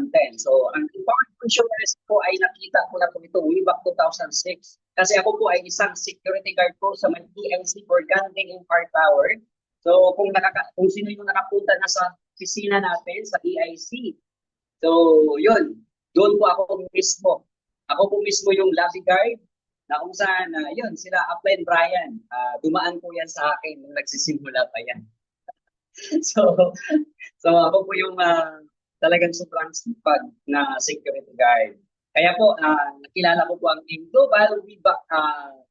2010. So, ang empowered consumers po ay nakita ko na po ito way back 2006. Kasi ako po ay isang security guard po sa may PLC for Ganding Empire Tower. So, kung sino yung nakapunta na sa opisina natin sa EIC. So, yun. Doon po ako mismo. Ako po mismo yung lobby guard na kung saan, yun, sila Upline Brian. Dumaan po yan sa akin nung nagsisimula pa yan. So, ako po yung talagang sobrang sipag na security guard. Kaya po, nakilala ko po ang Team Global way back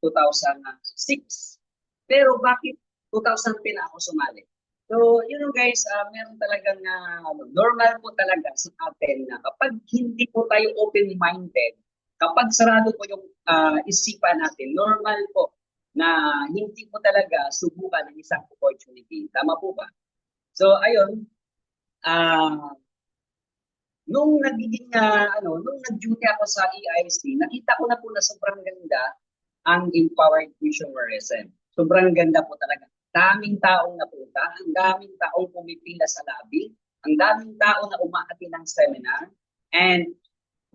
2006. Pero bakit 2010 ako sumali? So, yun know, guys, meron talagang normal po talaga sa atin na kapag hindi po tayo open-minded, kapag sarado po yung isipan natin, normal po na hindi po talaga subukan ng isang opportunity. Tama po ba? So, ayun, nung nung nag-duty ako sa EIC, nakita ko na po na sobrang ganda ang empowered consumerism. Sobrang ganda po talaga. Daming taong napunta, ang daming taong pumipila sa lobby, ang daming tao na umaati ng seminar, and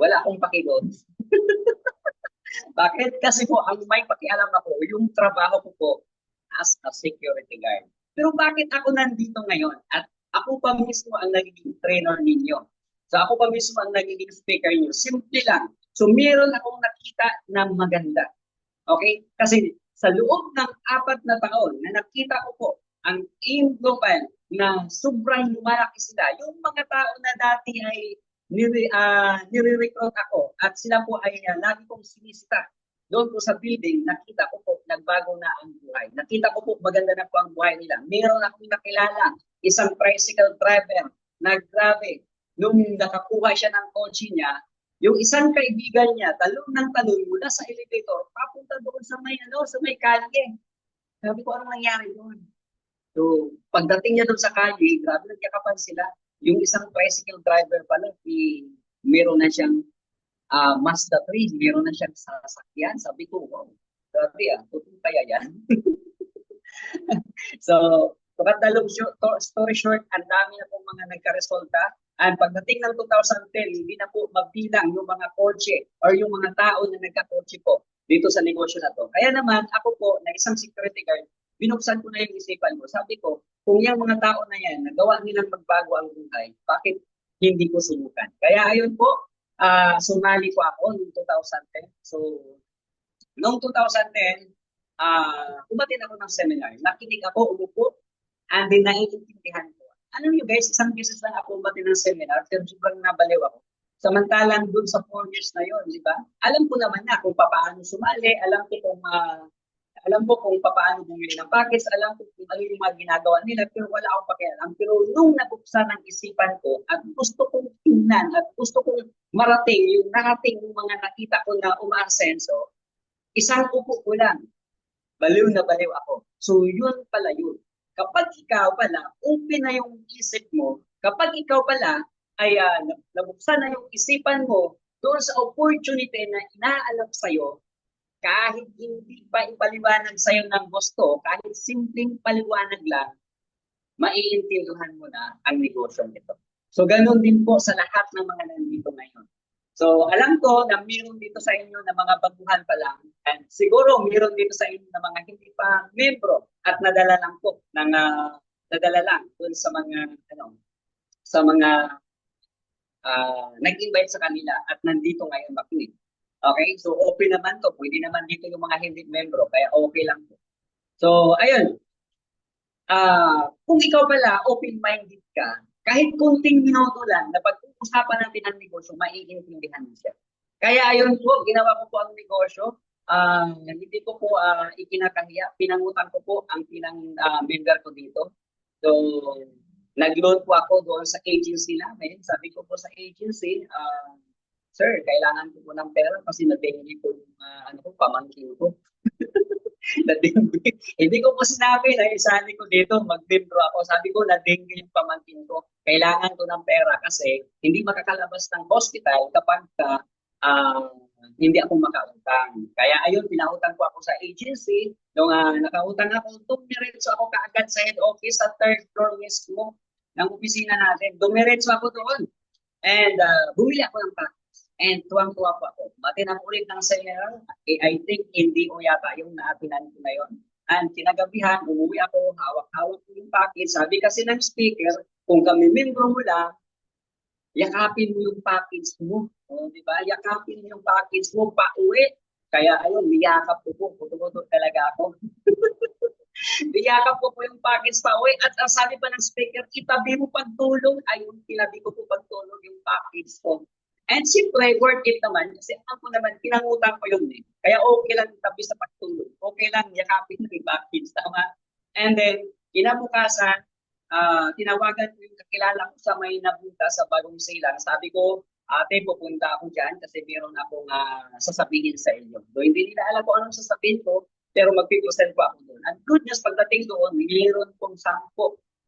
wala akong pakidoon. Bakit? Kasi po, ang may pakialam ako, yung trabaho ko po as a security guard. Pero bakit ako nandito ngayon? At ako pa mismo ang nagiging trainer ninyo. So ako pa mismo ang nagiging speaker niyo. Simple lang. So meron akong nakita na maganda. Okay? Kasi sa loob ng 4 na taon na nakita ko po ang AIM Global na sobrang lumalaki sila. Yung mga tao na dati ay nire-recruit ako at sila po ay lagi kong sinisita. Doon po sa building, nakita ko po nagbago na ang buhay. Nakita ko po maganda na po ang buhay nila. Meron akong nakilala, isang tricycle driver na grabe. Nung nakakuha siya ng kotse niya, yung isang kaibigan niya, talon ng talon mula sa elevator, papunta doon sa may kalye. Sabi ko, anong nangyari doon? So, pagdating niya doon sa kalye, grabe nagyakapan sila. Yung isang tricycle driver pala, meron na siyang Mazda 3, meron na siyang sasakyan. Sabi ko, wow, grabe totoo kaya yan? So, story short, ang dami na pong mga nagka-resulta. And pagdating ng 2010, hindi na po mabilang yung mga kotse or yung mga tao na nagka-kotse po dito sa negosyo na to. Kaya naman, ako po, na isang security guard, binuksan ko na yung isipan ko. Sabi ko, kung yung mga tao na yan, nagawa nilang magbago ang buhay, bakit hindi ko subukan? Kaya ayun po, sumali po ako noong 2010. So, noong 2010, umatin ako ng seminar. Nakinig ako, umupo, and then naiintindihan ko. Ano nyo guys, isang beses lang ako umatin ng seminar, pero sobrang nabaliw ako. Samantalang dun sa 4 years na yon, di ba? Alam ko naman na kung paano sumali, alam ko kung paano bumili ng package, alam ko kung ano yung mga ginagawa nila, pero wala akong pakialam. Pero nung nabuksan ang isipan ko at gusto kong tingnan at gusto kong narating yung mga nakita ko na umaasenso, isang upo ko lang, baliw na baliw ako. So yun pala yun. Kapag ikaw pala, open na yung isip mo, kapag ikaw pala ay nabuksan na yung isipan mo doon sa opportunity na inaalam sa'yo, kahit hindi pa ipaliwanag sa'yo ng gusto, kahit simpleng paliwanag lang, maiintindihan mo na ang negosyo nito. So, ganun din po sa lahat ng mga nandito ngayon. So, alam ko na mayroon dito sa inyo na mga baguhan pa lang, and siguro mayroon dito sa inyo na mga hindi pa membro at nadala lang po dun sa mga nag-invite sa kanila at nandito ngayon makinig. Okay? So, open naman to. Pwede naman dito yung mga hindi membro, kaya okay lang po. So, ayun. Kung ikaw pala, open-minded ka, kahit kunting minuto lang na pag-uusapan natin ang negosyo, maiintindihan mo siya. Kaya ayun po, ginawa ko po ang negosyo. Hindi ko po ikinakahiya. Pinangutan ko po ang member ko dito. So, nag-loan po ako doon sa agency namin. Sabi ko po sa agency, sir, kailangan ko po ng pera kasi na-dengue po yung pamangkin ko. Hindi ko po sinabi na isali ko dito, mag-membro ako. Sabi ko, na-dengue yung pamangkin ko. Kailangan ko ng pera kasi hindi makakalabas ng hospital kapag hindi ako makautang. Kaya ayun, pinautang ko ako sa agency. Nung nakautang ako, dumiretso ako kaagad sa head office sa 3rd floor mismo ng opisina natin. Dumiretso ako doon. And bumili ako ng package. And tuwang-tuwa po ako. Matinang ulit ng seller. I think hindi ko yata yung naatinan ko na yun. And kinagabihan, umuwi ako, hawak-hawak ko yung package. Sabi kasi ng speaker, kung kami membro mo lang, yakapin mo yung package mo. O, di ba? Yakapin mo yung package mo pa uwi. Kaya ayun, niyakap ko po. Puto-puto talaga ako. Niyakap ko po yung package pa uwi. At ang sabi pa ng speaker, itabi mo pagtulong. Ayun, tinabi ko po pagtulong yung package ko. And siyempre, worth it naman. Kasi ako naman, pinangutang ko yun eh. Kaya okay lang itabi sa pagtulong. Okay lang, yakapin mo yung package. Tama? And then, kinabukasan, tinawagan ko yung kakilala ko sa may nabuta sa Bagong Silang. Sabi ko, ate, pupunta ako dyan kasi meron akong sasabihin sa inyo. Do hindi nila alam kung anong sasabihin ko, pero magpipresent ko ako doon. Ang good news, pagdating doon, mayroon pong 10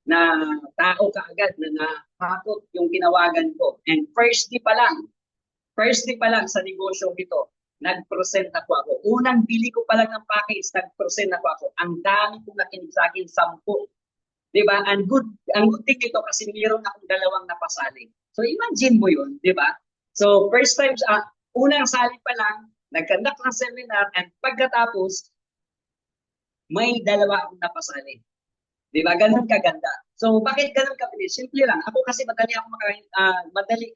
na tao kaagad na nakakot yung tinawagan ko. And first day pa lang sa negosyo ito, nag-present ako. Unang bili ko pa lang ng package, nag-present ako. Ang dami kong nakinig sa akin, 10. Di ba? Ang good thing ito kasi mayroon akong 2 napasali. So imagine mo yun, di ba? So first time, unang sali pa lang, nag-conduct ng seminar, and pagkatapos, may 2 akong napasali. Di ba? Ganun kaganda. So bakit ganun kabilis? Simple lang. Ako kasi madali akong madali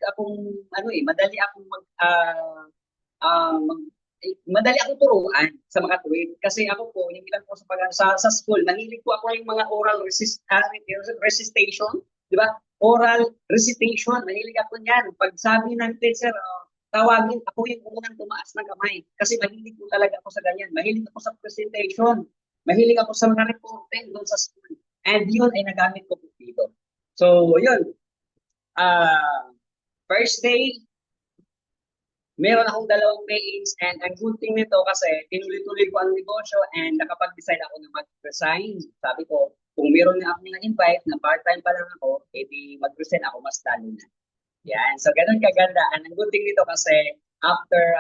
akong turuan sa mga tuwid. Kasi ako po, yung ilan po sa school, mahilig po ako yung mga oral recitation, di ba? Oral recitation, mahilig ako niyan. Pag sabi ng teacher, tawagin, ako yung unang tumaas ng kamay. Kasi mahilig po talaga ako sa ganyan. Mahilig ako sa presentation. Mahilig ako sa mga reporting doon sa school. And yun ay nagamit ko po dito. So, yun. First day, meron akong 2 pay-ins, and ang good thing nito kasi tinuloy-tuloy ko ang negosyo and nakapag-decide ako na mag-resign. Sabi ko, kung meron na ako na-invite na part-time pa lang ako, edi mag-resign ako mas lalo na. Yan. So, ganun kaganda. And ang good thing nito kasi after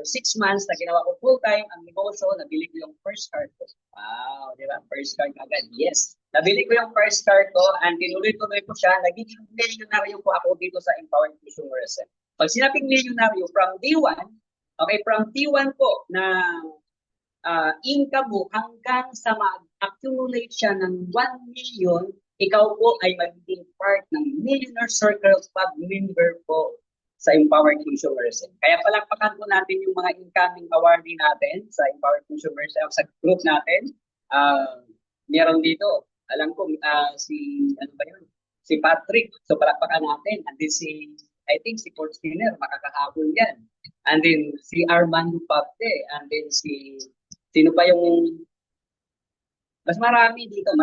6 months na ginawa ko full-time ang negosyo, nabili ko yung first car ko. Wow, di ba? First car agad. Yes. Nabili ko yung first car ko and tinuloy-tuloy ko siya. Nagiging milyonaryo po ako dito sa Empowered Consumerism. Pag sinabing milyonaryo, from D1, okay, from D1 po na income mo hanggang sa ma-accumulate siya ng 1 million, ikaw po ay magiging part ng Millionaire Circle Club member po sa Empowered Consumerism. Kaya palakpakan po natin yung mga incoming awardee natin sa Empowered Consumerism, sa group natin. Meron dito, alam ko, si Patrick. So palakpakan natin. And then I think si Coach Skinner, makakahabol yan. And then si Armando Papte. And then sino pa yung marami dito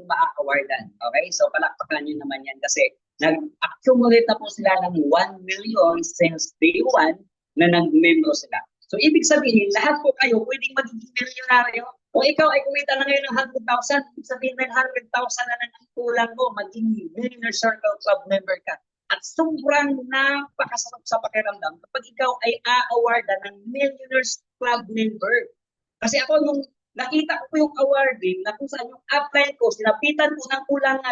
ma-awardan. Okay? So palakpakan nyo naman yan kasi nag-accumulate na po sila ng 1 million since day 1 na nag-membro sila. So, ibig sabihin, lahat po kayo pwedeng magiging milyonaryo. Kung ikaw ay kumita na ngayon ng 100,000, ibig sabihin 900,000 na ang kulang mo, maging Millionaire Circle Club member ka. At sobrang napakasarap sa pakiramdam kapag ikaw ay a-awardan ng Millionaire Club member. Kasi ako, nung nakita ko yung awarding, na kung saan yung upline ko, sinapitan ko ng kulang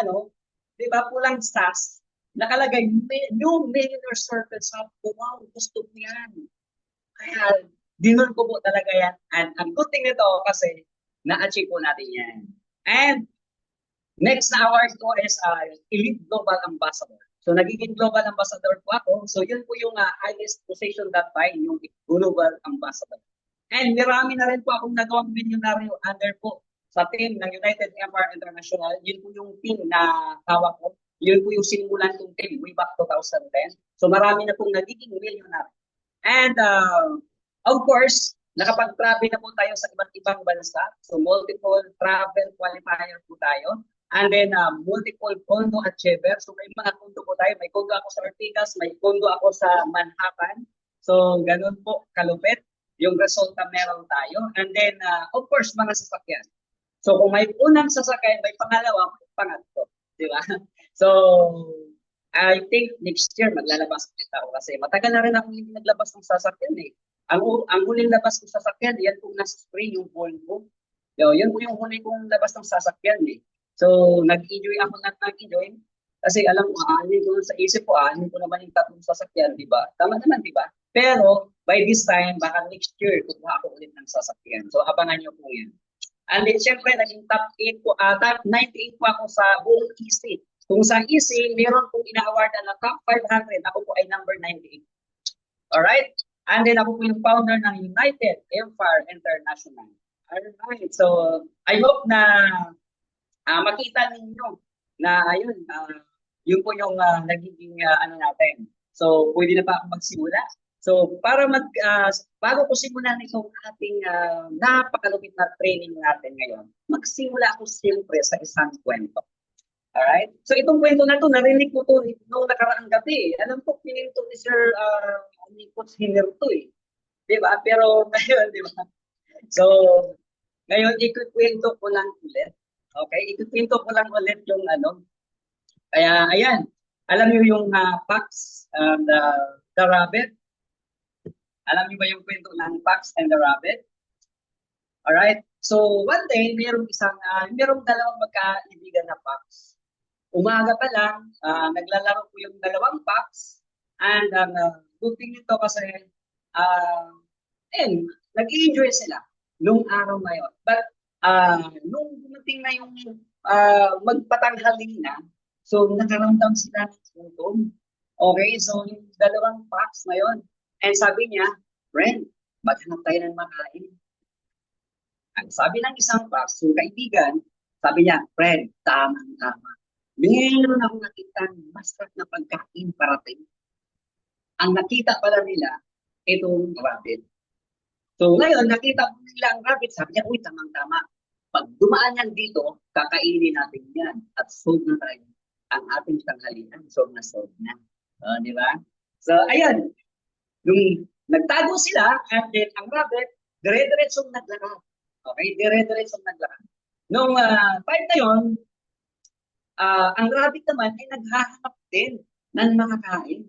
di ba, pulang SAS, nakalagay, new Millionaire Circle. Sabi ko, wow, gusto ko yan. Kaya, dinun ko po talaga yan. And ang good thing nito kasi, na-achieve po natin yan. And, next na award ko is Elite Global Ambassador. So, nagiging Global Ambassador po ako. So, yun po yung highest position that time, yung Global Ambassador. And marami na rin po akong nagawang milyonaryo under po sa team ng United Empire International. Yun po yung team na hawak ko. Yun po yung simulan ng team way back 2010. So marami na pong nagiging millionaire. And of course, nakapag-travel na po tayo sa iba't ibang bansa. So multiple travel qualifier po tayo. And then multiple condo achiever. So may mga condo po tayo. May condo ako sa Ortigas, may condo ako sa Manhattan. So ganun po, kalupit yung resulta meron tayo. And then, of course, mga sasakyan. So, kung may unang sasakyan, may pangalawa, may pangatlo. Di ba? So, I think next year maglalabas ulit ako kasi matagal na rin ako hindi naglabas ng sasakyan eh. Ang huling labas ng sasakyan, yan po nasa spring, yung Volvo. Yan po yung huli kong labas ng sasakyan eh. So, nag-enjoy ako nag-enjoy. Kasi alam mo, aanin ko sa isip ko, aanin ko naman yung tatlong sasakyan, di ba? Tama naman, di ba? Pero by this time, baka next year, kukuha ako ulit ng sasakyan. So abangan nyo po yan. And then, syempre, naging top 8 po, top 98 po ako sa buong EC. Kung sa EC, meron pong ina-awardan na top 500, ako po ay number 98. Alright? And then, ako po yung founder ng United Empire International. Alright, so I hope na makita ninyo na ayun, yun po yung nagiging ano natin. So, pwede na pa ako magsimula. So, para bago ko simulan itong ating napakalupit na training natin ngayon, magsimula ako siyempre sa isang kwento. Alright? So, itong kwento na to, narinig ko to noong nakaraang gabi. Alam ko, pininto ni Sir Coach Hiner to eh. Diba? Pero ngayon, diba? So, ngayon, ikukwento ko lang ulit. Okay? Ikukwento ko lang ulit yung ano. Kaya, ayan. Alam niyo yung Pax and the Rabbit? Alam niyo ba yung kwento ng Pax and the Rabbit? Alright? So, one day, merong dalawang magkaibigan na Pax. Umaga pa lang, naglalaro po yung dalawang Pax. And good thing nito kasi, nag-enjoy sila nung araw na yun. But nung dumating na yung magpatanghali na, so nakaramdam sila ng gutom. Okay, so yung dalawang packs na yun. And sabi niya, friend, maghanap tayo ng makain. Ang sabi ng isang packs, yung kaibigan, sabi niya, friend, tama-tama. Meron akong nakita masarap na pagkain parating. Ang nakita pala nila, itong rabbit. So ngayon, nakita po nila ang rabbit, sabi niya, uy, tamang-tama. Pag dumaan yan dito, kakainin natin yan. At solve na tayo ang ating tanghalian. Solve na. Di ba? So, ayan. Nung nagtago sila, and then ang rabbit, dire-diretsong naglakad. Okay? Dire-diretsong naglakad. Nung time na yun, ang rabbit naman ay naghahanap din ng makakain.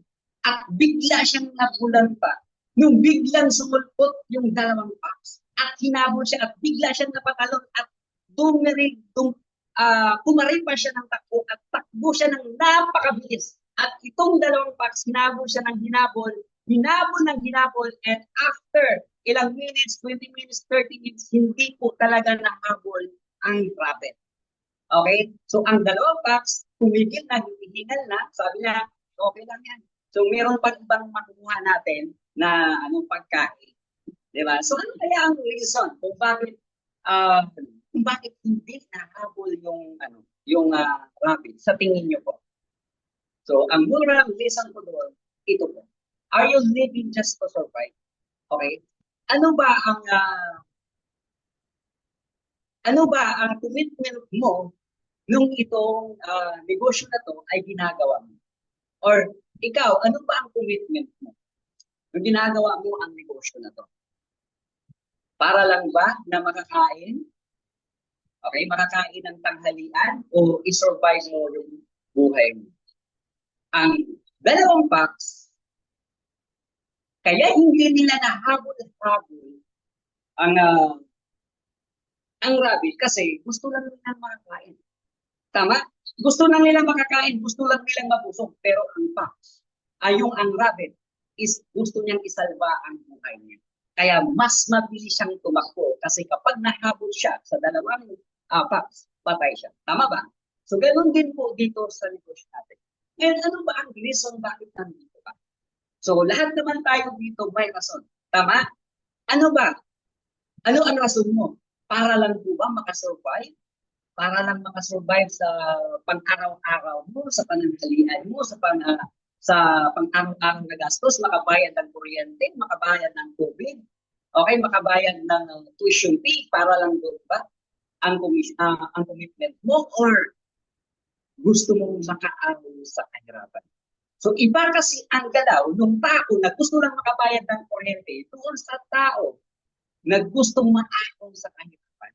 At bigla siyang nabulanta nung biglang sumulpot yung dalawang packs. At hinabol siya at bigla siyang napatalon at kumarin pa siya ng takbo at takbo siya ng napakabilis. At itong dalawang packs, hinabol siya ng hinabol and after ilang minutes, 20 minutes, 30 minutes, hindi po talaga nahabol ang rabbit. Okay? So ang dalawang packs, tumigil na, hinihingal na, sabi niya, okay lang yan. So meron pa ibang makukuha natin na anong pagkain. Diba? So ano kaya ang reason kung bakit hindi nahabol yung rabbit sa tingin niyo po? So ang moral reason ko doon, ito po. Are you living just to survive? Okay? Ano ba ang commitment mo nung itong negosyo na to ay ginagawa mo? Or ikaw, ano ba ang commitment mo nung ginagawa mo ang negosyo na to? Para lang ba na makakain? Okay, makakain ng tanghalian o i-survive mo yung buhay mo? Ang dalawang packs, kaya hindi nila nahabol ang rabbit kasi gusto lang nila makakain. Tama? Gusto lang nila makakain, gusto lang nilang mabusog. Pero ang packs, ang rabbit, is gusto niyang isalba ang buhay niya. Kaya mas mabilis siyang tumakbo kasi kapag nahabol siya sa dalawang packs, patay siya. Tama ba? So, ganoon din po dito sa negosyo natin. Ngayon, ano ba ang reason bakit nandito ka? So, lahat naman tayo dito may rason. Tama? Ano ba? Ano ang rason mo? Para lang po ba makasurvive? Para lang makasurvive sa pang-araw-araw mo, sa pananghalian mo, sa pang-araw-araw na gastos, makabayad ng kuryente, makabayad ng tubig, okay, makabayad ng tuition fee, para lang doon ba ang commitment mo or gusto mong makaaraw sa kahirapan? So iba kasi ang galaw ng tao na gusto lang makabayad ng kuryente doon sa tao na gustong makaaraw sa kahirapan.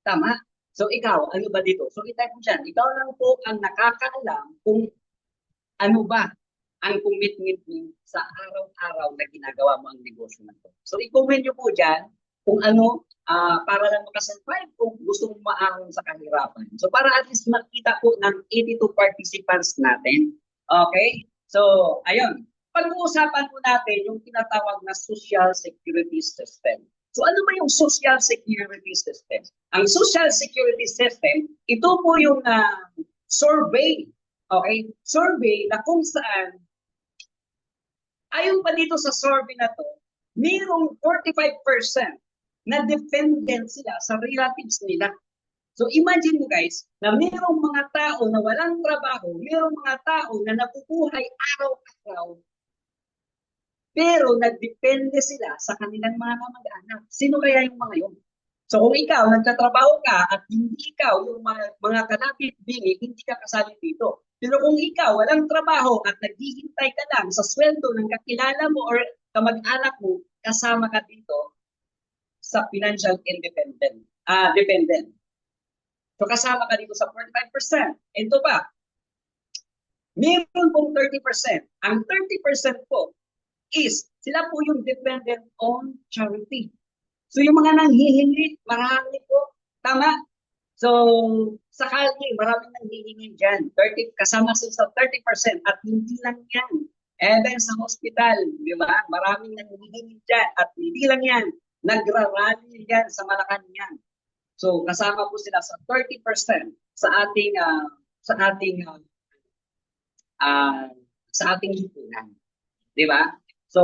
Tama? So ikaw, ano ba dito? So itype mo dyan, ikaw lang po ang nakakaalam kung ano ba ang commitment mo sa araw-araw na ginagawa mo ang negosyo na to. So i-comment nyo po dyan kung ano, para lang makasurvive kung gusto mong maahon sa kahirapan. So para at least makita po ng 82 participants natin. Okay? So, ayun. Pag-uusapan po natin yung tinatawag na social security system. So ano ba yung social security system? Ang social security system, ito po yung survey. Okay? Survey na kung saan, ayon pa dito sa survey na to, mayroong 45% na dependent sila sa relatives nila. So imagine mo guys, na mayroong mga tao na walang trabaho, mayroong mga tao na nabubuhay araw-araw, pero nagdepende sila sa kanilang mga kamag-anak. Sino kaya yung mga yun? So kung ikaw, nagtatrabaho ka at hindi ikaw, yung mga kalapit-bingit, hindi ka kasali dito. Pero kung ikaw, walang trabaho at naghihintay ka lang sa sweldo ng kakilala mo or kamag-anak mo, kasama ka dito sa financial independent, dependent. So kasama ka dito sa 45%. Ito ba? Meron pong 30%. Ang 30% po is sila po yung dependent on charity. So yung mga nanghihingi, marami po. Tama? So sa kalye, maraming nanghihingi dyan. 30, kasama sa 30% at hindi lang yan. And then sa hospital, di ba? Maraming nanghihingi dyan at hindi lang yan. Nagrarally yan sa Malacanang. So kasama po sila sa 30% sa ating uh, sa ating lipunan. Di ba? So,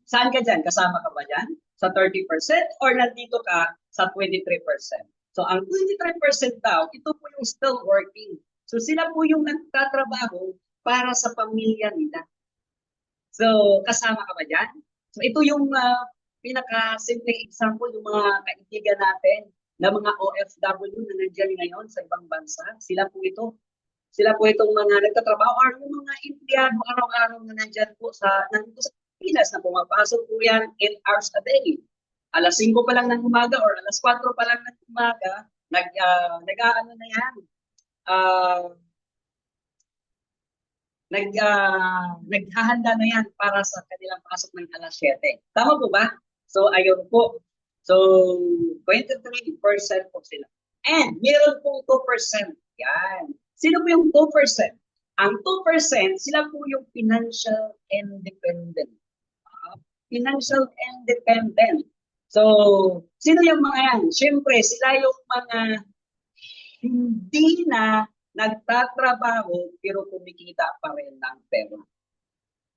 saan ka dyan? Kasama ka ba dyan? Sa 30% or nandito ka sa 23%? So, ang 23% daw, ito po yung still working. So, sila po yung nagtatrabaho para sa pamilya nila. So, kasama ka ba dyan? So, ito yung pinaka-simple example, yung mga kaibigan natin na mga OFW na nandiyan ngayon sa ibang bansa. Sila po ito. Sila po itong mga nagtatrabaho or yung mga empleyado araw-araw na nandyan po nandito sa Pilipinas na pumapasok po yan 8 hours a day. Alas 5 pa lang ng umaga or alas 4 pa lang ng umaga, nag-ano na yan, naghahanda na yan para sa kanilang pasok ng alas 7. Tama po ba? So, ayun po. So, 23% po sila. And, meron pong 2%. Yan. Sino po yung 2%? Ang 2%, sila po yung financial independent. Financial independent. So, sino yung mga yan? Siyempre, sila yung mga hindi na nagtatrabaho pero kumikita pa rin ng pera.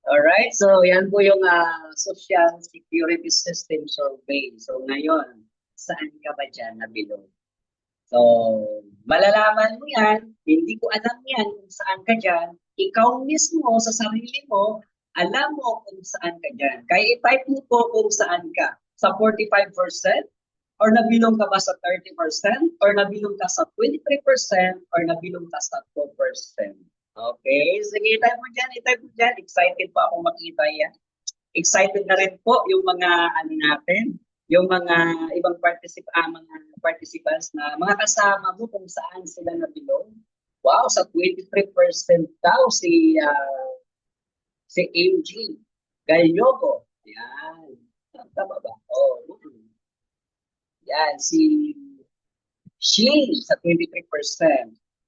Alright, so yan po yung Social Security System Survey. So ngayon, saan ka ba dyan nabilog? So, malalaman mo yan, hindi ko alam yan kung saan ka dyan. Ikaw mismo sa sarili mo, alam mo kung saan ka dyan. Kaya i-type mo po kung saan ka. Sa 45%? Or nabilong ka ba sa 30%? Or nabilong ka sa 23%? Or nabilong ka sa 2%? Okay, sige, i-type mo dyan. Excited pa akong makita yan. Excited na rin po yung mga ano natin, yung mga ibang mga participants na mga kasama mo kung saan sila nabilong. Wow, sa 23% daw si MG Galyogo. Yan. Tama ba? Oh. Yan, si Shane sa 23%.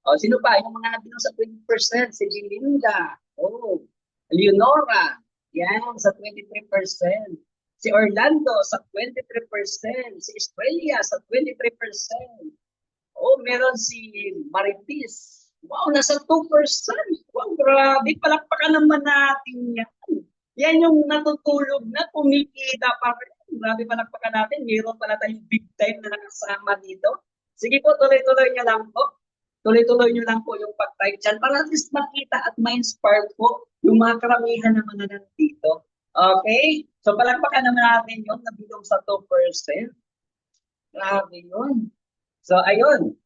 O, sino pa? Yung mga nabilong sa 20%, si Linda. Oh, Leonora. Yan, sa 23%. Si Orlando sa 23%. Si Australia sa 23%. Oh, meron si Maritis. Wow, nasa 2%. Wow, grabe. Palakpakan naman natin yan. Yan yung natutulog na kumikita pa rin. Grabe palakpakan natin. Meron pala tayong big time na nakasama dito. Sige po, tuloy-tuloy nyo lang po. Tuloy-tuloy nyo lang po yung pag-type dyan para at least makita at ma-inspire po yung mga karamihan naman na nandito. Okay? So, palakpakan naman natin yung nabilong sa 2%. Grabe yun. So, ayun.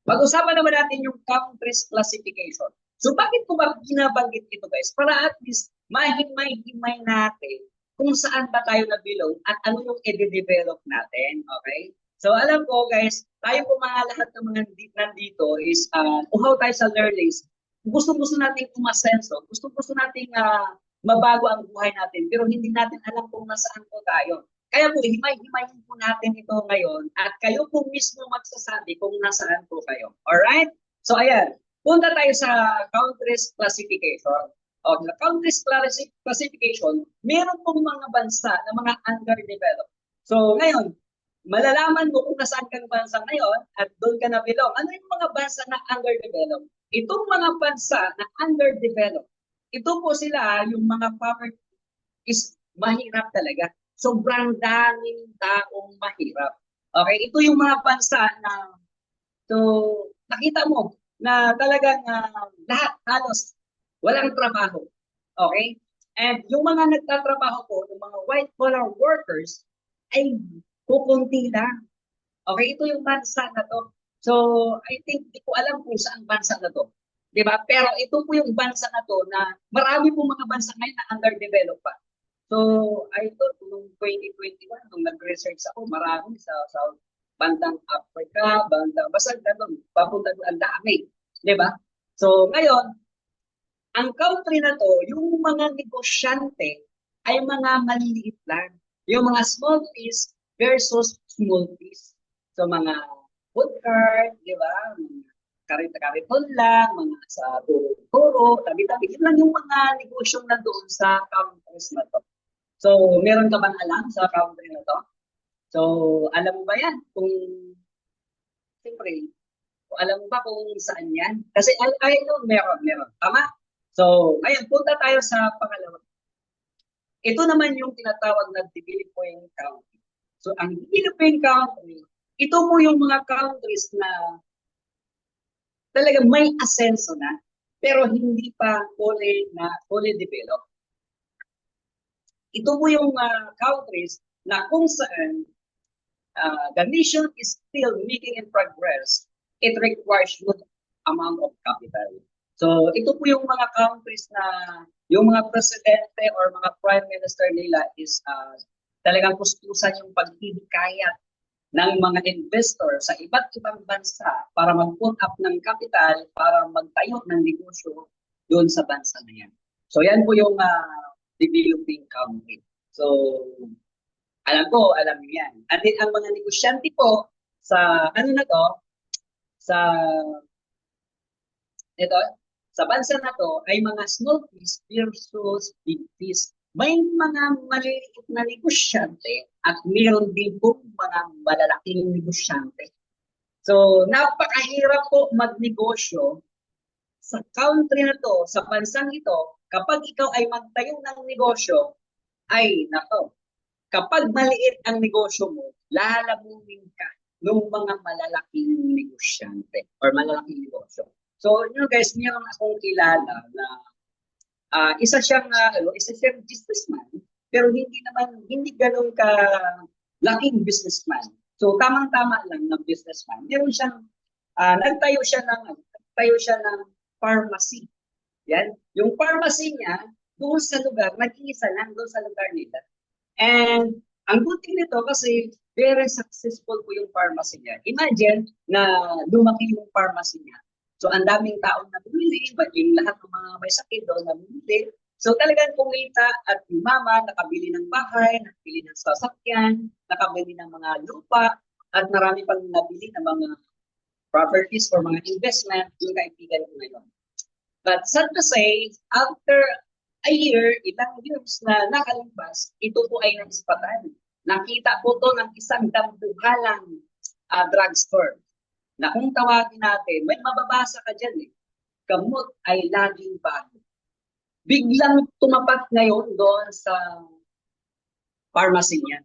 Pag-usapan naman natin yung countries classification. So, bakit ko ba binabanggit ito, guys? Para at least mahimay-himay natin kung saan ba tayo nabilong at ano yung i-develop natin. Okay? So, alam ko, guys, tayo po mga lahat ng mga nandito is uhaw tayo sa learnings. Gusto-gusto natin umasenso. Gusto-gusto natin mabago ang buhay natin. Pero hindi natin alam kung nasaan po tayo. Kaya po, himay-himayin po natin ito ngayon at kayo po mismo magsasabi kung nasaan po kayo. Alright? So ayan, punta tayo sa countries classification. O, sa countries classification, meron pong mga bansa na mga underdeveloped. So ngayon, malalaman mo kung nasaan kang bansa ngayon at doon ka na belong. Ano yung mga bansa na underdeveloped? Itong mga bansa na underdeveloped, ito po sila yung mga poverty is mahirap talaga. Sobrang daming taong mahirap. Okay, ito yung mga bansa na so nakita mo na talagang lahat halos walang trabaho. Okay? And yung mga nagtatrabaho po, yung mga white collar workers ay kukunti lang. Okay, ito yung bansa na to. So, I think, di ko alam kung saan bansa na to. Di ba? Pero ito po yung bansa na to na marami po mga bansa ngayon na underdeveloped pa. So, I thought, noong 2021, nung nag-research ako, marami sa bandang Africa, basta ganun, papunta doon, ang dami. Di ba? So, ngayon, ang country na to, yung mga negosyante ay mga maliliit lang. Yung mga small piece versus small piece. So, mga food cart, di ba? Mga karita-kariton lang, mga sa turo-turo, tabi-tabi. Yun lang yung mga negosyong nandoon sa countries na to. So, meron ka bang alam sa country na to? So, alam mo ba yan? Kung, siyempre, kung alam mo ba kung saan yan? Kasi I know, meron. Tama? So, ngayon, punta tayo sa pangalawa. Ito naman yung tinatawag na developing country. So, ang developing country, ito po yung mga countries na talagang may asenso na, pero hindi pa fully developed. Ito po yung countries na kung saan the nation is still making in progress, it requires good amount of capital. So ito po yung mga countries na yung mga presidente or mga prime minister nila is talagang kustusan yung paghihikayat ng mga investor sa iba't ibang bansa para mag-put up ng capital para magtayo ng negosyo doon sa bansa na yan. So yan po yung developing country. So alam niyo yan. At din ang mga negosyante po sa ano na to, sa ito, sa bansa na to ay mga small piece versus big piece. May mga maliliit na negosyante at mayroon din po mga malalaking negosyante. So, napakahirap po magnegosyo sa country na to, sa bansang ito, kapag ikaw ay magtayo ng negosyo, ay nako, kapag maliit ang negosyo mo, lalamunin ka ng mga malalaking negosyante or malalaking negosyo. So, guys, meron akong kilala na isa siyang businessman, pero hindi ganoon ka laking businessman. So, tamang-tama lang ng businessman. Meron siyang nagtayo siya ng pharmacy. Yan. Yung pharmacy niya, doon sa lugar, nag-iisa lang doon sa lugar nila. And ang good thing nito kasi very successful po yung pharmacy niya. Imagine na lumaki yung pharmacy niya. So ang daming taong nabili, but yung lahat ng mga may sakit doon nabili. So talagang kumita at yung mama nakabili ng bahay, nakabili ng sasakyan, nakabili ng mga lupa, at marami pang nabili ng mga properties or mga investment yung kaibigan ko ngayon. But sad to say, after a year, ilang years na nakalipas, ito po ay naispatan. Nakita po to ng isang dambuhalang drugstore na kung tawagin natin, may mababasa ka dyan eh, gamot ay laging bago. Biglang tumapat ngayon doon sa pharmacy niya.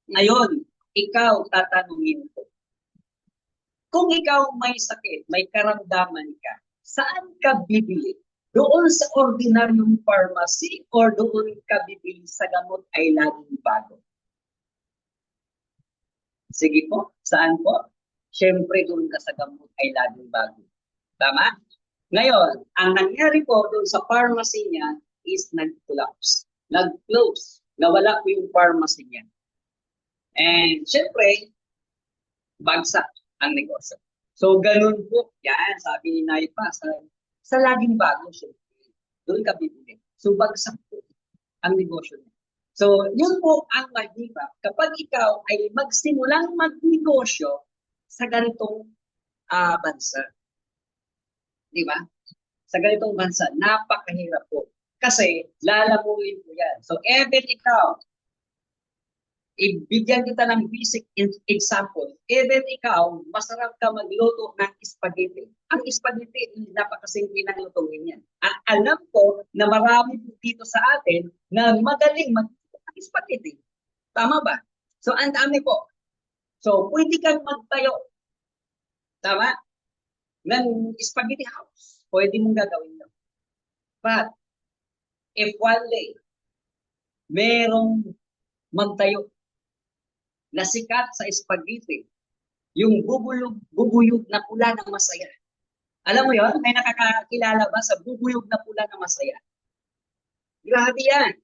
Ngayon, ikaw tatanungin ko, kung ikaw may sakit, may karamdaman ka, saan ka bibili? Doon sa ordinaryong pharmacy or doon ka bibili sa gamot ay laging bago? Sige po, saan po? Siyempre doon ka sa gamot ay laging bago. Tama? Ngayon, ang nangyari po doon sa pharmacy niya is nag-collapse. Nag-close. Nawala po yung pharmacy niya. And siyempre, bagsak ang negosyo. So, ganun po. Yan, sabi ni Naipa, sa laging bago, siyempre, doon ka bibili. So, bagsak po ang negosyo niya. So, yun po ang mahirap kapag ikaw ay magsimulang magnegosyo sa ganitong bansa. Di ba? Sa ganitong bansa, napakahirap po. Kasi lalamuin po yan. So, even ikaw, ibigyan kita ng basic example. Even ikaw, masarap ka magluto ng spaghetti. Ang spaghetti, napakasimple ng lutuin yan. At alam ko na marami dito sa atin na magaling magluto ng spaghetti. Tama ba? So, ang dami po. So, pwede kang magtayo. Tama? Ng spaghetti house. Pwede mong gagawin yun. But, if one day, merong magtayo na sikat sa spaghetti, yung bubuyog na pula ng masaya. Alam mo yon, may nakakakilala ba sa bubuyog na pula ng masaya? Grabe yan.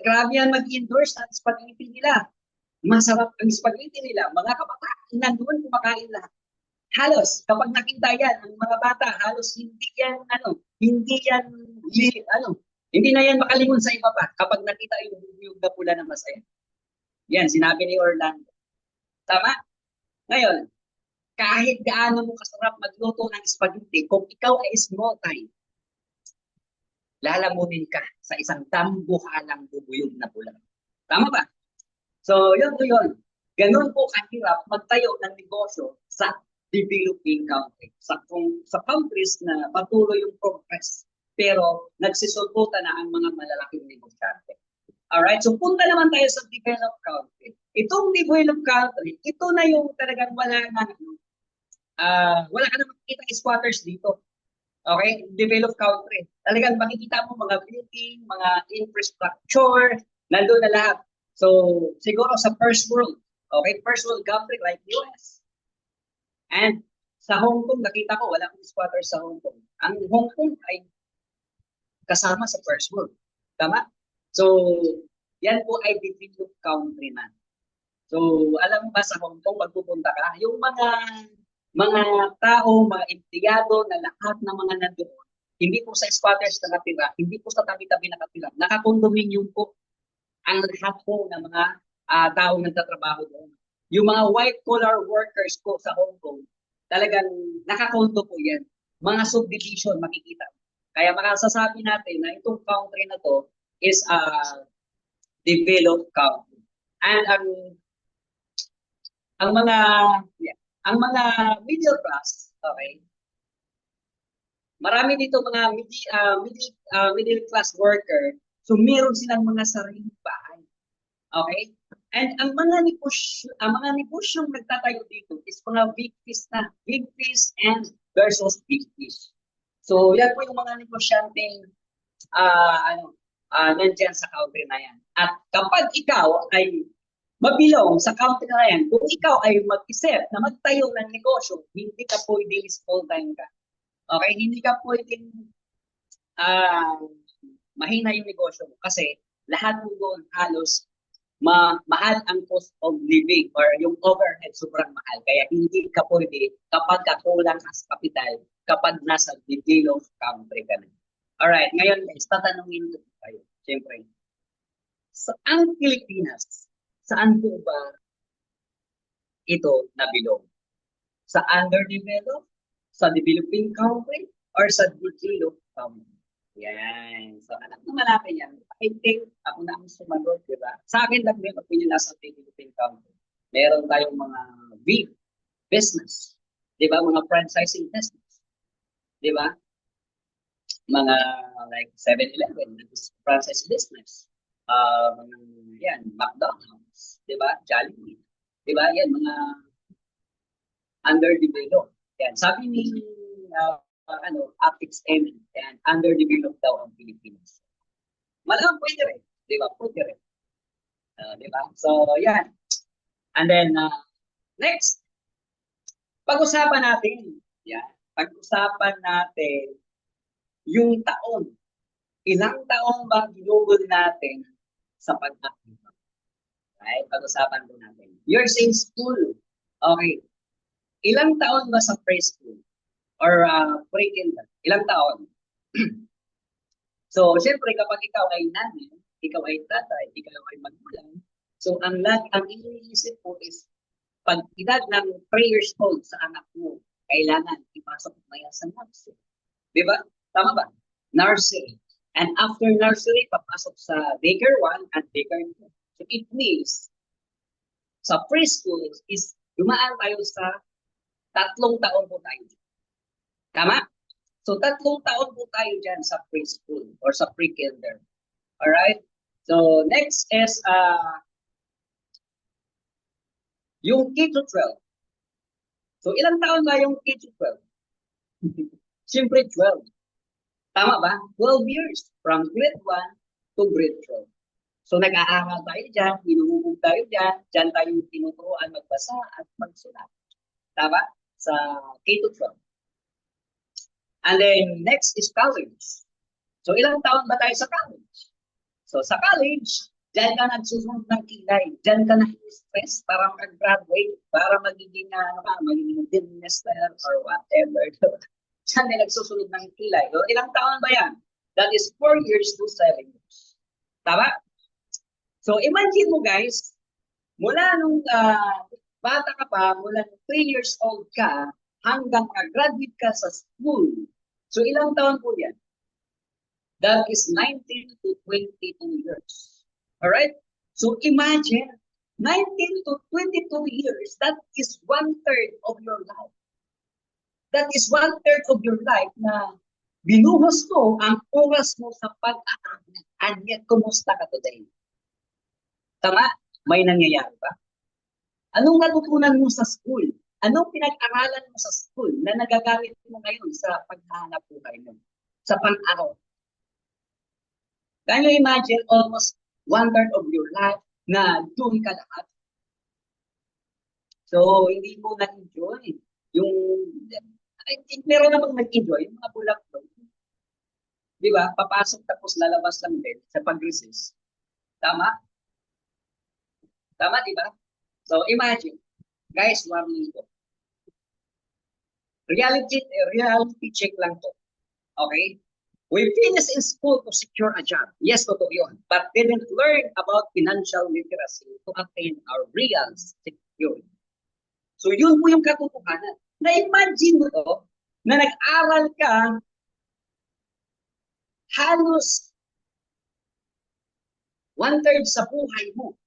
Grabe yan mag-endorse ng spaghetti nila. Masarap ang spaghetti nila. Mga kabataan, nandun kumakain lahat. Halos, kapag nakita yan, ang mga bata, halos hindi yan, hindi na yan makalingon sa iba pa kapag nakita yung bubuyog na pula ng masaya. Yan, sinabi ni Orlando. Tama? Ngayon, kahit gaano mo kasarap magluto ng spaghetti, kung ikaw ay small time, lalamunin ka sa isang dambuhalang bubuyog na pula. Tama ba? So, yun po yun. Ganun po kahirap magtayo ng negosyo sa developing country. Sa countries na patuloy yung progress, pero nagsisulputan na ang mga malalaking negosyante. Alright, so punta naman tayo sa developed country. Itong developed country, ito na yung talagang wala ka na makikita squatters dito. Okay, developed country. Talagang makikita mo mga building, mga infrastructure, nandun na lahat. So, siguro sa first world, okay, first world country like US. And sa Hong Kong, nakita ko, wala akong squatters sa Hong Kong. Ang Hong Kong ay kasama sa first world. Tama? So, yan po ay developed country na. So, alam mo ba sa Hong Kong, pag pupunta ka, yung mga tao, mga empleyado na lahat ng mga nandoon, hindi po sa squatters na nakatira, hindi po sa tabi-tabi nakatira, nakakondominium po ang lahat po ng mga tao nagtatrabaho doon. Yung mga white-collar workers po sa Hong Kong, talagang nakakonto po yan. Mga subdivision makikita. Kaya makasasabi natin na itong country na to is a developed country. And ang mga middle class, okay, marami dito mga middle class worker, so meron silang mga sariling bahay. Okay? And ang mga negosyong nagtatayo dito is mga big fish and versus big fish. So, yan po yung mga negosyanteng nandyan sa country na yan. At kapag ikaw ay mabilong sa country na yan, kung ikaw ay mag-isip na magtayo ng negosyo, hindi ka pwedeng small time ka. Okay? Hindi ka pwedeng mahina yung negosyo mo kasi lahat mo doon halos mahal ang cost of living or yung overhead sobrang mahal. Kaya hindi ka pwede kapag kakulang as capital kapag nasa developed country ka na. Alright, ngayon guys, tatanungin ko kayo. Siyempre, ang Pilipinas, saan po ba ito nabilong? Sa underdeveloped, sa developing country, or sa developed country? Yan. So, alam naman natin yan. I think, ako na ang sumagot, di ba? Sa akin lang din, opinion nasa developing country. Meron tayong mga big business. Di ba? Mga franchising business. Di ba? Mga like 7-Eleven, franchise business. Yan, McDonald's. Di ba? Jollibee. Di ba? Yan, mga underdeveloped. Yan. Sabi ni Apex Emin, and underdeveloped daw ang Pilipinas. Malamang pwede rin. Di ba? Pwede rin. Di ba? So, yan. And then, next, pag-usapan natin, yan, pag-usapan natin yung taon. Ilang taon ba ginugol natin sa pag-aaral? Right? Pag-usapan po natin. You're in school. Okay. Ilang taon ba sa preschool? Or pre-kinder? Ilang taon? So, siyempre, kapag ikaw ay nanay, ikaw ay tatay, ikaw ay magulang. So ang iniisip po is pag edad ng 3 years old sa anak mo, kailangan ipasok mo yan sa nursery. Di ba? Tama ba? Nursery. And after nursery, papasok sa daycare 1 at daycare 2. So it means, sa preschool is dumaan tayo sa 3 taon po tayo. Tama? So 3 taon po tayo dyan sa preschool or sa pre-kinder. Alright? So next is yung K-12. So ilang taon ba yung K-12? Siyempre 12. Tama ba? 12 years from grade 1 to grade 12. So nag-aaral tayo dyan, hinuhubog tayo dyan tayo tinuturuan magbasa at magsulat. Tama? Sa K-12. And then next is college. So ilang taon ba tayo sa college? So sa college, dyan ka nagsusunod ng kilay. Dyan ka na-stress para mag-graduate, para magiging minister or whatever. Dyan na nagsusunod ng kilay. So, ilang taon ba yan? That is 4 years to 7 years. Tama? So imagine mo guys, mula nung bata ka pa, mula nung 3 years old ka, hanggang mag-graduate ka sa school. So ilang taon po yan? That is 19 to 22 years. Alright? So imagine, 19 to 22 years, that is 1/3 of your life. That is 1/3 of your life na binuhos mo ang oras mo sa pag-aaral. And yet, kumusta ka today? Tama? May nangyayari ba? Anong natutunan mo sa school? Anong pinag-aralan mo sa school na nagagamit mo ngayon sa paghahanap buhay mo? Sa pang-araw? Can you imagine almost 1/3 of your life na doon ka lahat? So, hindi mo na-enjoy yung, I think meron namang nag-enjoy, yung mga bulak doon. Di ba? Papasok tapos lalabas lang din sa pag-resist. Tama? Tama, di ba? So, imagine. Guys, warning ko. Reality check lang to. Okay? We finished in school to secure a job. Yes, totoo yun. But didn't learn about financial literacy to attain our real security. So yun po yung katotohanan. Na-imagine mo to, na nag-aral ka halos 1/3 sa buhay mo.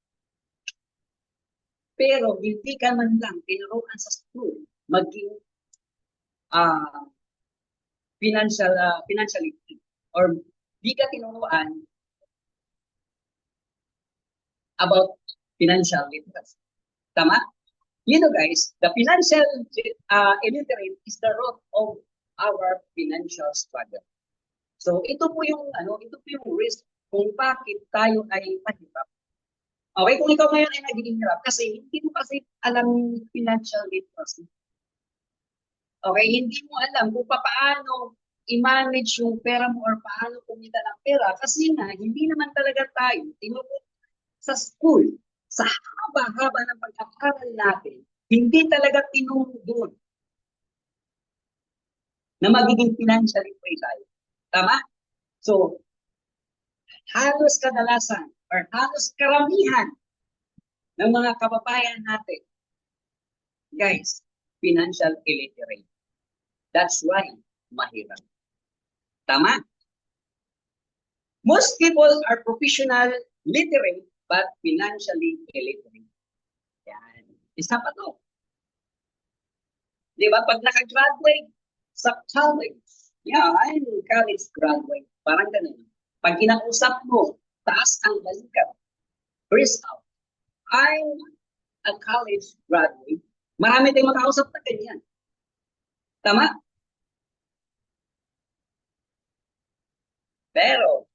Pero hindi ka man lang tinuruan sa school maging financially or di ka tinuruan about financial literacy. Tama? You know guys, the financial illiterate is the root of our financial struggle. So ito po yung risk kung bakit tayo ay mahirap. Okay, kung ikaw ngayon ay nagiging hirap kasi hindi mo kasi alam yung financial literacy. Okay, hindi mo alam kung paano i-manage yung pera mo or paano kumita ng pera kasi nga hindi naman talaga tayo tinuturo sa school, sa haba-haba ng pag-aaral natin, hindi talaga tinuro doon na magiging financially free tayo. Tama? So, halos kadalasan or halos karamihan ng mga kababayan natin, guys, financial illiterate. That's why mahirap. Tama? Most people are professional literate but financially illiterate. Yan. Isa pa to. Di ba? Pag nakagraduate sa college, yeah, I'm college graduate. Parang ganun. Pag kinausap mo, taas ang balikat. Chris out. I'm a college graduate. Marami tayong makausap na ganyan. Tama? Pero,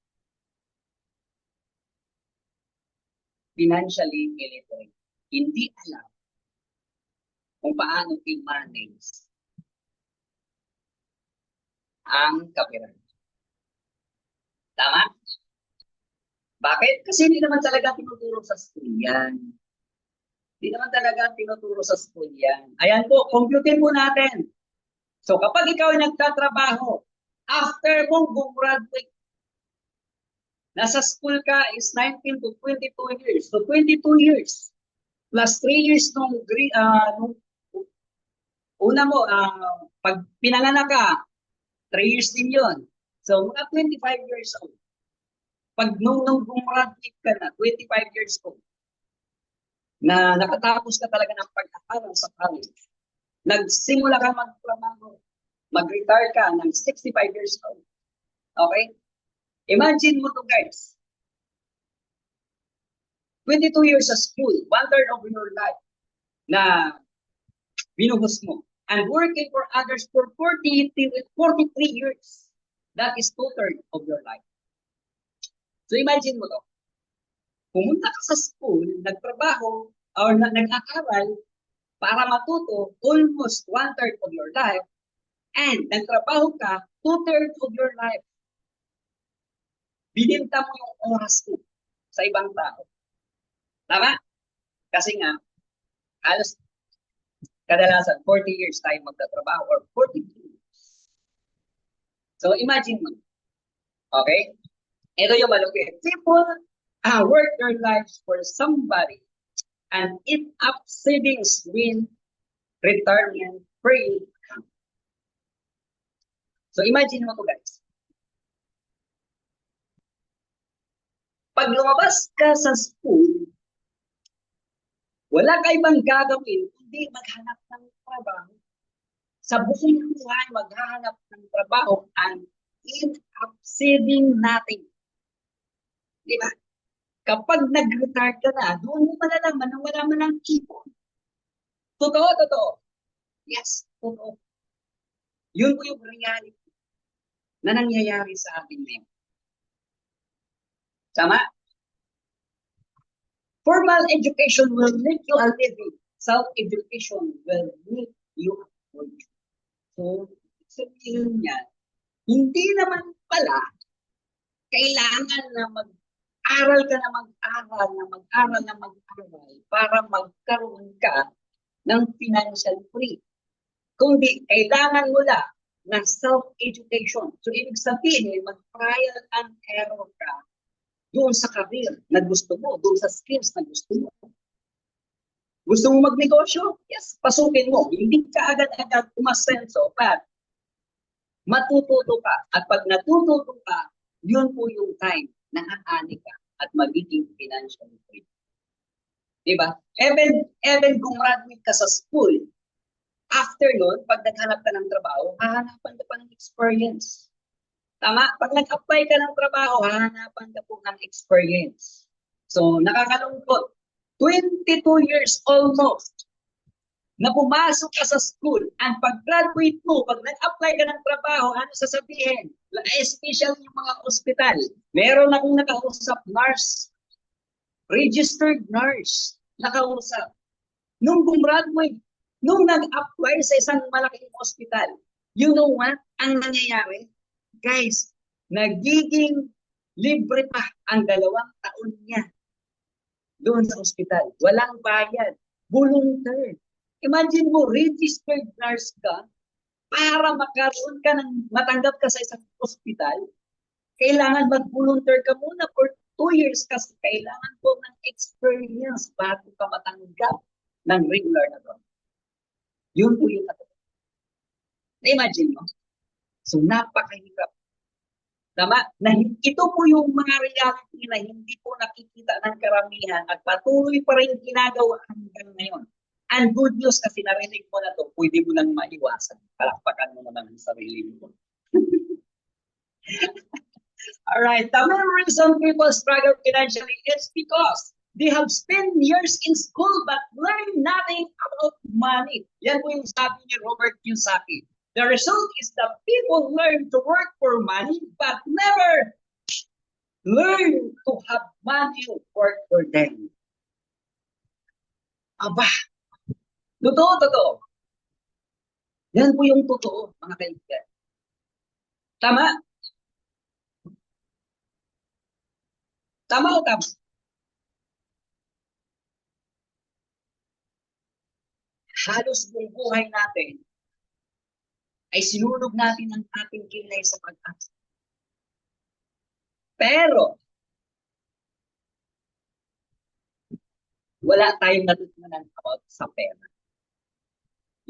financially illiterate. Hindi alam kung paano i-manage ang kapirahan. Tama? Bakit? Kasi hindi naman talaga tinuturo sa school yan. Hindi naman talaga tinuturo sa school yan. Ayan po, computin po natin. So kapag ikaw ay nagtatrabaho, after mong graduate, Nasa school ka is 19 to 22 years. So 22 years plus 3 years nung una mo, pag pinanganak ka, 3 years din yun. So mga 25 years old. Pag nung graduate ka na, 25 years old, na nakatapos ka talaga ng pag-aaral sa college, nagsimula ka magtrabaho, mag-retire ka ng 65 years old. Okay? Imagine mo to guys. 22 years sa school, 1/3 of your life na binuhos mo. And working for others for 43 years. That is 2/3 of your life. So imagine mo to. Pumunta ka sa school, nagtrabaho, or nag-aaral para matuto almost 1/3 of your life, and nagtrabaho ka 2/3 of your life. Bininta mo yung oras mo sa ibang tao. Tama? Kasi nga, halos kadalasan 40 years tayo magtatrabaho or 42 years. So imagine mo. Okay? Ito yung malupit. People work their lives for somebody and eat up savings with retirement free. So imagine mo to guys. Pag lumabas ka sa school, wala ka ibang gagawin kundi maghanap ng trabaho. Sa buong buhay, maghanap ng trabaho and eat up saving natin. Di ba? Kapag nag-retire ka na, doon mo malalaman na wala man ang ipon. Totoo. Yes, totoo. Yun po yung reality na nangyayari sa atin ngayon. Tama? Formal education will make you a living. Self-education will make you a fortune. So, sabihin niya, hindi naman pala kailangan na mag-aral ka na mag-aral para magkaroon ka ng financial free. Kundi kailangan mo lang ng self-education. So, ibig sabihin, mag-trial and error ka doon sa career na gusto mo, doon sa skills na gusto mo. Gusto mo magnegosyo? Yes, pasukin mo. Hindi ka agad-agad umasenso, but matututo ka. At pag natututo ka, yun po yung time na aani ka at magiging financial free. Diba? Even kung graduate ka sa school, after nun, pag naghanap ka ng trabaho, hahanapan ka pa ng experience. Tama? Pag nag-apply ka ng trabaho, hahanapan ka po ng experience. So, nakakalungkot. 22 years almost na pumasok ka sa school and pag-graduate mo, pag nag-apply ka ng trabaho, ano sasabihin? Especially yung mga ospital. Meron akong nakausap, nurse, registered nurse, nakausap. Nung gumraduate, nung nag-apply sa isang malaking ospital, you know what? Ang nangyayari? Guys, nagiging libre pa ang 2 taon niya doon sa ospital. Walang bayad. Volunteer. Imagine mo, registered nurse ka para makaroon ka ng matanggap ka sa isang ospital. Kailangan mag-volunteer ka muna for 2 years kasi kailangan po ng experience bago ka matanggap ng regular na doon. Yun po yung katotohanan. Na-imagine mo? So, napakahirap. Tama? Ito po yung mga reality na hindi po nakikita ng karamihan at patuloy pa rin ginagawa hanggang ngayon. And good news kasi narinig mo na to, pwede mo nang maiwasan. Palakpakan mo naman ang sarili mo. Alright, the main reason people struggle financially is because they have spent years in school but learn nothing about money. Yan po yung sabi ni Robert Kiyosaki. The result is that people learn to work for money but never learn to have money work for them. Aba, totoo. Yan po yung totoo, mga kaibigan. Tama? Tama o tama? Halos buong buhay natin ay sinulog natin ang ating kilay sa pag-asa. Pero, wala tayong natutunan about sa pera.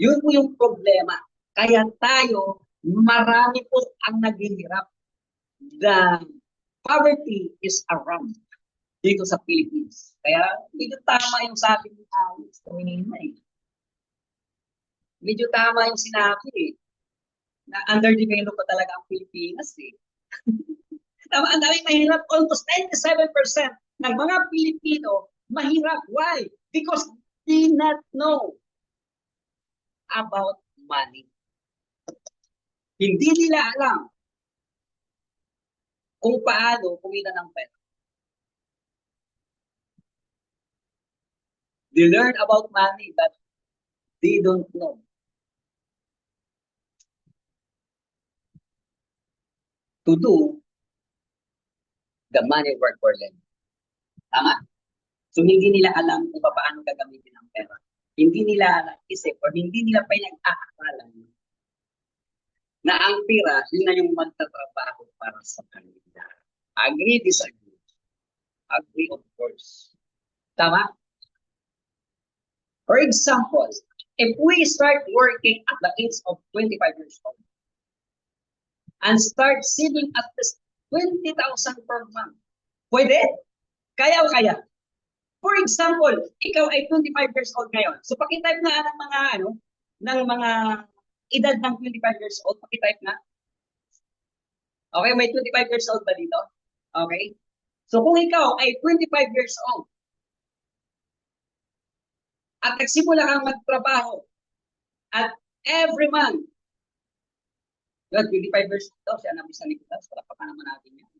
Yun po yung problema. Kaya tayo, marami po ang naghihirap. The poverty is around dito sa Philippines. Kaya medyo tama yung sabi ni Alex kanina eh. Medyo tama yung sinabi eh, na underdeveloped pa talaga ang Pilipinas eh. Tama, ang daming mahirap. Almost 97% ng mga Pilipino mahirap. Why? Because they not know about money. Hindi nila alam kung paano kumita ng pera. They learn about money but they don't know to do the money work for them. Tama? So hindi nila alam kung paano gagamitin ang pera. Hindi nila isip o hindi nila pinag-aaralan na ang pera, yun na yung magtatrabaho para sa kanila. Agree, disagree? Agree, of course. Tama? For example, if we start working at the age of 25 years old and start saving at least 20,000 per month, pwede? Kaya o kaya? For example, ikaw ay 25 years old ngayon. So pakitype na ng mga ng mga edad ng 25 years old, pakitype na. Okay, may 25 years old ba dito? Okay? So kung ikaw ay 25 years old at nagsimula kang magtrabaho at every month, yun, 25 years old daw, siya namin sa Nicolas, wala pa naman natin yan.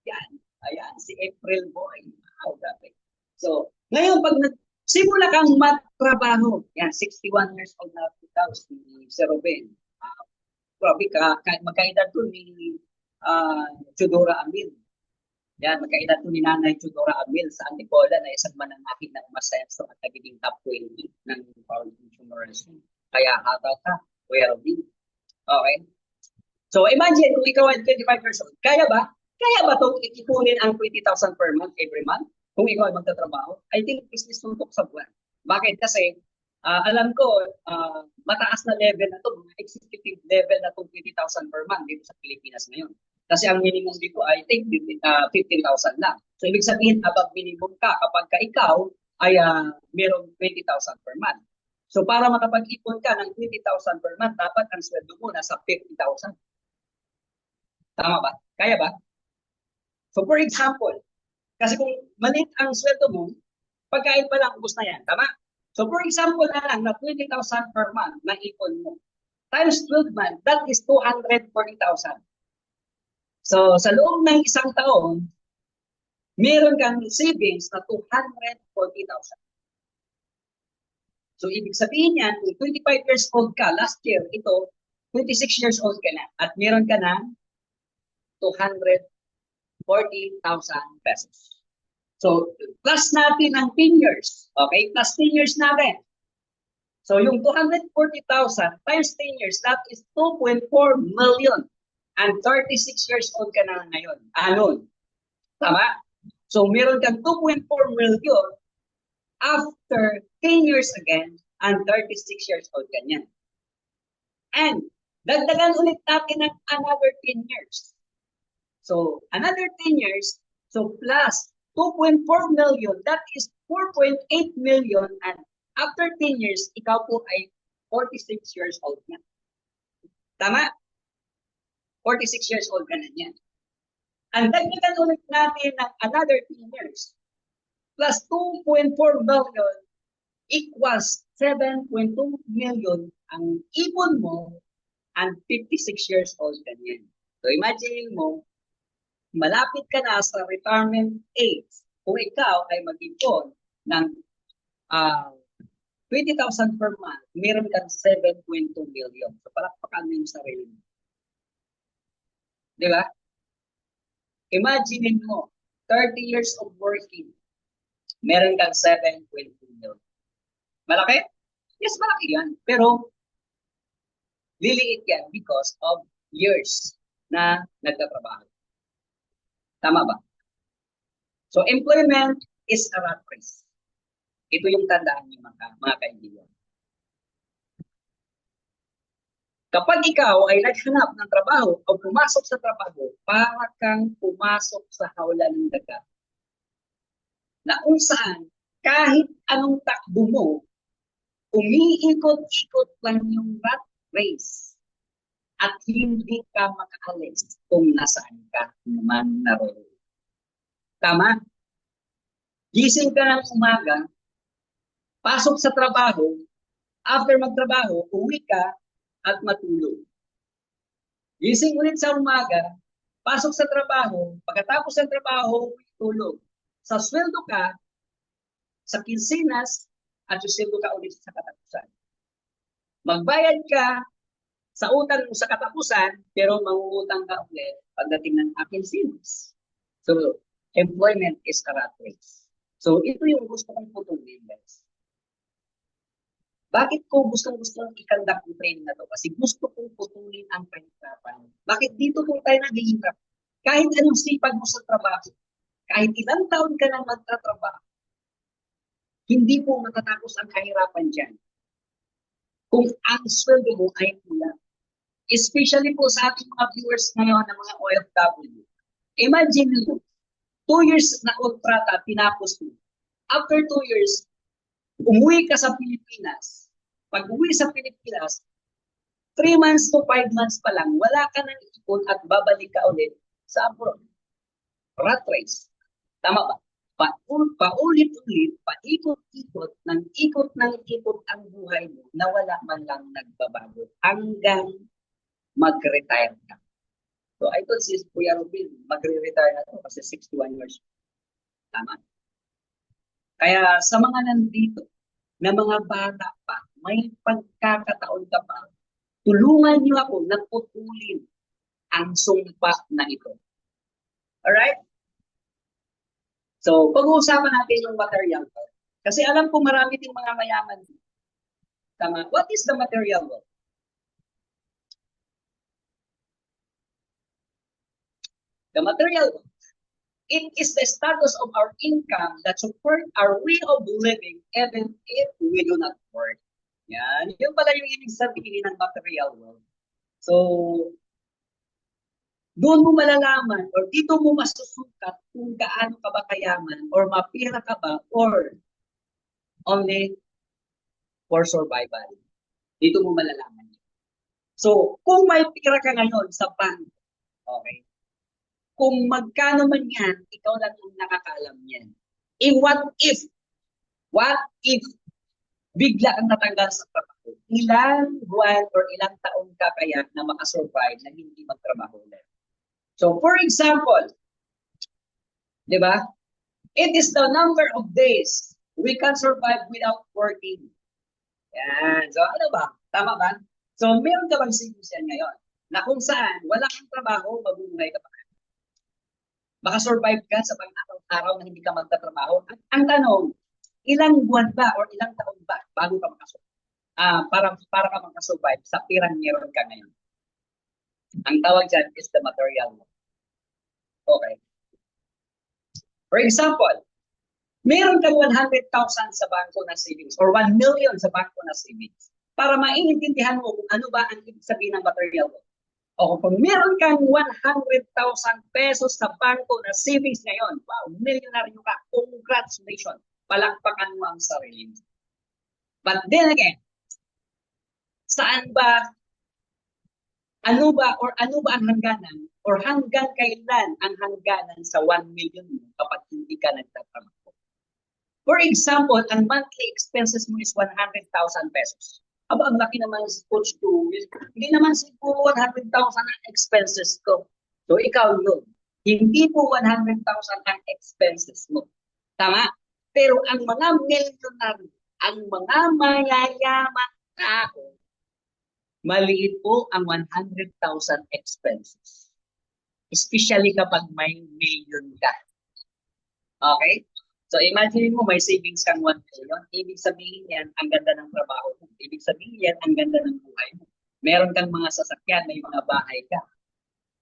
Yan, ayan, si April Boy. Wow, grabe. So, ngayon, pag nagsimula kang magtrabaho, yan, 61 years old na daw, si Ruben. Grabe ka, magkaedad to ni Chudora Amil. Yan, magkaedad to ni Nanay Chudora Amil sa Antipola na isang mananakit na umasenso at nagiging top 20 ng Power Consumerism. Kaya hataw ka, well-being. Okay? So, imagine kung ikaw ay 25 years old, kaya ba? Kaya ba itong ikipunin ang 20,000 per month every month? Kung ikaw ay magtatrabaho? I think business suntok sa buwan. Bakit? Kasi, alam ko, mataas na level na ito, executive level na itong 20,000 per month dito sa Pilipinas ngayon. Kasi ang minimum dito ay, I think, 15,000 lang. So, ibig sabihin, above minimum ka kapag ka ikaw ay mayroong 20,000 per month. So, para makapag-ipon ka ng 20,000 per month, dapat ang sweldo mo nasa 50,000. Tama ba? Kaya ba? So, for example, kasi kung maliit ang sweldo mo, pagkain pa lang, ubos na yan. Tama? So, for example na lang, na 20,000 per month na ipon mo. Times 12 months, that is 240,000. So, sa loob ng isang taon, meron kang savings na 240,000. So, ibig sabihin yan, kung 25 years old ka, last year, ito, 26 years old ka na, at meron ka na 240,000 pesos. So, plus natin ang 10 years. Okay? Plus 10 years natin. So, yung 240,000 times 10 years, that is 2.4 million. And 36 years old ka na ngayon. Anon. Tama? So, meron kang 2.4 million after 10 years again and 36 years old ka niyan. And, dagdagan ulit natin ng another 10 years. So, another 10 years, so plus 2.4 million, that is 4.8 million, and after 10 years, ikaw po ay 46 years old na. Tama? 46 years old ka na yan. And dagdagan ulit natin ng another 10 years. Plus 2.4 million equals 7.2 million ang ipon mo and 56 years old ka niyan. So imagine mo, malapit ka na sa retirement age. Kung ikaw ay mag-ipon ng 20,000 per month, meron kang 7.2 million. So palakpakan mo yung sarili mo. Di ba? Imagine mo, 30 years of working, meron kang 7.2 million. Malaki? Yes, malaki yan. Pero, liliit yan because of years na nagtatrabaho. Tama ba? So, employment is a rat race. Ito yung tandaan niyo mga kaibigan. Kapag ikaw ay naghanap ng trabaho o pumasok sa trabaho, para kang pumasok sa hawla ng dagat. Na kung saan, kahit anong takbo mo, umiikot-ikot lang yung rat race at hindi ka makaalis kung nasaan ka naman naroon. Tama? Gising ka ng umaga, pasok sa trabaho, after magtrabaho, uwi ka at matulog. Gising ulit sa umaga, pasok sa trabaho, pagkatapos ng trabaho, tulog. Sa sweldo ka, sa kinsinas, at sweldo ka ulit sa katapusan. Magbayad ka sa utang mo sa katapusan, pero mangungutang ka ulit pagdating ng kinsinas. So, employment is a rat race. So, ito yung gusto kong putulin, guys. Bakit ko gustong i-conduct yung training na to? Kasi gusto kong putulin ang kahirapan. Bakit dito po tayo naghihirap? Kahit anong sipag mo sa trabaho, kahit ilang taon ka nang magtatrabaho, hindi po matatapos ang kahirapan dyan. Kung ang sweldo mo ay kulang. Especially po sa ating mga viewers ngayon ng mga OFW. Imagine nyo, 2 years na kontrata, tinapos mo. After 2 years, umuwi ka sa Pilipinas. Pag uwi sa Pilipinas, 3 months to 5 months pa lang, wala ka nang ipon at babalik ka ulit sa abroad. Rat race. Tama ba? Paulit-ulit, paikot-ikot, ikot ang buhay mo na wala man lang nagbabago hanggang mag-retire ka. So I thought si Kuya Robin, magre-retire na to kasi 61 years. Tama? Kaya sa mga nandito, na mga bata pa, may pagkakataon ka pa, tulungan niyo ako na putulin ang sumpa na ito. Alright? So, pag-uusapan natin yung material wealth. Kasi alam ko marami ding mga mayaman. Tama? What is the material wealth? The material wealth, it is the status of our income that support our way of living even if we do not work. Yan. Yung pala yung ibig sabihin ng material wealth. So, doon mo malalaman or dito mo masusukat kung gaano ka ba kayaman or mapira ka ba or only for survival. Dito mo malalaman. So, kung may pira ka ngayon sa bank, okay, kung magkano man yan, ikaw lang yung nakakaalam yan. What if bigla kang natanggal sa trabaho? Ilang buwan or ilang taon ka kaya na makasurvive na hindi magtrabaho ulit? So, for example, di ba? It is the number of days we can survive without working. Yan. So, ano ba? Tama ba? So, meron ka bang savings yan ngayon? Na kung saan, wala kang trabaho, mabubuhay ka pa. Makasurvive ka sa pang-araw na hindi ka magtatrabaho. Ang tanong, ilang buwan ba or ilang taon ba bago ka makasurvive? Para ka makasurvive sa pirang meron ka ngayon. Ang tawag dyan is the material wealth. Okay. For example, meron kang 100,000 sa bangko na savings or 1 million sa bangko na savings. Para maiintindihan mo kung ano ba ang ibig sabihin ng material wealth. O kung meron kang 100,000 pesos sa bangko na savings ngayon, wow, milyonaryo ka, congratulations, palakpakan mo ang sarili mo. But then again, saan ba, ano ba ang hangganan or hanggang kailan ang hangganan sa 1 million mo kapag hindi ka nagtatrabaho? For example, ang monthly expenses mo is 100,000 pesos. Aba, ang laki naman si Coach 2. Hindi naman siguro 100,000 ang expenses ko. So, ikaw yun. Hindi po 100,000 ang expenses mo. Tama? Pero ang mga millionaire, ang mga mayayaman tao, maliit po ang 100,000 expenses. Especially kapag may million ka. Okay? So imagine mo may savings kang 1 million, ibig sabihin yan, ang ganda ng trabaho mo. Ibig sabihin yan, ang ganda ng buhay mo. Meron kang mga sasakyan, may mga bahay ka.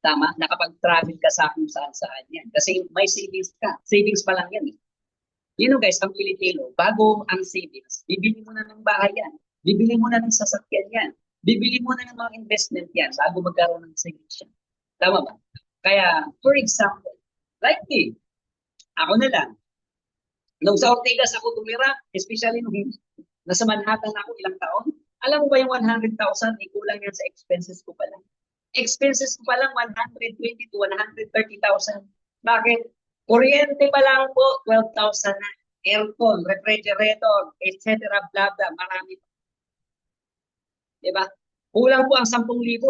Tama? Nakapag-travel ka sa kung saan-saan yan. Kasi may savings ka. Savings pa lang yan eh. You know guys, ang Pilipino, bago ang savings, bibili mo na ng bahay yan. Bibili mo na ng sasakyan yan. Bibili mo na ng mga investment yan bago magkaroon ng savings yan. Tama ba? Kaya, for example, like me, ako na lang, nung sa Ortigas ako tumira, especially nung nasa Manhattan ako ilang taon, alam mo ba yung 100,000, kulang yan sa expenses ko pa lang. Expenses ko pa lang 120 to 130,000. Bakit? Kuryente pa lang po, 12,000 na. Aircon, refrigerator, etc. Blah, blah, marami. Diba? Kulang po ang 10,000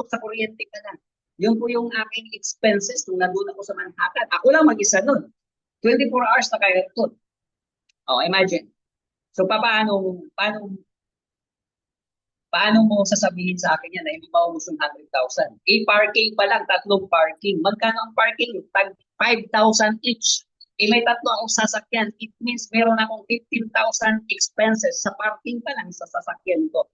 sa kuryente ka na. Yun po yung aking expenses nung nandun ako sa Manhattan. Ako lang mag-isa nun. 24 hours na kaya ito. Oh, imagine. So, paano mo sasabihin sa akin yan na hindi maubos yung 100,000? Parking pa lang, 3 parking. Magkano ang parking? Tag 5,000 each. May 3 akong sasakyan. It means meron akong 15,000 expenses sa parking pa lang sa sasakyan ko.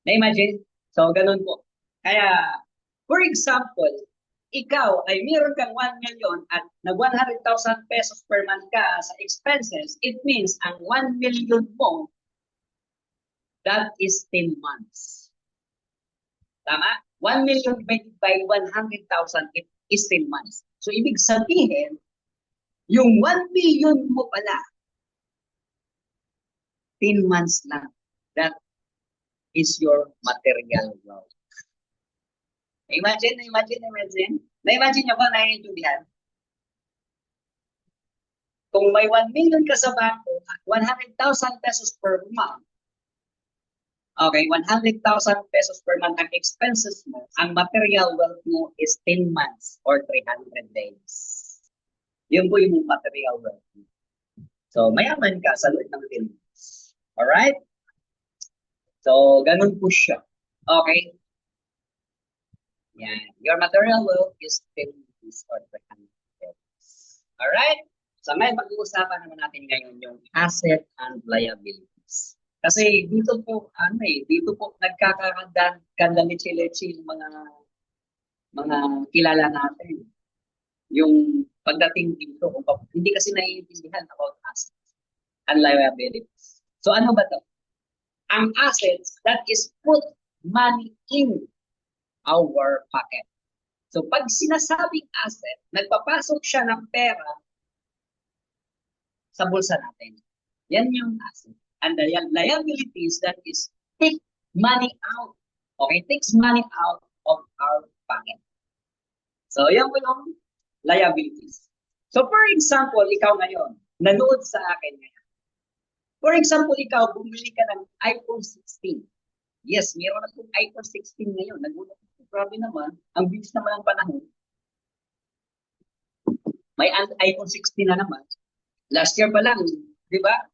Na-imagine? So, ganun po. Kaya, for example, ikaw ay meron kang 1 million at nag 100,000 pesos per month ka sa expenses, it means ang 1 million mo, that is 10 months. Tama? 1 million divided by 100,000, it is 10 months. So, ibig sabihin, yung 1 million mo pala, 10 months lang. That is your material wealth. Imagine. Na-imagine nyo ba naiintindihan? Kung may 1 million ka sa bangko at 100,000 pesos per month, okay, 100,000 pesos per month ang expenses mo, ang material wealth mo is 10 months or 300 days. Yun po yung material wealth mo. So, mayaman ka sa loob ng 10 months. Alright? So, ganun po siya. Okay? Yan. Your material wealth is 10 months or 300 days. Alright? So, may pag-uusapan naman natin ngayon yung asset and liabilities. Kasi dito po, dito po nagkakaganda-litsi-litsi yung mga kilala natin. Yung pagdating dito, hindi kasi naiintindihan about assets and liabilities. So, ano ba ito? Ang assets, that is put money in our pocket. So, pag sinasabing asset, nagpapasok siya ng pera sa bulsa natin. Yan yung asset. And the liabilities, that is take money out. Okay, takes money out of our pocket. So, yan po yung liabilities. So, for example, ikaw ngayon, nanood sa akin ngayon. For example, ikaw, bumili ka ng iPhone 16. Yes, meron akong iPhone 16 ngayon. Nagulat ako. Grabe naman. Ang bilis naman ang panahon. May iPhone 16 na naman. Last year pa lang, di ba?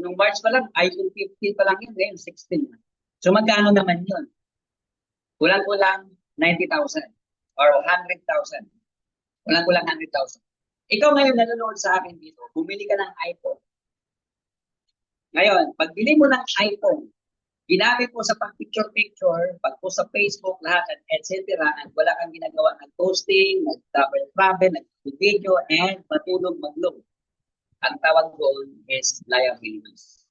Nung March pa lang, iPhone 15 pa lang yun. Ngayon, 16 na. So, magkano naman yun? Kulang-kulang 90,000 or 100,000. Kulang-kulang 100,000. Ikaw ngayon nanonood sa akin dito, bumili ka ng iPhone. Ngayon, pagbili mo ng iPhone, ginamit mo sa pag-picture-picture, pag-post sa Facebook, lahat, etc. At wala kang ginagawa ng posting, nag-travel, nag-video, and matulog maglog. Ang tawag doon is liabilities.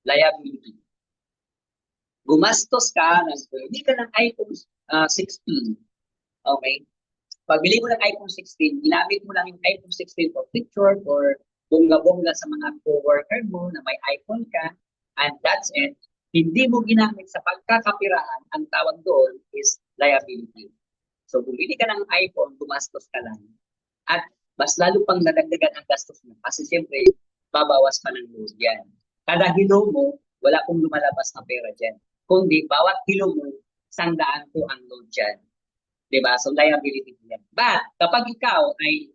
Liability. Gumastos ka, bili ka ng iPhone 16. Okay? Pagbili mo ng iPhone 16, ginamit mo lang yung iPhone 16 for picture, for bongga-bongga sa mga co-worker mo na may iPhone ka, and that's it. Hindi mo ginamit sa pagkakapirahan, ang tawag doon is liability. So, bumili ka ng iPhone, gumastos ka lang. At mas lalo pang nadagdagan ang gastos mo. Kasi siyempre, babawas pa ng load yan. Kada hilo mo, wala pong lumalabas na pera dyan. Kundi, bawat hilo mo, 100 po ang load dyan. Diba? So, liability yan. But, kapag ikaw ay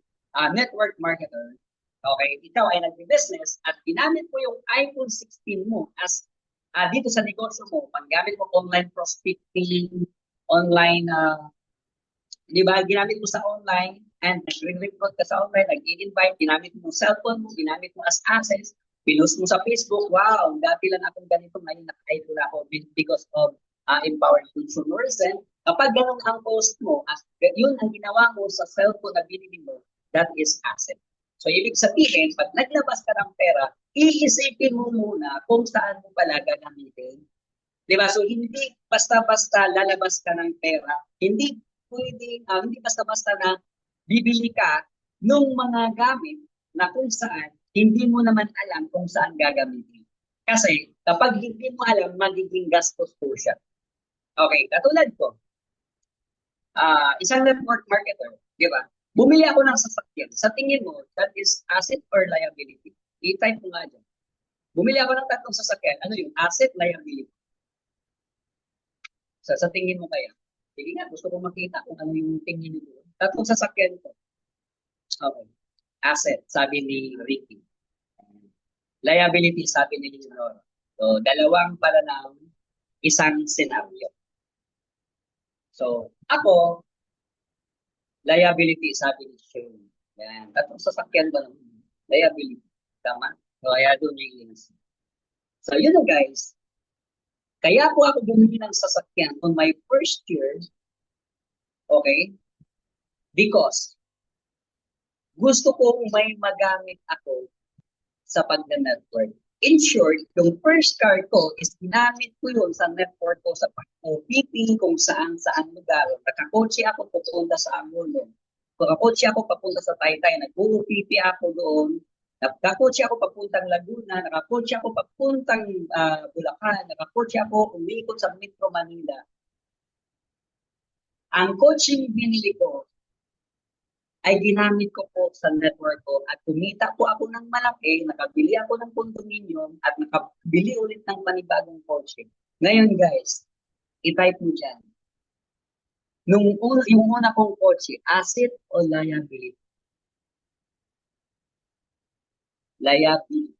network marketer, okay, ikaw ay nag-business at ginamit mo yung iPhone 16 mo as dito sa negosyo mo, paggamit mo online prospecting, online, di ba, ginamit mo sa online and nag-recruit ka sa online, nag-i-invite, ginamit mo cellphone mo, ginamit mo as access, pinost mo sa Facebook, wow, dati lang akong ganito, ngayon naka-iPhone ako because of empowered consumerism. Kapag ganun ang post mo, yun ang ginawa mo sa cellphone na binili mo, that is asset. So, ibig sabihin, pag naglabas ka ng pera, iisipin mo muna kung saan mo pala gagamitin. Di ba? So, hindi basta-basta lalabas ka ng pera. Hindi pwede, hindi basta-basta na bibili ka ng mga gamit na kung saan hindi mo naman alam kung saan gagamitin. Kasi kapag hindi mo alam, magiging gastos po siya. Okay, katulad ko, isang network marketer, di ba? Bumili ako ng sasakyan. Sa tingin mo, that is asset or liability? I-type mo nga dyan. Bumili ako ng tatlong sasakyan. Ano yung asset, liability? Sa tingin mo kaya? Sige nga, gusto ko makita kung ano yung tingin nyo. Tatlong sasakyan ko. Okay. Asset, sabi ni Ricky. Liability, sabi ni Leonor. So, dalawang para ng isang senaryo. So, ako, liability, sabi ni Shane. Yan. Tatlong sasakyan ba naman? Liability. Tama? So, kaya doon yung links. So, yun na guys. Kaya po ako bumili ng sasakyan on my first year. Okay? Because gusto ko may magamit ako sa pag-network. In short, yung first car ko is ginamit ko yun sa network ko sa pag-OPP kung saan lugar. Nakakotse ako papunta sa Angulo. Nakakotse ako papunta sa Taytay. Nag-OPP ako doon. Nakakotse ako papuntang Laguna. Nakakotse ako papuntang Bulacan. Nakakotse ako umikot sa Metro Manila. Ang coaching binili ko ay ginamit ko po sa network ko at kumita po ako ng malaki, nakabili ako ng condominium at nakabili ulit ng panibagong kotse. Ngayon guys, i-type mo dyan. Yung una kong kotse, asset o liability? Liability.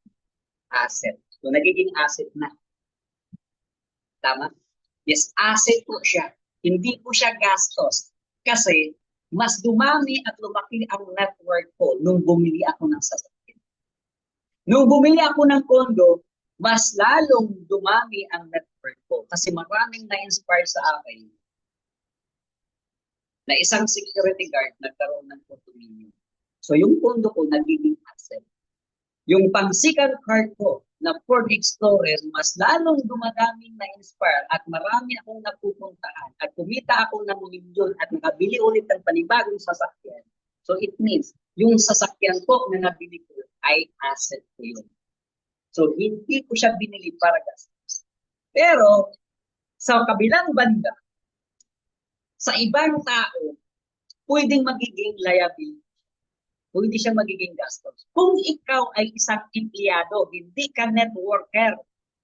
Asset. So nagiging asset na. Tama? Yes, asset po siya. Hindi po siya gastos. Kasi mas dumami at lumaki ang network ko nung bumili ako ng sasakyan. Nung bumili ako ng kondo, mas lalong dumami ang network ko kasi maraming na-inspire sa akin na isang security guard nagkaroon ng condominium. So yung kondo ko nagiging asset. Yung pang-second card ko na Ford Explorer, mas lalong dumadaming na-inspire at marami akong napupuntahan at kumita ako ng milyon at nakabili ulit ng panibagong sasakyan. So it means, yung sasakyan ko na nabili ko ay asset ko yun. So hindi ko siya binili para gastos. Pero sa kabilang banda, sa ibang tao, pwedeng magiging liability. Hindi siya magiging gastos. Kung ikaw ay isang empleyado, hindi ka networker,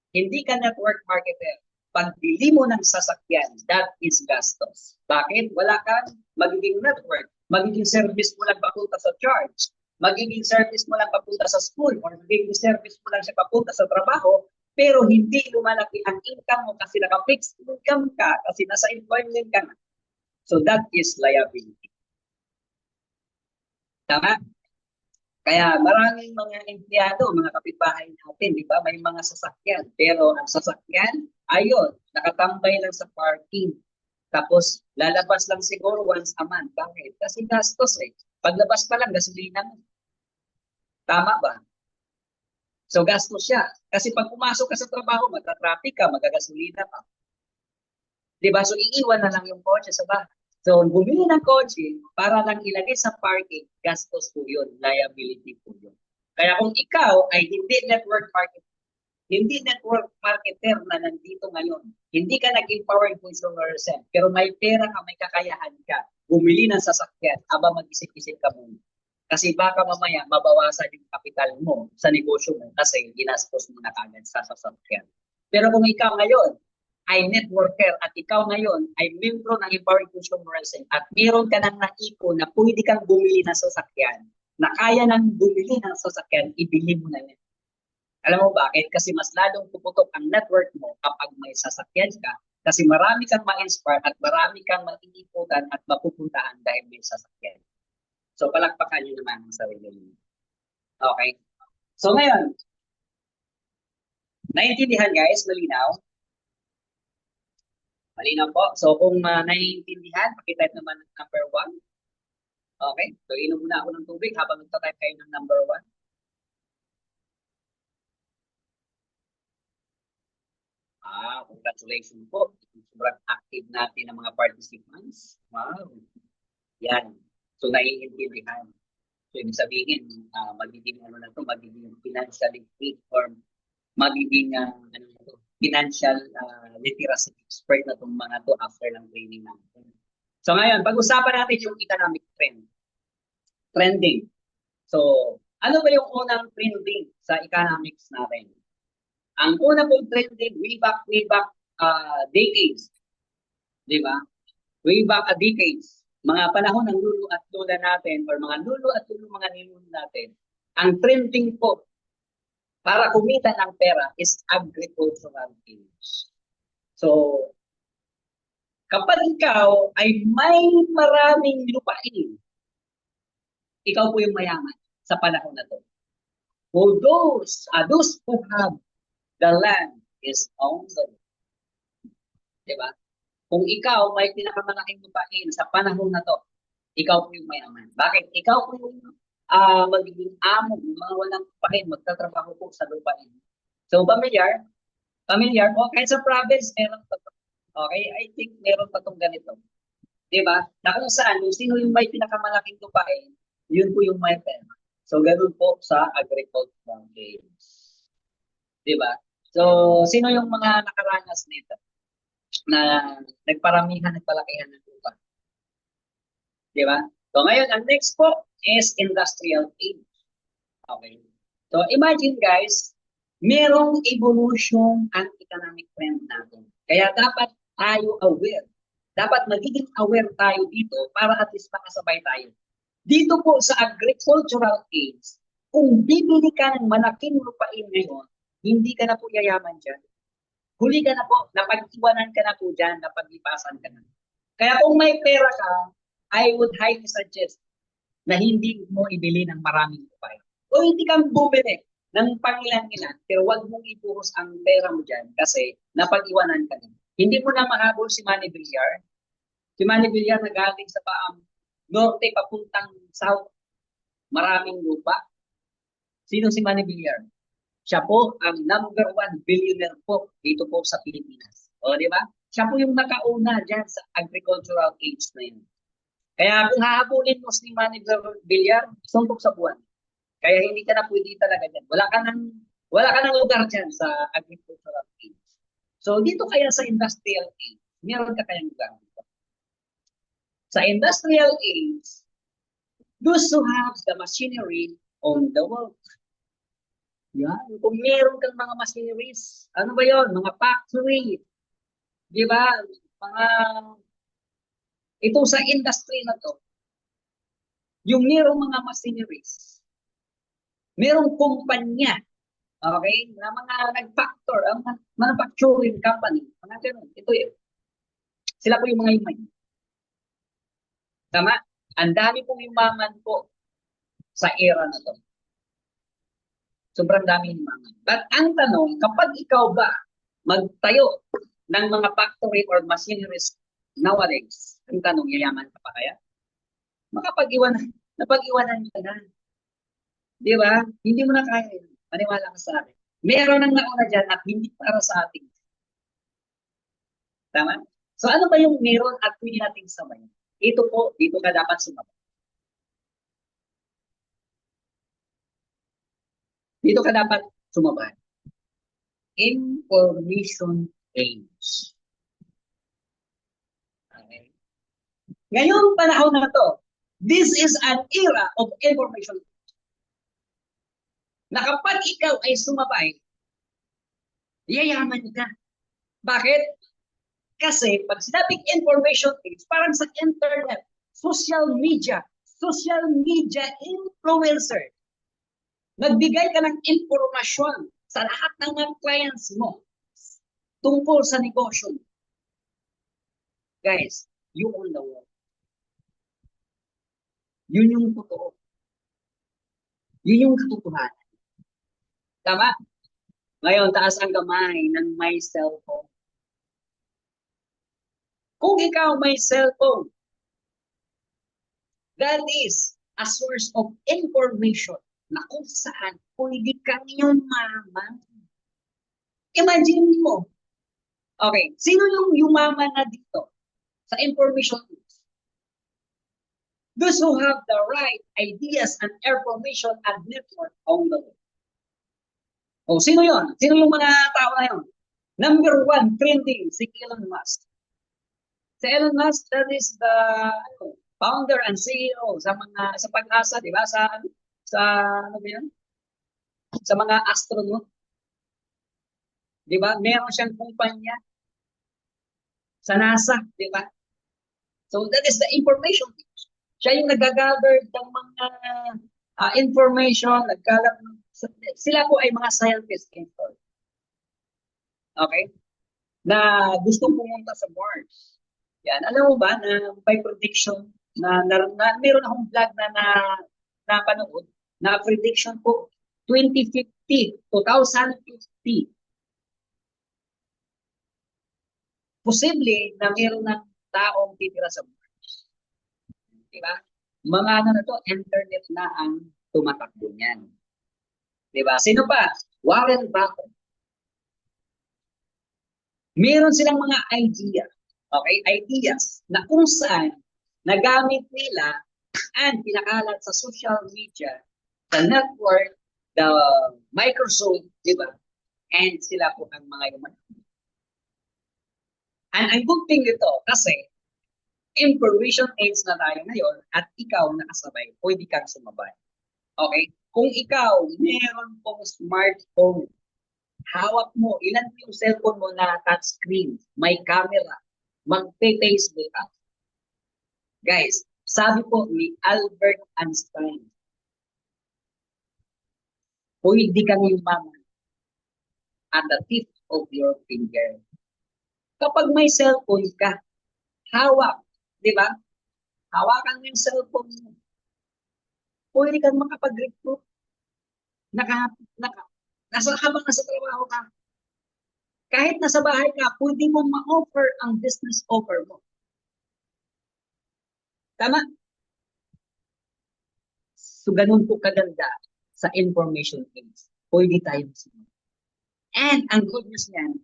hindi ka network marketer, pagbili mo ng sasakyan, that is gastos. Bakit? Wala kang magiging network. Magiging service mo lang papunta sa church. Magiging service mo lang papunta sa school or magiging service mo lang siya papunta sa trabaho, pero hindi lumalaki ang income mo kasi naka-fixed income ka, kasi nasa employment ka na. So that is liability. Tama? Kaya maraming mga empleyado, mga kapitbahay natin, di ba? May mga sasakyan. Pero ang sasakyan, ayun, nakatambay lang sa parking. Tapos, lalabas lang siguro once a month. Bakit? Kasi gastos eh. Paglabas pa lang, gasolina mo. Tama ba? So, gastos siya. Kasi pag pumasok ka sa trabaho, magta-traffic ka, magagasolina ka. Di ba? So, iiwan na lang yung kotse sa bahay. So, bumili ng kotse para lang ilagay sa parking, gastos po yun, liability po yun. Kaya kung ikaw ay hindi network marketer na nandito ngayon, hindi ka naging power consumer yourself, pero may pera ka, may kakayahan ka, bumili ng sasakyan, aba mag-isip-isip ka muna. Kasi baka mamaya mabawasan yung kapital mo sa negosyo mo kasi ginastos mo na kagad sa sasakyan. Pero kung ikaw ngayon, ay networker at ikaw ngayon ay membro ng Empowering Consumerism at meron ka nang naipon na pwede kang bumili ng sasakyan, na kaya nang bumili ng sasakyan, ibili mo na yan. Alam mo bakit? Kasi mas lalong puputok ang network mo kapag may sasakyan ka kasi marami kang ma-inspire at marami kang maiiputan at mapupuntahan dahil may sasakyan. So palakpakan nyo naman ang sarili nyo. Okay? So ngayon, naiintindihan guys, malinaw? Malinaw po. So kung naiintindihan, pakitype naman ng number 1. Okay? So, inom muna ako ng tubig habang nagtatype kayo ng number 1. Congratulations po. Sobrang active natin ng mga participants. Wow. Yan. So, naiintindihan. So, ibig sabihin, magiging ano na to, magiging financially free or magiging ano na to, financial literacy expert na itong mga to after ng training natin. So, ngayon, pag-usapan natin yung economic trend. Trending. So, ano ba yung unang trending sa economics natin? Ang una pong trending way back decades. Di ba? Way back decades. Mga panahon ng lulu at lola natin or mga lulu at lulu mga ninuno natin, ang trending po para kumita ng pera is agricultural age. So, kapag ikaw ay may maraming lupain, ikaw po yung mayaman sa panahon na to. For those who have the land is owned. Diba? Kung ikaw may pinakamalaking lupain sa panahon na to, ikaw po yung mayaman. Bakit? Ikaw po yung magiging amo ng mga walang lupain, magtatrabaho po sa lupain. So, familiar po, kahit sa province, meron pa to. Okay? I think meron pa tong ganito. Diba? Na kung saan, kung sino yung may pinakamalaking lupain, yun po yung may pera. So, ganun po sa agricultural games. Diba? So, sino yung mga nakaranas nito na nagparamihan, nagpalakihan ng lupa? Diba? So, ngayon, ang next po is industrial age. Okay. So, imagine guys, merong evolution ang economic trend natin. Kaya dapat tayo aware. Dapat magiging aware tayo dito para at least makasabay tayo. Dito po sa agricultural age, kung bibili ka ng malaking lupain ngayon, hindi ka na po yayaman dyan. Huli ka na po, napag-iwanan ka na po dyan, napaglipasan ka na. Kaya kung may pera ka, I would highly suggest na hindi mo ibili ng maraming lupain. O hindi kang bumili ng pangilan-ilan, pero wag mong ipuros ang pera mo dyan kasi napag-iwanan ka na. Hindi mo na mahabol si Manny Villar. Si Manny Villar na galing sa norte papuntang south, maraming lupa. Sino si Manny Villar? Siya po ang number 1 billionaire po dito po sa Pilipinas. O, di ba? Siya po yung nakauna dyan sa agricultural age na yun. Kaya kung hahabulin mo si Manny Villar, suntok sa buwan. Kaya hindi ka na pwede talaga dyan. Wala ka ng lugar dyan sa agricultural age. So, dito kaya sa industrial age, meron ka kayang lugar dito. Sa industrial age, those who have the machinery on the world. Yan. Kung meron kang mga machineries, ano ba yon? Mga factory. Di ba? Ito sa industry na to, yung merong mga machineries, merong kumpanya, okay, na mga nag-factor, ang manufacturing company, mga ganun. Ito yun. Sila po yung mga himay. Tama? Ang dami pong yumaman po sa era na to. Sobrang dami yumaman. But ang tanong, kapag ikaw ba magtayo ng mga factory or machineries nowadays, ang tanong, yayaman ka pa kaya? Napag-iwanan ka na. Di ba? Hindi mo na kaya. Maniwala ka sa akin. Meron nang nauna dyan at hindi para sa ating. Tama? So ano ba yung meron at pwede nating sabay? Ito po, dito ka dapat sumabay. Dito ka dapat sumabay. Information age. Okay. Ngayong panahon na to, this is an era of information age. Na kapag ikaw ay sumabay, yayaman ka. Bakit? Kasi pag sinabing information age, parang sa internet, social media influencer. Nagbigay ka ng impormasyon sa lahat ng mga clients mo tungkol sa negosyo. Guys, you own the world. Yun yung totoo. Yun yung katotohanan. Tama? Ngayon, taas ang kamay ng may cellphone. Kung ikaw may cellphone, That is a source of information na kung saan pwede kang yumaman. Imagine mo. Okay, sino yung yumaman na dito sa information tools? Those who have the right ideas and information and network on the way. O, sino yon? Sino yung mga tao na yun? Number one, trending, si Elon Musk. Si Elon Musk, that is the founder and CEO sa mga sa Pag-asa, di ba? Sa ano ba yan? Sa mga astronaut. Di ba? Meron siyang kumpanya sa NASA, di ba? So that is the information. Siya yung nag-gather ng mga information, sila po ay mga scientists. Okay? Na gustong pumunta sa Mars. Yan. Alam mo ba na by prediction meron akong vlog na napanood na prediction po 2050, 2050. Posible na meron ng taong titira sa Mars. Diba? Mga ano na to, internet na ang tumatakbo niyan. Diba? Sino pa? Warren Buffett. Meron silang mga idea, okay, ideas na kung saan nagamit nila and pinakalat sa social media, the network, the Microsoft, di ba? And sila po ang mga yuman. And ang good thing dito, kasi information age na tayo ngayon at ikaw nakasabay, pwede kang sumabay. Okay? Kung ikaw meron pong smartphone, hawak mo, ilan yung cellphone mo na touchscreen, may camera, magpe-Facebook ka. Guys, sabi po ni Albert Einstein, pwede kang yumaman at the tip of your finger. Kapag may cellphone ka, hawak, di ba? Hawakan mo yung cellphone mo. Pwede kang makapag-recruit. Habang nasa trabaho ka, kahit nasa bahay ka, pwede mo ma-offer ang business offer mo. Tama? So, ganun po kaganda sa information age. Pwede tayong sumunod. And ang good news niyan,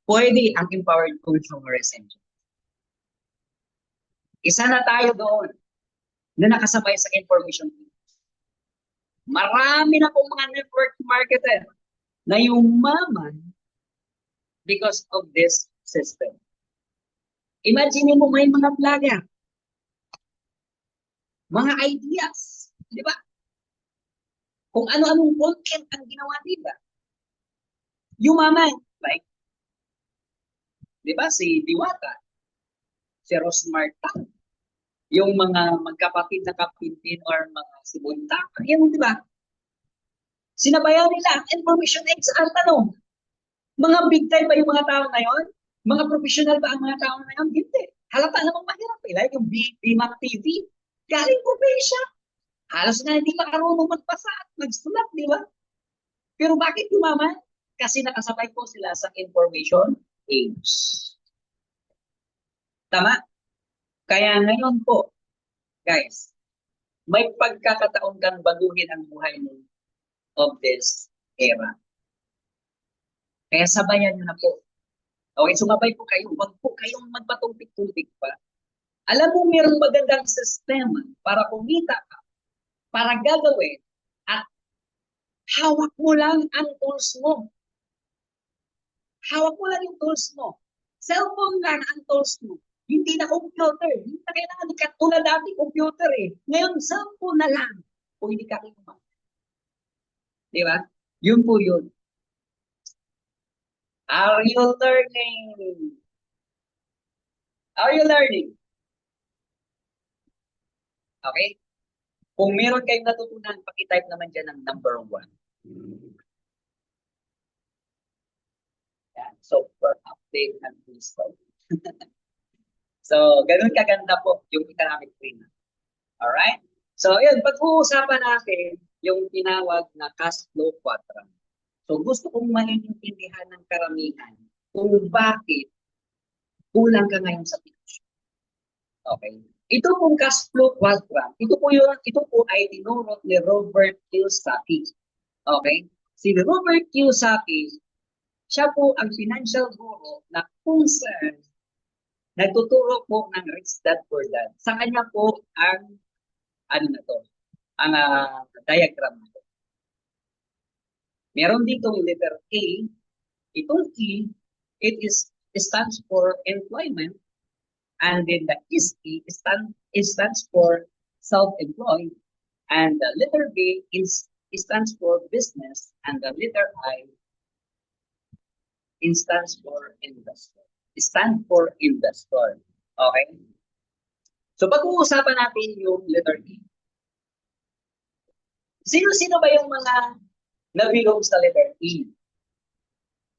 pwede ang empowered consumerism. Isa na tayo doon na nakasabay sa information age. Marami na pong mga network marketer na yumaman because of this system. Imagine mo may mga vlogger, mga ideas, di ba? Kung ano-anong content ang ginawa nila. Yumaman, like, di ba, si Diwata, si Rosmar Tan, yung mga magkapatid na kapintin or mga sibunta, yan, di ba? Sinabayan nila, information age, ang tanong, mga big time ba yung mga tao na yon? Mga professional ba ang mga tao na yon? Hindi. Halata namang mahirap. Like yung BMAC TV, galing probinsya. Halos na hindi makarunong magbasa at magsulat, di ba? Pero bakit yumaman? Kasi nakasabay po sila sa information age. Tama? Kaya ngayon po, guys, may pagkakataon kang baguhin ang buhay mo of this era. Kaya sabayan nyo na po. Okay, sumabay po kayo. Huwag po kayong magpatumpik-tumpik pa. Alam mo, mayroong magandang sistema para kumita ka, para gagawin, at hawak mo lang ang tools mo. Hawak mo lang yung tools mo. Cellphone lang ang tools mo. Hindi na computer. Hindi na kailangan katulad dati computer eh. Ngayon, cellphone na lang. Pwede ka rin kumita. Di ba? Yun po yun. Are you learning? Are you learning? Okay? Kung meron kayong natutunan, pakitype naman dyan ng number 1. Yan. So, for update and install. So, ganun kaganda po yung economic framework. Alright? So, yun, pag-uusapan natin yung tinawag na cash flow quadrant. So, gusto kong maintindihan ng karamihan kung bakit kulang ka ngayon sa pinasyon. Okay? Ito pong cash flow quadrant, ito po ay tinuro ni Robert Kiyosaki. Okay? Si Robert Kiyosaki, siya po ang financial guru na kung saan nagtuturo po ng Rich Dad Poor Dad. Sa kanya po ang ano na to, ang diagram na to. Meron dito yung letter A. Itong E, it stands for employment. And then the E stands for self-employed. And the letter B stands for business. And the letter I stands for investor. Stand for investor. Okay? So pag-uusapan natin yung letter E. Sino-sino ba yung mga nabilong sa letter E?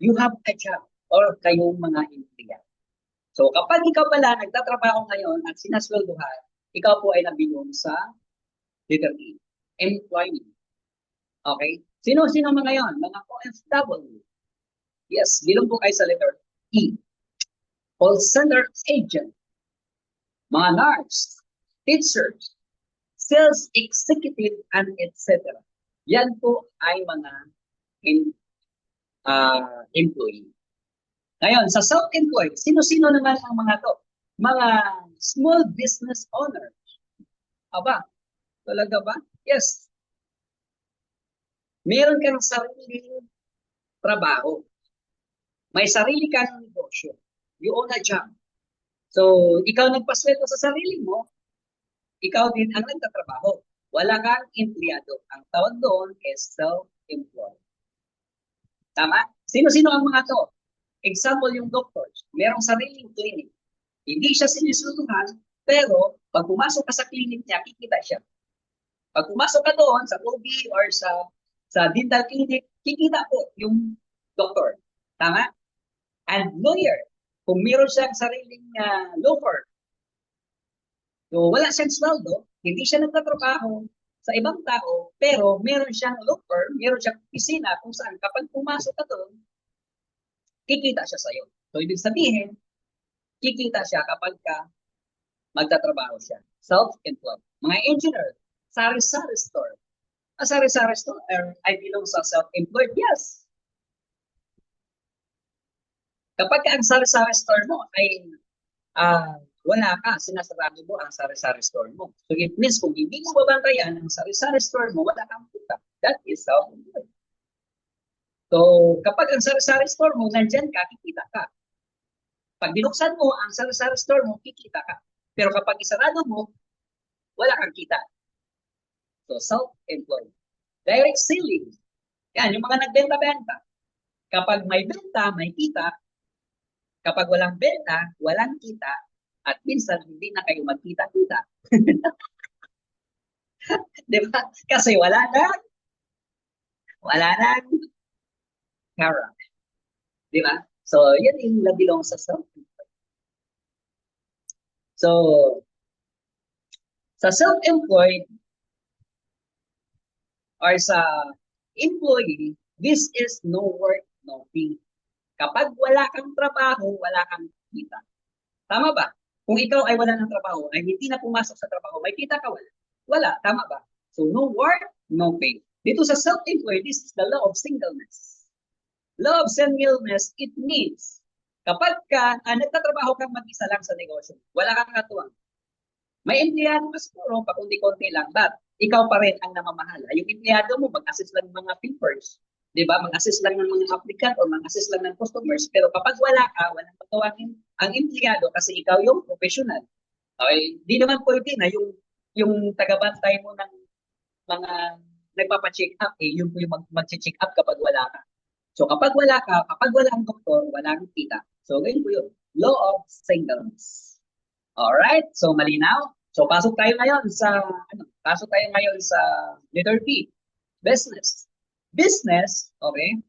You have a job or kayong mga empleyado. So kapag ikaw pala nagtatrabaho ngayon at sinasweldohan, ikaw po ay nabilong sa letter E. Employment. Okay? Sino-sino mga yon? Mga OFW. Yes, bilong po kayo sa letter E. Call center agent. Mga nurse, teachers, sales executive, and etc. Yan po ay mga employee. Ngayon, sa self-employed, sino-sino naman ang mga to? Mga small business owners. Aba, talaga ba? Yes. Meron kang sariling trabaho. May sarili kang negosyo. You own a job. So, ikaw nagpasweldo sa sarili mo, ikaw din ang nagtatrabaho. Wala kang empleyado. Ang tawag doon is self-employed. Tama? Sino-sino ang mga to? Example, yung doctors. Merong sariling clinic. Hindi siya sinisuluhan, pero pag pumasok ka sa clinic niya, kikita siya. Pag pumasok ka doon sa OB or sa dental clinic, kikita po yung doctor. Tama? And lawyer. Kung meron siyang sariling law firm, so wala siyang sweldo, hindi siya nagtatrabaho sa ibang tao, pero meron siyang law firm, meron siyang opisina kung saan kapag pumasok ka doon, kikita siya sa'yo. So, ibig sabihin, kikita siya kapag magtatrabaho siya. Self-employed. Mga engineer, sari-sari store. A sari-sari store ay belong sa self-employed? Yes. Kapag ang sari-sari store mo ay wala ka, sinasarado mo ang sari-sari store mo. So it means kung hindi mo babantayan ang sari-sari store mo, wala kang kita. That is self-employed. So kapag ang sari-sari store mo, nandyan ka, kikita ka. Pag binuksan mo ang sari-sari store mo, kikita ka. Pero kapag isarado mo, wala kang kita. So self-employed. Direct selling. Yan, yung mga nagbenta-benta. Kapag may benta, may kita. Kapag walang benta, walang kita, at minsan hindi na kayo magkita-kita. Diba? Kasi wala nang pera. Diba? So, yan yung nabilong sa self-employed. So, sa self-employed or sa employee, this is no work, no pay. Kapag wala kang trabaho, wala kang kita. Tama ba? Kung ikaw ay wala ng trabaho, ay hindi na pumasok sa trabaho, may kita ka wala? Wala. Tama ba? So, no work, no pay. Dito sa self-employed, this is the law of singleness. Law of singleness, it means, kapag nagtatrabaho kang mag-isa lang sa negosyo, wala kang katuwang. May empleyado ka siguro, pakundi-konti lang, but ikaw pa rin ang namamahala. Yung empleyado mo, mag-assist lang ng mga papers. Diba? Mag-assist lang ng mga applicant or mag-assist lang ng customers. Pero kapag wala ka, walang patawagin ang empleyado kasi ikaw yung professional. Okay? Di naman pwede na yung tagabantay mo ng mga nagpapacheck up, yung mag-check up kapag wala ka. So kapag wala ka, kapag wala ang doktor, wala kang kita. So ganyan po yun. Law of singleness. Alright? So malinaw? So pasok tayo ngayon sa letter B. Business. Business, okay,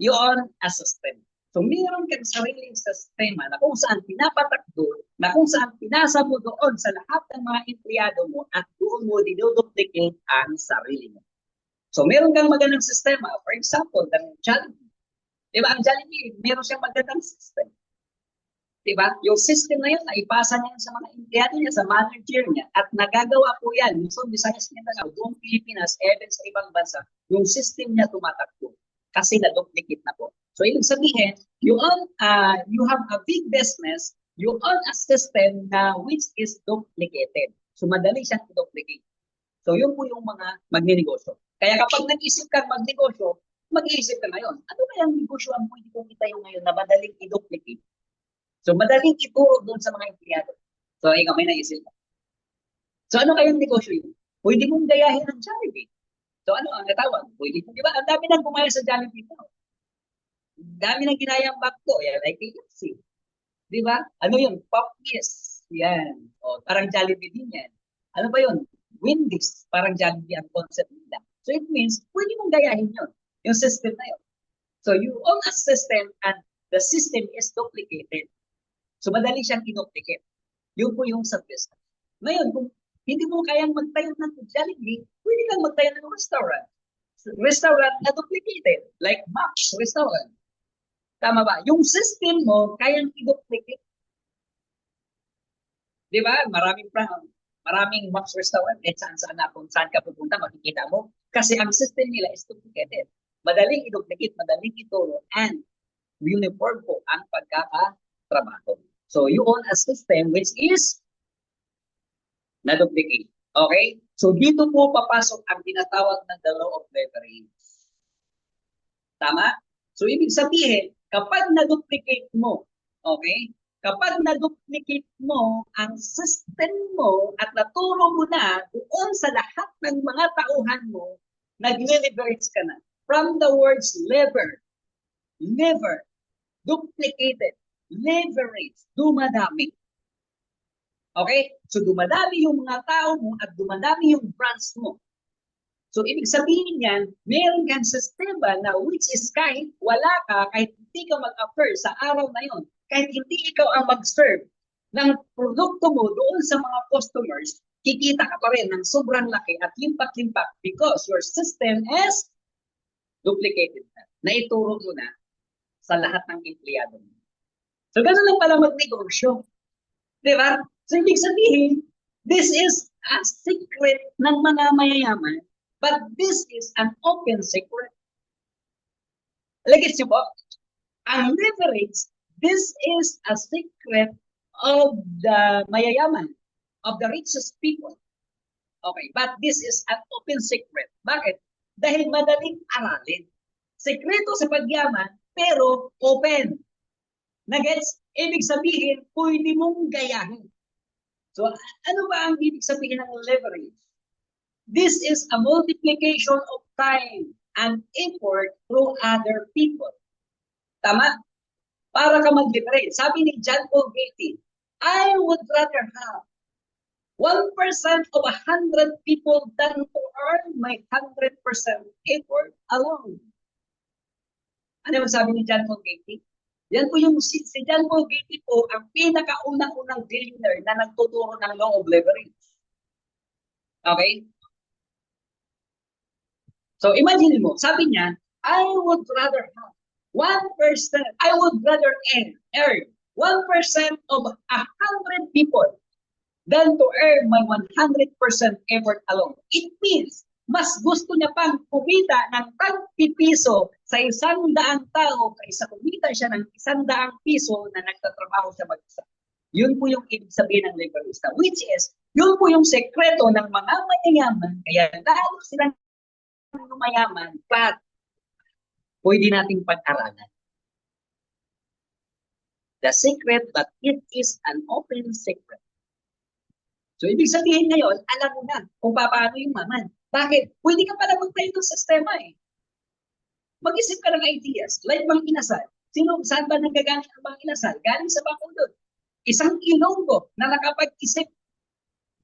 you own a system. So, meron kang sariling sistema na kung saan pinapatakbo, na kung saan pinasa mo doon sa lahat ng mga empleyado mo at doon mo dinuduplicate ang sarili mo. So, meron kang magandang sistema. For example, ng Jollibee. Diba, ang Jollibee, meron siyang magandang system. Diba? Yung system na yun, naipasa niya sa mga empleyado niya, sa manager niya, at nagagawa po yan, Luzon, Visayas, Mindanao, buong Pilipinas, even sa ibang bansa, yung system niya tumatakbo kasi na-duplicate na po. So, ibig sabihin, you have a big business, you own a system na which is duplicated. So, madali siyang i-duplicate. So, yun po yung mga magninegosyo. Kaya kapag nag-isip kang magnegosyo, mag-iisip ka ngayon, ano kayang negosyo ang pwede kong itayo ngayon na madaling i-duplicate? So, madaling ituro doon sa mga empleyado. So, ikaw may naisip mo. So, ano kayang negosyo yun? Pwede mong gayahin ng Jollibee. So, ano ang natawag? Pwede mo, di ba? Ang dami nang bumaya sa Jollibee po. Ang dami nang ginayang bakto. Yan, like KFC. Di ba? Ano yun? Popeyes. Yan. O, parang Jollibee din yan. Ano ba yun? Wendy's. Parang Jollibee ang concept nila. So, it means, pwede mong gayahin yun. Yung system na yun. So, you own a system and the system is duplicated. So, madali siyang i-duplicate. Yun po yung sa business. Ngayon, kung hindi mo kayang magtayo ng Jollibee, pwede kang magtayo ng restaurant. Restaurant na duplicated, like Max Restaurant. Tama ba? Yung system mo, kayang i-duplicate. Di ba? Maraming Max Restaurant, kahit saan na, kung saan ka pupunta, makikita mo. Kasi ang system nila is duplicated. Madaling i-duplicate, madaling ituro, and uniform po ang pagkakatrabaho. So, you own a system which is na-duplicate. Okay? So, dito po papasok ang tinatawag na the law of leverage. Tama? So, ibig sabihin, kapag na-duplicate mo, okay? Kapag na-duplicate mo ang system mo at naturo mo na doon sa lahat ng mga tauhan mo, nag-leverage ka na. From the words lever, duplicated, leverage, dumadami. Okay? So, dumadami yung mga tao mo at dumadami yung branch mo. So, ibig sabihin yan, meron kang sistema na which is kahit wala ka, kahit hindi ka mag-offer sa araw na yon, kahit hindi ikaw ang mag-serve ng produkto mo doon sa mga customers, kikita ka pa rin ng sobrang laki at limpak-limpak because your system is duplicated na. Naituro mo na sa lahat ng empleyado mo. So, gano'n lang pala magnegosyo. Diba? So, ibig sabihin, this is a secret ng mga mayayaman, but this is an open secret. Lagis niyo po, ang leverage, this is a secret of the mayayaman, of the richest people. Okay, but this is an open secret. Bakit? Dahil madaling aralin. Sekreto sa pagyaman, pero open. Nagets? Ibig sabihin, pwede mong gayahin. So, ano ba ang ibig sabihin ng leverage? This is a multiplication of time and effort through other people. Tama? Para ka mag-leverage. Sabi ni John Paul Getty, I would rather have 1% of 100 people than to earn my 100% effort alone. Ano yung sabi ni John Paul Getty? Yan po yung si John Paul Getty po ang pinakaunang-unang billionaire na nagtuturo ng law of leverage. Okay? So imagine mo, sabi niya, I would rather have 1%, I would rather earn 1% of 100 people than to earn my 100% effort alone. It means, mas gusto niya pang kumita ng 10 piso sa 100 tao kaysa kumita siya ng 100 piso na nagtatrabaho siya mag-isa. Yun po yung ibig sabihin ng legalista, which is, yun po yung sekreto ng mga mayayaman, kaya lalo silang mayaman, but pwede nating pag-aralan. The secret, but it is an open secret. So, ibig sabihin ngayon, alam mo na kung paano yung maman. Bakit? Pwede ka pala mag-play ng sistema eh. Mag-isip ka ng ideas, like Mang Inasal. Saan ba nagagaling ang Mang Inasal? Galing sa Bacolod. Isang Ilonggo na nakapag-isip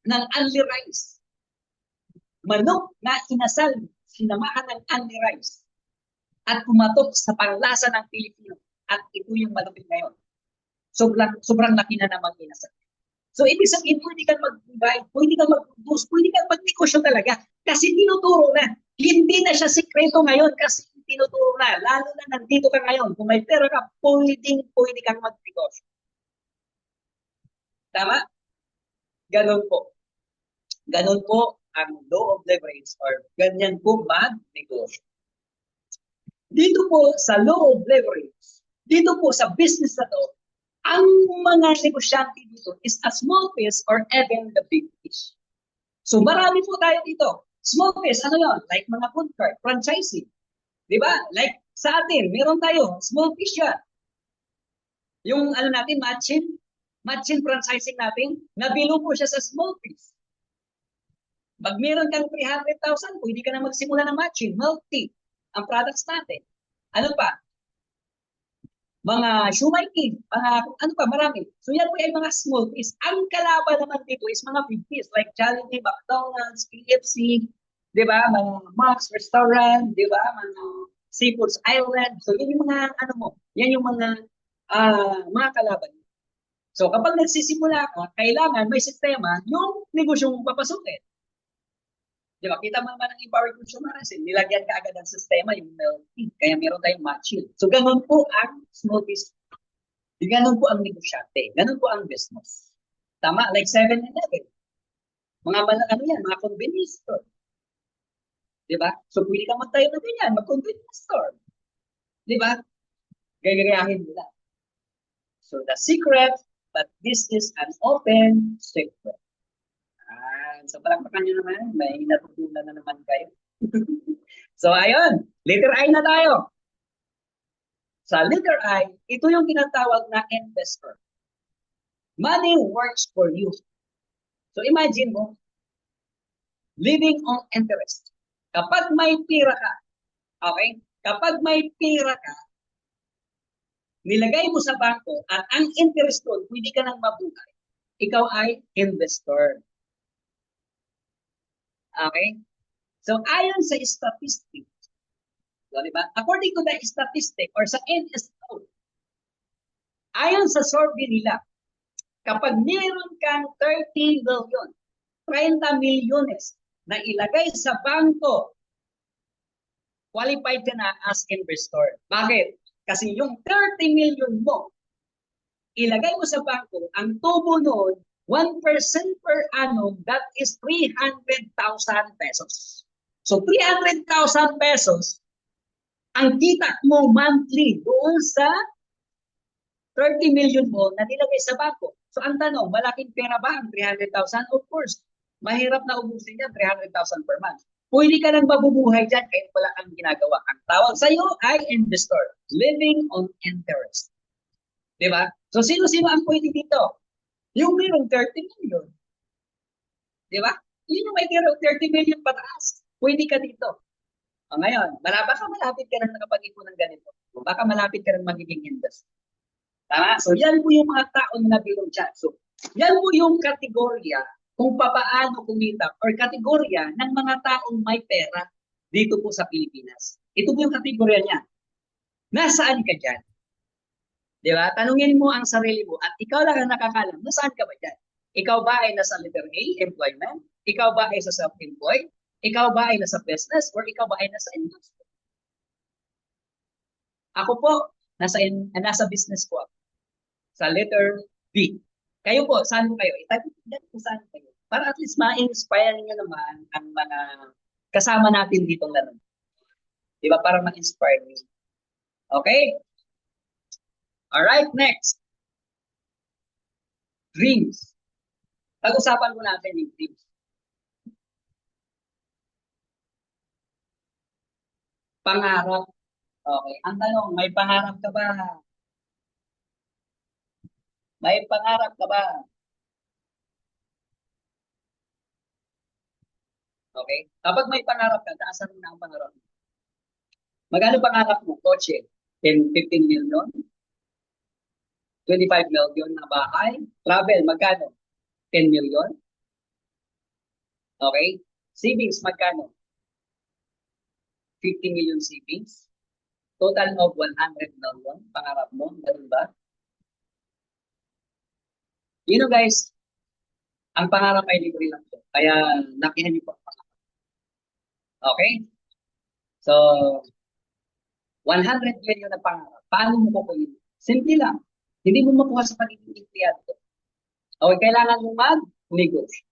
ng unli rice. Manok na inasal, sinamahan ng unli rice. At pumatok sa panglasa ng Pilipino. At ito yung malupit ngayon. Sobrang laki na ng Mang Inasal. So, ibig sabihin, pwede kang mag-provide, pwede kang mag-produce, pwede kang mag-negosyo talaga. Kasi tinuturo na. Hindi na siya sikreto ngayon kasi tinuturo na. Lalo na nandito ka ngayon. Kung may pera ka, pwede kang mag-negosyo. Tama? Ganun po. Ganun po ang law of leverage or ganyan po mag-negosyo. Dito po sa law of leverage, dito po sa business na to, ang mga negosyante dito is a small fish or even the big fish. So marami po tayo dito. Small fish, ano yun? Like mga food cart, franchising. Di ba? Like sa atin, meron tayo, small fish yan. Yung ano natin, matchin franchising natin, nabilo po siya sa small fish. Pag meron kang 300,000, pwede ka na magsimula ng matching, milk tea, ang products natin. Ano pa? Mga shumai king, mga ano pa, marami. So yan po ay mga small fish. Ang kalaban naman dito is mga big fish like Jollibee, McDonald's, KFC, di ba? Mga Max Restaurant, di ba? Mga Seafoods Island. So yun yung mga ano mo, yan yung mga kalaban. So kapag nagsisimula ka, kailangan may sistema yung negosyo mong papasukin. Di ba? Kita mo naman ang empowered consumers, nilagyan ka agad ng sistema yung milk tea. Kaya meron tayong matching. So ganun po ang small business. Ganun po ang negosyante. Ganun po ang business. Tama? Like 7-Eleven. Mga ano yan, mga convenience store. Di ba? So pwede ka magtayo na ganyan, mag-convenience store. Di ba? Gagayahin nila. So the secret, but this is an open secret. So palakpakan nyo naman, may natutunan na naman kayo. So ayun, letter I na tayo. Sa letter I, ito yung tinatawag na investor. Money works for you. So imagine mo, living on interest. Kapag may pira ka, okay? Kapag may pira ka, nilagay mo sa bangko at ang interest doon, pwede ka nang mabuhay. Ikaw ay investor. Okay? So, ayon sa statistics, so, diba? According to the statistic or sa NSO, ayon sa survey nila, kapag meron kang 30 million, 30 milyones na ilagay sa bangko, qualified ka na as investor. Bakit? Kasi yung 30 million mo, ilagay mo sa bangko, ang tubo noon, 1% per annum, that is 300,000 pesos. So 300,000 pesos, ang kita mo monthly doon sa 30 million mo na nilagay sa bangko. So ang tanong, malaking pera ba ang 300,000? Of course, mahirap na ubusin yan, 300,000 per month. Pwede ka nang mabubuhay dyan kahit wala kang ginagawa. Ang tawag sa iyo ay investor, living on interest. Diba? So sino-sino ang pwede dito? Yung mayroong 30 million. Diba? Yun yung may 30 million pataas. Pwede ka dito. O ngayon, baka malapit ka nang nakapag-ipon ng ganito. O baka malapit ka nang magiging investor. Tama? So yan po yung mga taon na bilong dyan. So yan po yung kategorya kung papaano kumita or kategorya ng mga taong may pera dito po sa Pilipinas. Ito po yung kategorya niya. Nasaan ka dyan? Di ba? Tanungin mo ang sarili mo at ikaw lang ang nakakalam, nasaan ka ba dyan? Ikaw ba ay nasa letter A, employment? Ikaw ba ay sa self-employed? Ikaw ba ay nasa business? Or ikaw ba ay nasa industry? Ako po, nasa business po ako. Sa letter B. Kayo po, saan po kayo? Itype po saan kayo. Para at least ma-inspire nyo naman ang mga kasama natin dito laro. Di ba? Para ma-inspire nyo. Okay? Alright, next. Dreams. Pag-usapan ko natin yung dreams. Pangarap. Okay. Ang tanong, may pangarap ka ba? May pangarap ka ba? Okay? Kapag may pangarap ka, taasan mo na ang pangarap mo. Magkano pangarap mo? Kotse? 10, 15 million? 25 million na bahay? Travel, magkano? 10 million? Okay? Savings, magkano? 50 million savings? Total of 100 million? Pangarap mo? Ganun ba? You know guys, ang pangarap ay libre lang po. Kaya lakihan niyo po ang pangarap. Okay? So, 100 million na pangarap. Paano mo kukunin? Simple lang. Hindi mo makuha sa pagiging empleyado. Okay, kailangan mo mag-negotiate.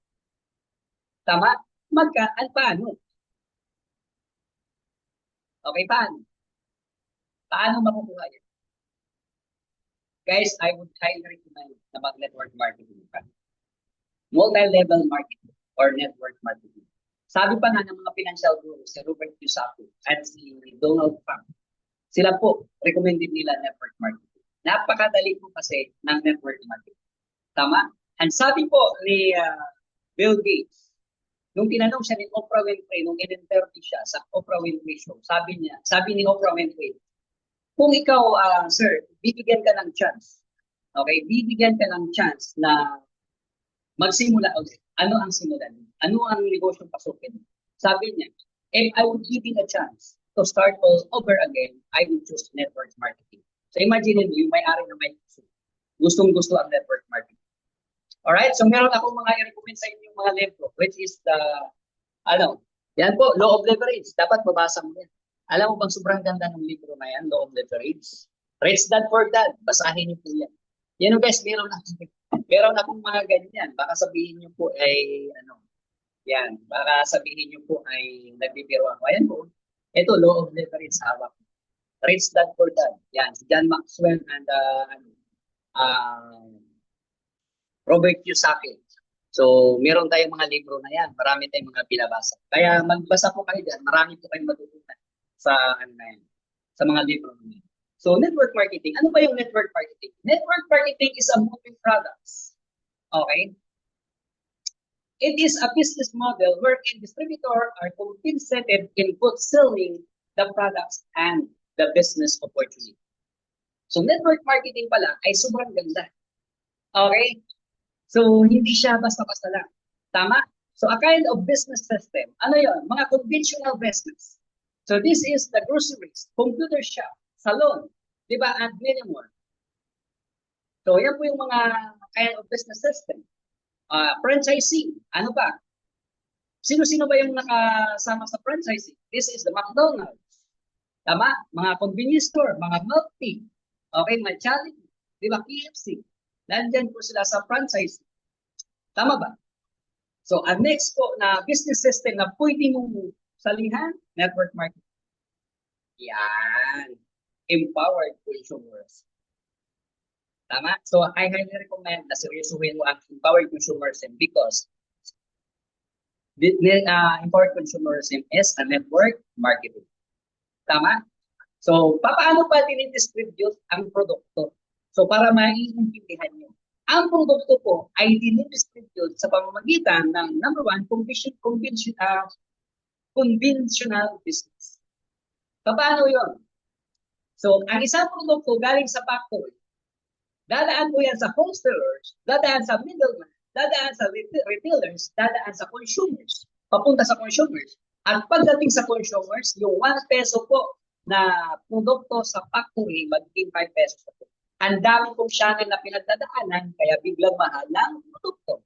Tama? Paano? Okay, paano? Paano makukuha yan? Guys, I would highly recommend na mag-network marketing ka. Multi-level marketing or network marketing. Sabi pa nga ng mga financial gurus, si Robert Kiyosaki at si Donald Trump, sila po, recommended nila network marketing. Napakadali po kasi ng network marketing. Tama? And sabi po ni Bill Gates, nung tinanong siya ni Oprah Winfrey, nung in-interview siya sa Oprah Winfrey Show, sabi ni Oprah Winfrey, kung ikaw, sir, bibigyan ka ng chance, okay, bibigyan ka ng chance na magsimula ulit. Ano ang simulan? Ano ang negosyong pasukin? Sabi niya, if I would give you a chance to start all over again, I would choose network marketing. So imagine niyo, yung may-ari na may gustong-gusto ang network marketing. Alright, so meron akong mga i-recommend sa inyo yung mga libro, which is the, yan po, Law of Leverage. Dapat mabasa mo yan. Alam mo bang sobrang ganda ng libro na yan, Law of Leverage? Rich Dad Poor Dad, basahin niyo po yan. Yan guys, meron akong mga ganyan. Baka sabihin niyo po ay, yan, baka sabihin niyo po ay nagbibiro ako. Ayan po, ito, Law of Leverage, hawak. Rich Dad Poor Dad. Yan, si John Maxwell and Robert Kiyosaki. So, meron tayong mga libro na yan. Marami tayong mga pinabasa. Kaya magbasa po kayo dyan. Marami po kayong matutunan sa, sa mga libro na yan. So, network marketing. Ano ba yung network marketing? Network marketing is a moving products. Okay? It is a business model wherein distributors are compensated in both selling the products and the business opportunity. So, network marketing pala ay sobrang ganda. Okay? So, hindi siya basta-basta lang. Tama? So, a kind of business system. Ano yon? Mga conventional business. So, this is the groceries, computer shop, salon, di ba? And many more. So, yan po yung mga kind of business system. Franchising. Ano ba? Sino-sino ba yung nakasama sa franchising? This is the McDonald's. Tama? Mga convenience store, mga milk tea. Okay, mga Jollibee. Di ba? KFC. Nandyan po sila sa franchising. Tama ba? So, ang next po na business system na pwede mong salihan, network marketing. Yan. Empowered consumers. Tama? So, I highly recommend na seryosuhin mo ang empowered consumerism because empowered consumerism is a network marketing. Tama? So, paano pa dinidistribute ang produkto? So, para maiintindihan nyo. Ang produkto po ay dinidistribute sa pamamagitan ng number one, conventional business. Paano yun? So, ang isang produkto galing sa factory, dadaan po yan sa wholesalers, dadaan sa middleman, dadaan sa retailers, dadaan sa consumers, papunta sa consumers. At pagdating sa consumers, yung 1 peso po na produkto sa factory, magiging 5 pesos po. Ang dami pong channel na pinagdadaanan, kaya biglang mahal ng produkto.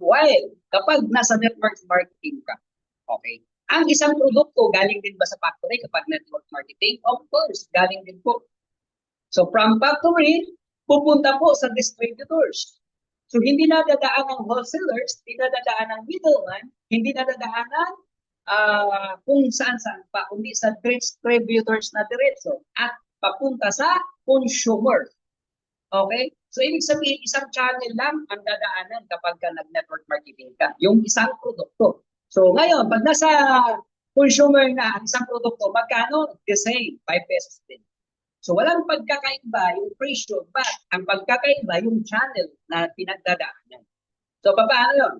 While, kapag nasa network marketing ka, okay, ang isang produkto, galing din ba sa factory kapag network marketing? Of course, galing din po. So, from factory, pupunta po sa distributors. So, hindi na dadaan ng wholesalers, hindi na dadaan ng middleman, hindi na dadaan ng kung saan-saan pa, kundi sa distributors na diretso at papunta sa consumer. Okay? So, ibig sabihin, isang channel lang ang dadaanan kapag ka nag-network marketing ka. Yung isang produkto. So, ngayon, pag nasa consumer na ang isang produkto, magkano? The same, 5 pesos din. So, walang pagkakaiba yung presyo, but ang pagkakaiba yung channel na pinagdadaanan. So, paano yun?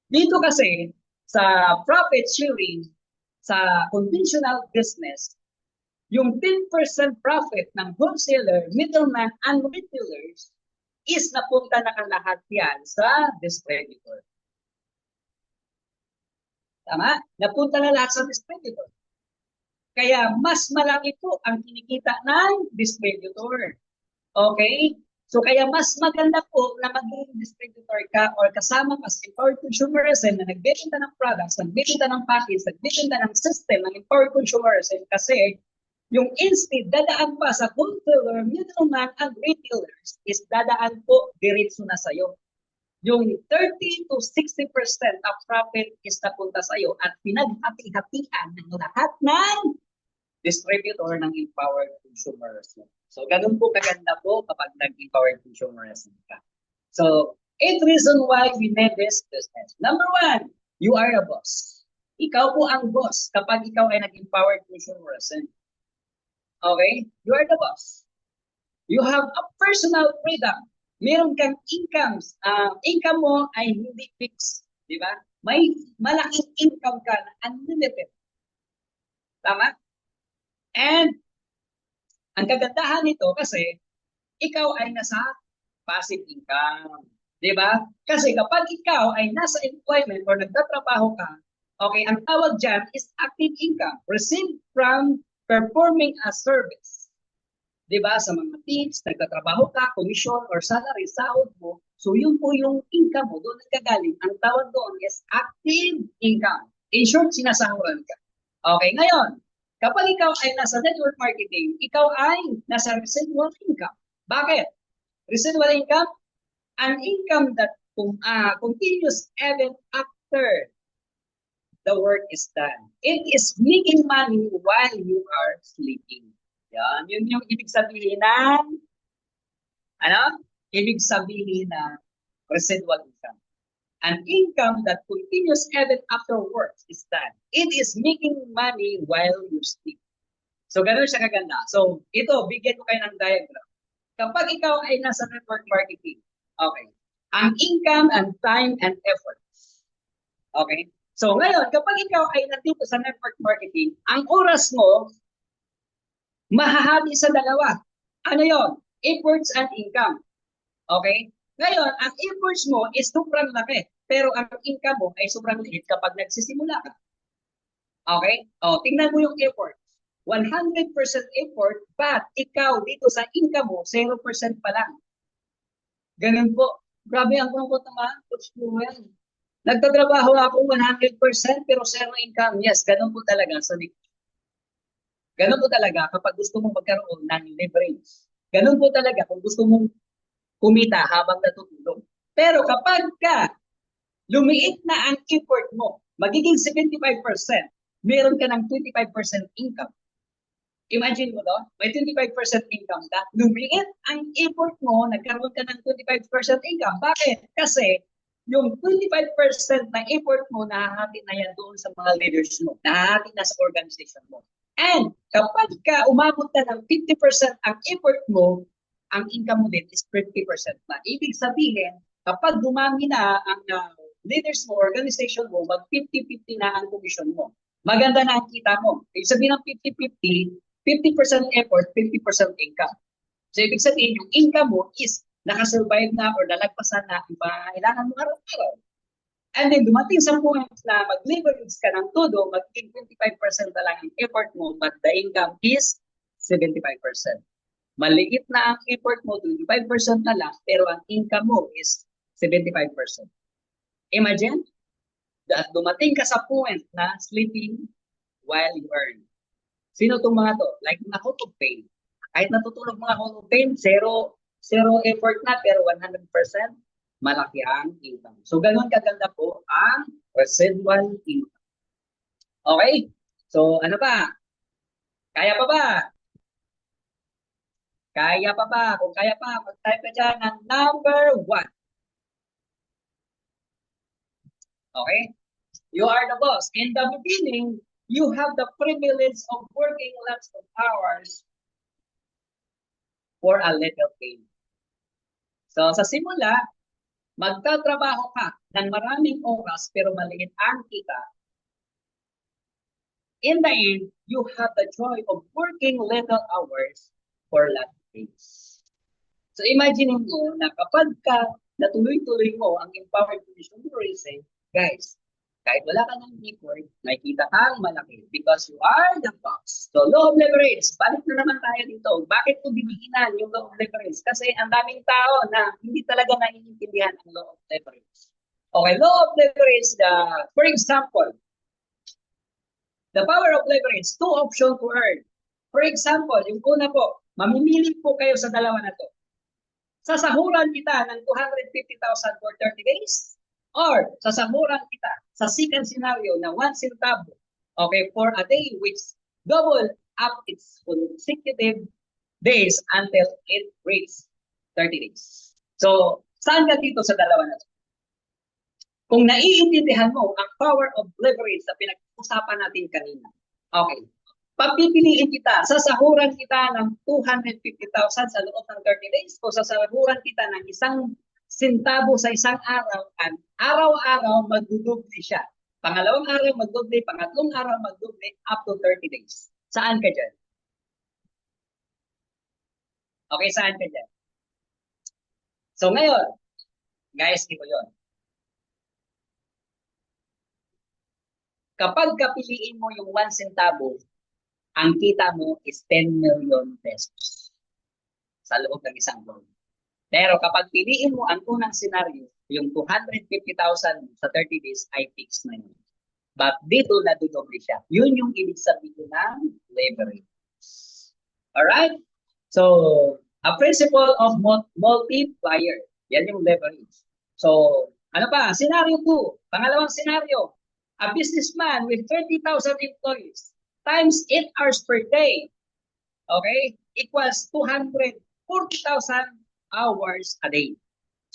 Dito kasi, sa profit sharing, sa conventional business, yung 10% profit ng wholesaler, middleman, and retailers is napunta na ang lahat yan sa distributor. Tama? Napunta na lahat sa distributor. Kaya mas malaki po ang kinikita ng distributor. Okay? So kaya mas maganda po na maging distributor ka or kasama ka sa empowered consumerism na nagbebenta ng products, nagbebenta ng package, nagbebenta ng system ng empowered consumerism kasi yung instead dadaan pa sa wholesaler, middleman, and retailers is dadaan po diretso na sa'yo. yung 30 to 60% of profit is napunta sa iyo at pinaghati-hatian ng lahat ng distributor ng empowered consumers. So, ganun po kaganda po kapag nag-empowered consumers ka. So, 8 reasons why we need this business. Number 1, you are a boss. Ikaw po ang boss kapag ikaw ay nag-empowered consumers. Okay? You are the boss. You have a personal freedom. Meron kang incomes. Income mo ay hindi fixed. Di ba? May malaking income ka na unlimited. Tama? And ang kagandahan nito kasi ikaw ay nasa passive income. Di ba? Kasi kapag ikaw ay nasa employment or nagtatrabaho ka, okay, ang tawag dyan is active income received from performing a service. Di ba? Sa mga teams, nagtatrabaho ka, commission or salary, sahod mo. So yun po yung income mo, doon nagkagaling. Ang tawag doon is active income. In short, sinasahuran ka. Okay, ngayon, kapag ikaw ay nasa network marketing, ikaw ay nasa residual income. Bakit? Residual income, an income that continues even after the work is done. It is making money while you are sleeping. Yan, yun yung ibig sabihin ng, Ibig sabihin ng residual income. An income that continues even after work is done. It is making money while you sleep. So, ganun siya kaganda. So, ito, bigyan ko kayo ng diagram. Kapag ikaw ay nasa network marketing, okay, ang income and time and effort. Okay? So, ngayon, kapag ikaw ay nandito sa network marketing, ang oras mo, mahahati sa dalawa. Ano yon? Efforts and income. Okay? Ngayon, ang efforts mo is sobrang laki, pero ang income mo ay sobrang liit kapag nagsisimula ka. Okay? O, tingnan mo yung effort. 100% effort, but ikaw dito sa income mo, 0% pa lang. Ganun po. Grabe ang lungkot naman, Coach Joel. Nagtatrabaho ako 100% pero 0 income. Yes, ganun po talaga sa Ganun po talaga kapag gusto mong magkaroon ng leverage. Ganun po talaga kung gusto mong kumita habang natutulog. Pero kapag ka lumiit na ang effort mo, magiging 75%, meron ka ng 25% income. Imagine mo to, may 25% income ka, lumiit ang effort mo, nagkaroon ka ng 25% income. Bakit? Kasi yung 25% na effort mo, nahahati na yan doon sa mga leaders mo, nahahati na sa organization mo. And kapag ka umabot na ng 50% ang effort mo, ang income mo din is 50% na. Ibig sabihin, kapag dumami na ang leaders mo, organization mo, mag 50-50 na ang commission mo. Maganda na ang kita mo. Ibig sabihin ng 50-50, 50% effort, 50% income. So, ibig sabihin, yung income mo is nakasurvive na or nalagpasan na ang kailangan mo araw-araw. And then, dumating sa point na mag-leverage ka ng todo, magiging 25% na lang ang effort mo, but the income is 75%. Maliit na ang effort mo, 25% na lang, pero ang income mo is 75%. Imagine, dumating ka sa point na sleeping while you earn. Sino itong mga to? Like mga Hall of Fame. Kahit natutulog mga Hall of Fame, zero effort na, pero 100% malaki ang income. So, ganun kaganda po ang residual income. Okay? So, ano pa? Kaya pa ba? Kaya pa ba? Kung kaya pa, mag-type ka dyan ng number 1. Okay? You are the boss. In the beginning, you have the privilege of working lots of hours for a little pay. So, sa simula, magtatrabaho ka ng maraming oras pero maliit ang kita. In the end, you have the joy of working little hours for lot of days. So, imagine mo na kapag ka natuloy-tuloy mo ang empowered consumerism, guys, kahit wala ka ng effort, may kita kang malaki because you are the boss. So, law of leverage, balik na naman tayo dito. Bakit ko biniginan yung law of leverage? Kasi ang daming tao na hindi talaga naiintindihan ang law of leverage. Okay, law of leverage, for example, the power of leverage, 2 options to earn. For example, yung una po, mamimili po kayo sa dalawa na to. sasahuran kita ng 250,000 for 30 days, or sasahuran kita sa second scenario na 1 centavo, okay, for a day, which double up its consecutive days until it reaches 30 days. So, saan ka dito sa dalawa na ito? Kung naiintindihan mo ang power of leverage na pinag-usapan natin kanina, okay, papipiliin kita, sasahuran kita ng 250,000 sa loob ng 30 days o sasahuran kita ng 1 centavo sa isang araw at araw-araw magdudoble siya. Pangalawang araw magdoble, pangatlong araw magdoble up to 30 days. Saan ka dyan? Okay, saan ka dyan? So ngayon, guys, ito yun. Kapag kapiliin mo yung 1 centavo, ang kita mo is 10 million pesos sa loob ng isang loan. Pero kapag piliin mo ang unang scenario, yung 250,000 sa 30 days ay fixed na yun. But dito nadudoble siya. Yun yung ibig sabihin ng leverage. Alright? So, a principle of multiplier. Yan yung leverage. So, ano pa? Scenario 2. Pangalawang scenario. A businessman with 30,000 employees times 8 hours per day, okay, equals 240,000 hours a day.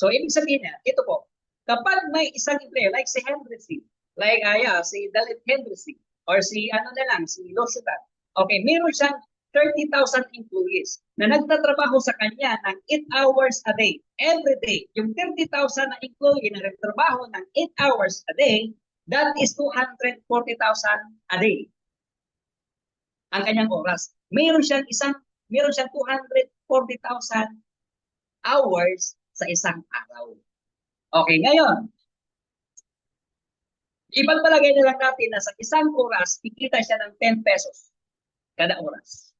So, ibig sabihin niya, ito po, kapag may isang employee, like si Henry C., like si Dalit Henry C., or si si Lositan, okay, meron siyang 30,000 employees na nagtatrabaho sa kanya ng 8 hours a day, every day. Yung 30,000 na employee na nagtrabaho ng 8 hours a day, that is 240,000 a day. Ang kanyang oras. Meron siyang 240,000 hours sa isang araw. Okay, ngayon, ipagpalagay na lang natin na sa isang oras, kikita siya ng 10 pesos kada oras.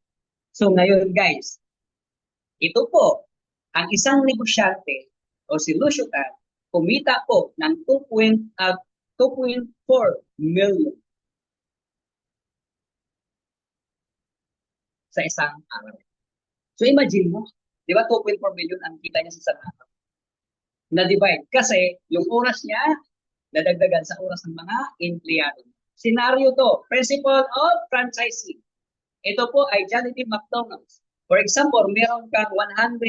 So ngayon guys, ito po, ang isang negosyante o si Lucio Tan, kumita po ng 2.4 million sa isang araw. So imagine mo, di ba 2.4 million ang kita niya sa isang araw? Na-divide kasi yung oras niya nadagdagan sa oras ng mga empleyado. Scenario to, principle of franchising. Ito po ay Jollibee McDonald's. For example, meron kang 100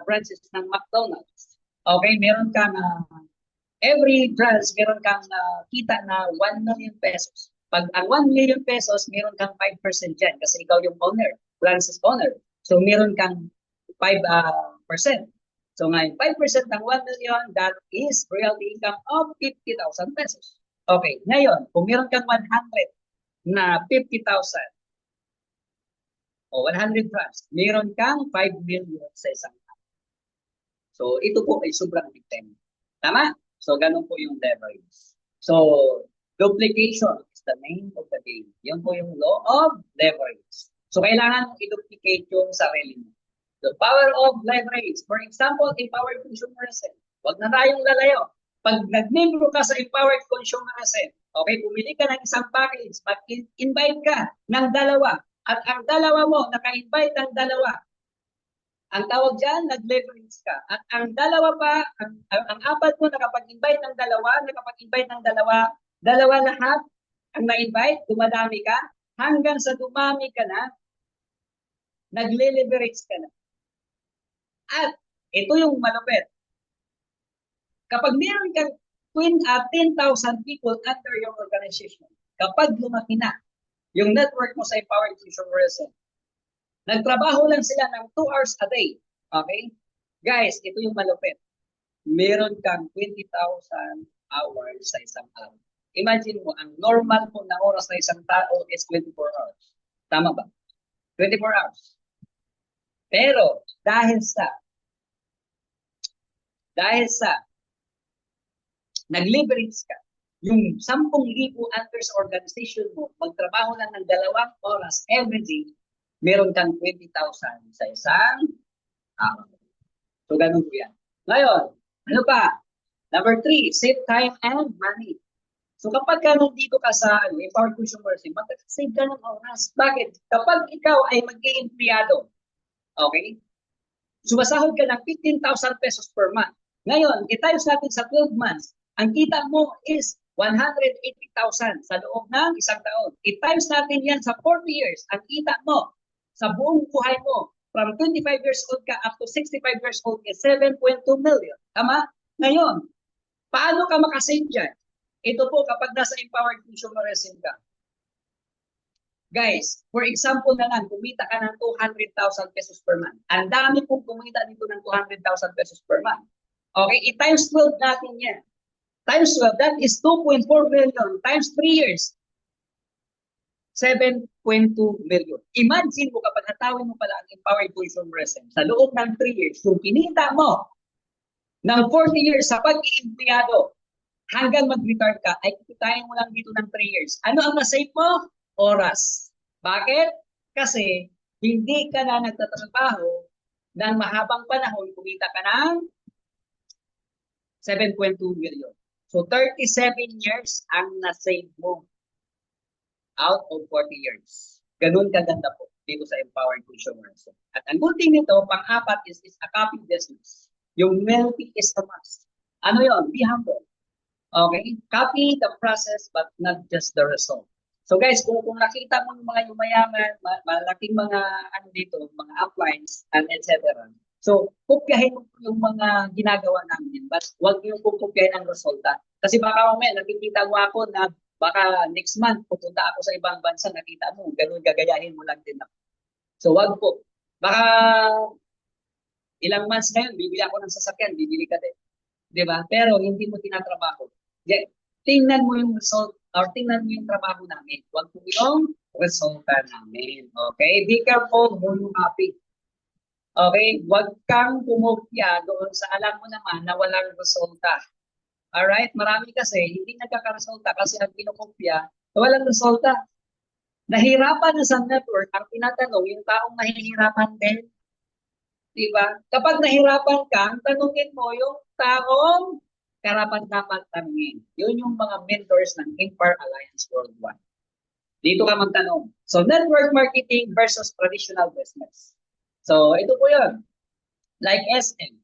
branches ng McDonald's. Okay, meron kang every branch meron kang kita na 1 million pesos. Pag ang 1 million pesos, meron kang 5% dyan kasi ikaw yung owner, branches owner. So meron kang 5%. So ngayon, 5% ng 1 million, that is royalty income of 50,000 pesos. Okay, ngayon, kung meron kang 100 na 50,000 o 100 branch, meron kang 5 million sa isang araw. So ito po ay sobrang big time. Tama? So ganun po yung leverage. So duplication is the name of the game. Yun po yung law of leverage. So kailangan mong i-duplicate yung sarili mo. The power of leverage. For example, empowered consumerism. Huwag na tayong lalayo. Pag nag-membro ka sa empowered consumerism, okay, pumili ka ng isang package, mag-invite ka ng dalawa, at ang dalawa mo, naka-invite ang dalawa. Ang tawag dyan, nag-leverage ka. At ang dalawa pa, ang apat mo, nakapag-invite ng dalawa, dalawa lahat, ang na-invite, dumadami ka, hanggang sa dumami ka na, nagle-leverage ka na. At ito yung malupit. Kapag meron kang 10,000 people under your organization, kapag lumaki na yung network mo sa empowered consumerism, nagtrabaho lang sila ng 2 hours a day. Okay? Guys, ito yung malupit. Meron kang 20,000 hours sa isang araw. Imagine mo, ang normal po na oras na isang tao is 24 hours. Tama ba? 24 hours. Pero, dahil sa nag-leverage ka, yung 10,000 under sa organization mo, magtrabaho lang ng 2 oras every day, meron kang 20,000 sa isang araw. So, ganun po yan. Ngayon, ano pa? Number 3, save time and money. So, kapag nandito ka sa empowered consumerism, mag-save ka ng oras. Bakit? Kapag ikaw ay mag-i-empleyado, okay? Sumasahod ka ng 15,000 pesos per month. Ngayon, itayos natin sa 12 months, ang kita mo is 180,000 sa loob ng isang taon. Itayos natin yan sa 40 years. Ang kita mo sa buong buhay mo, from 25 years old ka up to 65 years old is 7.2 million. Tama? Ngayon, paano ka makasave dyan? Ito po kapag nasa empowered consumerism ka. Guys, for example na lang, kumita ka ng 200,000 pesos per month. Ang dami pong kumita dito ng 200,000 pesos per month. Okay, i-times 12 natin yan. Times 12, that is 2.4 million times 3 years. 7.2 million. Imagine mo kapag natawin mo pala ang empowered consumerism sa loob ng 3 years, yung kinita mo ng 40 years sa pag-iempleyado hanggang mag-retire ka, ay kikitain mo lang dito ng 3 years. Ano ang na-save mo? Oras. Bakit? Kasi hindi ka na nagtatrabaho ng mahabang panahon, kumita ka ng 7.2 million. So 37 years ang na-save mo out of 40 years. Ganun kaganda po dito sa empowered consumerism. At ang good thing nito, pang-apat is a copy business. Yung melting is a must. Ano yon? Be humble. Okay? Copy the process but not just the result. So guys, kung nakita mo yung mga yumayaman, malaking mga ano dito, mga uplines and etc. So, kopyahin mo yung mga ginagawa namin, but huwag yung kopyahin ang resulta. Kasi baka mamaya nakikita mo ako na baka next month pupunta ako sa ibang bansa, nakita mo, ganun gagayahin mo lang din ako. So, wag po. Baka ilang months na yun, bibili ako ng sasakyan, bibili ka din. Diba? Pero hindi mo tinatrabaho. Tingnan mo yung result or tingnan mo yung trabaho namin. Huwag po yung resulta namin. Okay? Be careful mo yung copy. Okay? Huwag kang pumopya doon sa alam mo naman na walang resulta. Alright? Marami kasi hindi nagkakaresulta kasi ang kinukopya walang resulta. Nahirapan na sa network, ang tinatanong, yung taong nahihirapan din. Diba? Kapag nahirapan ka, tanungin mo yung taong karapat-dapat tanungin. Yun yung mga mentors ng Empire Alliance Worldwide. Dito ka magtanong. So, network marketing versus traditional business. So, ito po yun. Like SM.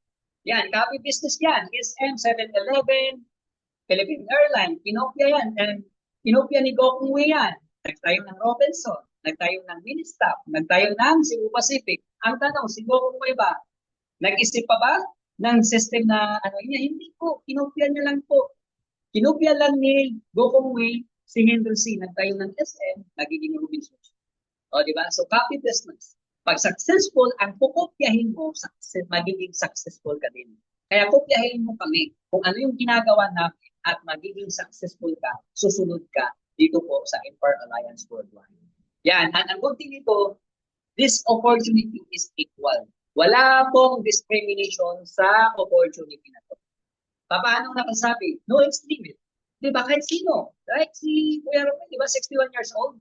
Yan, copy business yan. SM, 7-Eleven, Philippine Airlines, kinopya yan. And kinopya ni Gokongwei yan. Nagtayo ng Robinson, nagtayo ng Ministop, nagtayo ng Cebu Pacific. Ang tanong, si Gokongwei ba? Nag-isip pa ba ng system na ano niya? Hindi po, kinopya niya lang po. Kinopya lang ni Gokongwei, si Henry C. Nagtayo ng SM, nagiging Robinson. O, di ba? So, copy business. Pag successful, ang kukopyahin mo, magiging successful ka din. Kaya kopyahin mo kami kung ano yung ginagawa namin at magiging successful ka, susunod ka dito po sa Empire Alliance Worldwide. Yan. At ang good thing ito, this opportunity is equal. Wala pong discrimination sa opportunity na to. Paano nakasabi? No age limit. Di ba? Kahit sino. Like si Kuya Romel, di ba? 61 years old.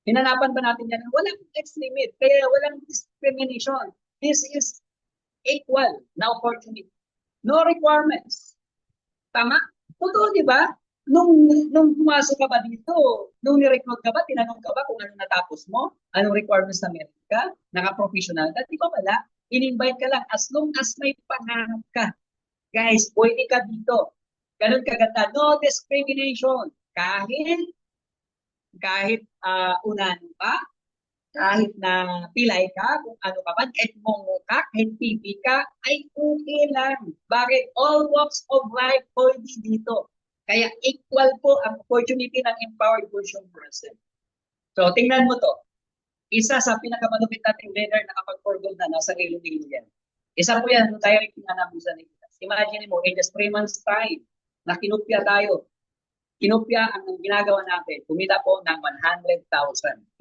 Hinanapan ba natin yan? Walang age limit. Kaya walang discrimination. This is equal na opportunity. No requirements. Tama? Totoo, di ba? Nung pumasok ka ba dito, nung ni-recruit ka ba, tinanong ka ba kung ano natapos mo? Anong requirements na meron ka? Naka-professional ka? Di ba wala? In-invite ka lang as long as may pangarap ka. Guys, pwede ka dito. Ganun kaganda. No discrimination. Kahit unan pa, kahit na pilay ka, kung ano ka man, kahit mongo ka, kahit pipi ka, ay okay lang. Bakit? All walks of life pwede dito. Kaya equal po ang opportunity ng empowered consumerism. So, tingnan mo to. Isa sa pinakamalupit nating leader na kapag for gold na nasa ilo-ilo yan. Isa po yan, direct pinanabusan ng itas. Imagine mo, in just 3 months time, na kinupya tayo. Kinupya ang ginagawa natin. Kumita po ng 100,000.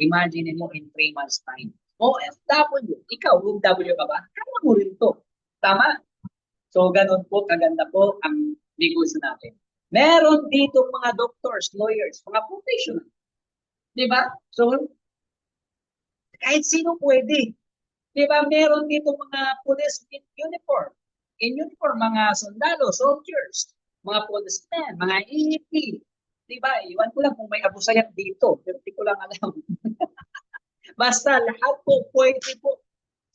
Imagine mo in 3 months time. OFW, ikaw, OFW ka ba? Kaya mo rin to. Tama? So, ganun po, kaganda po ang negosyo natin. Meron dito mga doctors, lawyers, mga professional. Diba? So, kahit sino pwede. Diba? Meron dito mga police in uniform. In uniform, mga sundalo, soldiers, mga policemen, mga EEP. Diba? Iwan ko lang kung may abusayat dito. Pero di ko lang alam. Basta lahat po pwede po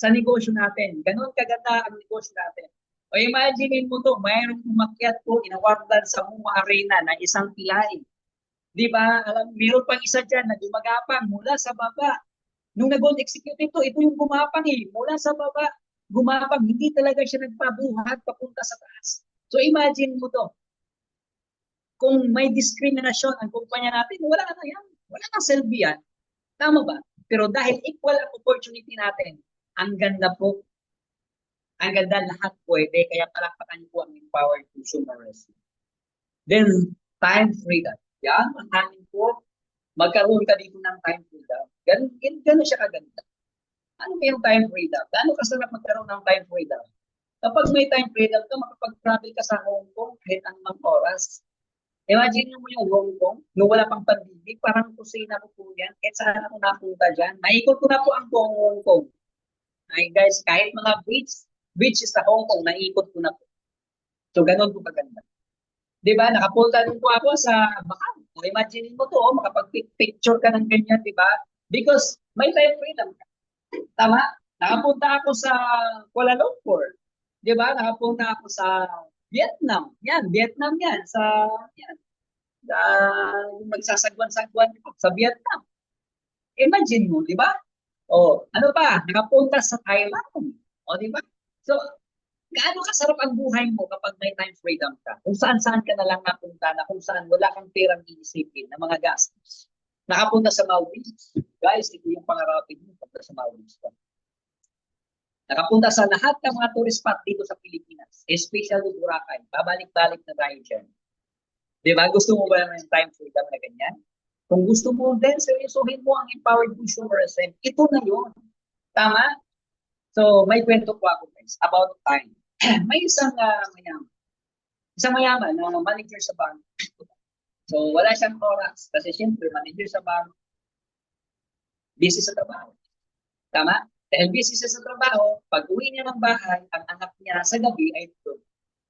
sa negosyo natin. Ganon kaganda ang negosyo natin. O imagine mo to, mayroong umakyat po, inawardan sa Muma Arena na isang pilay. Di ba? Alam, meron pang isa dyan na gumagapang mula sa baba. Nung nag-gold executive to, ito yung gumapang eh. Mula sa baba, gumapang. Hindi talaga siya nagpabuhat papunta sa taas. So imagine mo to. Kung may diskriminasyon ang kumpanya natin, wala na yan. Wala nang selfie yan. Tama ba? Pero dahil equal ang opportunity natin, ang ganda po, ang ganda lahat pwede, kaya palakpakan po ang empowered consumerism. Then, time freedom. Yan, ang amin po, magkaroon ka dito ng time freedom. Ganun siya kaganda. Ano ba yung time freedom? Gaano kasarap magkaroon ng time freedom? Kapag may time freedom ka, makapag-travel ka sa Hong Kong kahit anong oras. Imagine mo yung Hong Kong, nung wala pang pandemic, parang kusina ko po yan. Kahit saan ako napunta dyan. Naikot ko na po ang buong Hong Kong. Ay guys, kahit mga beaches sa Hong Kong, naikot ko na po. So, ganun po kaganda. Di ba? Nakapunta din po ako sa Bacan. Imagine mo to, makapag-picture ka ng ganyan, di ba? Because may time freedom ka. Tama? Nakapunta ako sa Kuala Lumpur. Di ba? Nakapunta ako sa Vietnam. Vietnam yan. Yan. Magsasagwan-sagwan sa Vietnam. Imagine mo, di ba? O, ano pa? Nakapunta sa Thailand. O, di ba? So, gaano kasarap ang buhay mo kapag may time freedom ka? Kung saan-saan ka na lang napunta na kung saan wala kang perang iisipin na mga gastos. Nakapunta sa Maldives. Guys, ito yung pangarapin mo punta sa Maldives. Nakapunta sa lahat ng mga tourist spot dito sa Pilipinas. Especially Boracay. Babalik-balik na tayo dyan. Di ba? Gusto mo ba ng time freedom na ganyan? Kung gusto mo, then seryosohin mo ang empowered consumerism. Ito na yun. Tama? So, may kwento po ako guys about time. May isang mayaman na manager sa bank. So, wala siyang oras. Kasi siyempre, manager sa bank, busy sa trabaho. Tama? Dahil busy siya sa trabaho, pag uwi niya ng bahay, ang anak niya sa gabi ay tulog.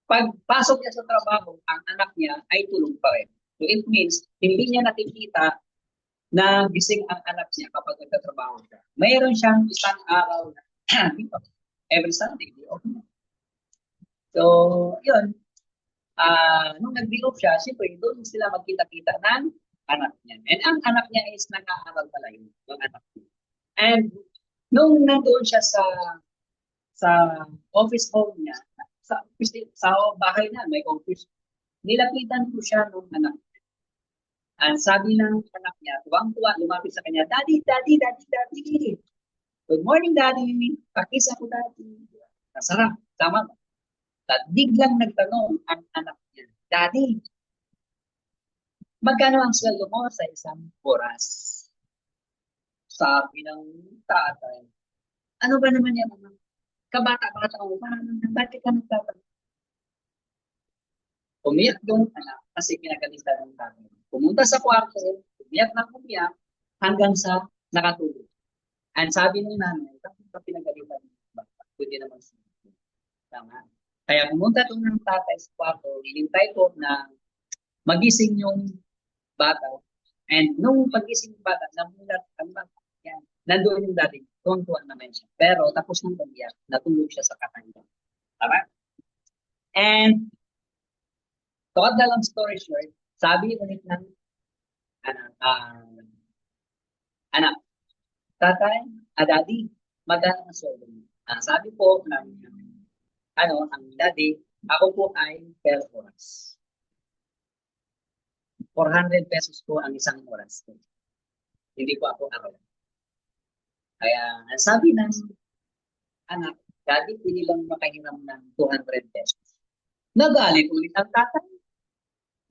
Pag pasok niya sa trabaho, ang anak niya ay tulog pa rin. So it means, hindi niya nakikita na gising ang anak niya kapag nagtatrabaho siya. Mayroon siyang isang araw na every Sunday. Okay. So, yun. Nung nag-day off siya, siyempre, doon sila magkita-kita ng anak niya. And ang anak niya is nag-aaral pala yung anak niya. And nung nandoon siya sa office home niya, sa bahay na, may office, nilapitan ko siya nung anak niya. And sabi ng anak niya, tuwang-tuwa, lumapit sa kanya, Daddy, Daddy, Daddy, Daddy. Good morning, Daddy. Pakis ako, Daddy. Nasarap. Tama ba? At biglang nagtanong ang anak niya, Daddy, magkano ang sweldo mo sa isang oras? Sabi ng tatay, ano ba naman yan? Kabata-bata mo, bakit ka nagtatanong? Umiyak yung anak kasi pinagalitan ng tatay. Pumunta sa kwarto, umiyak na umiyak hanggang sa nakatulog. And sabi ng nanay, bakit ka pinagalitan ng bata? Pwede naman siya. Tama? Kaya pumunta doon ng tatay sa kwarto, hinintay ko na magising yung bata. And nung pagising yung bata, namulat ang bata. Yan. Nandoon yung daddy, tuwan-tuwan naman siya. Pero tapos ng pag-iyak, natulog siya sa katanya. Tama? And to cut the long story short, sabi ulit ng anak, tatay, daddy, magkano ang sweldo mo? Sabi po ng ang daddy, ako po ay per oras. 400 pesos po ang isang oras. Hindi po ako araw. Kaya sabi ng anak, daddy, pili lang makahiram ng 200 pesos. Nagalit ulit ang tatay.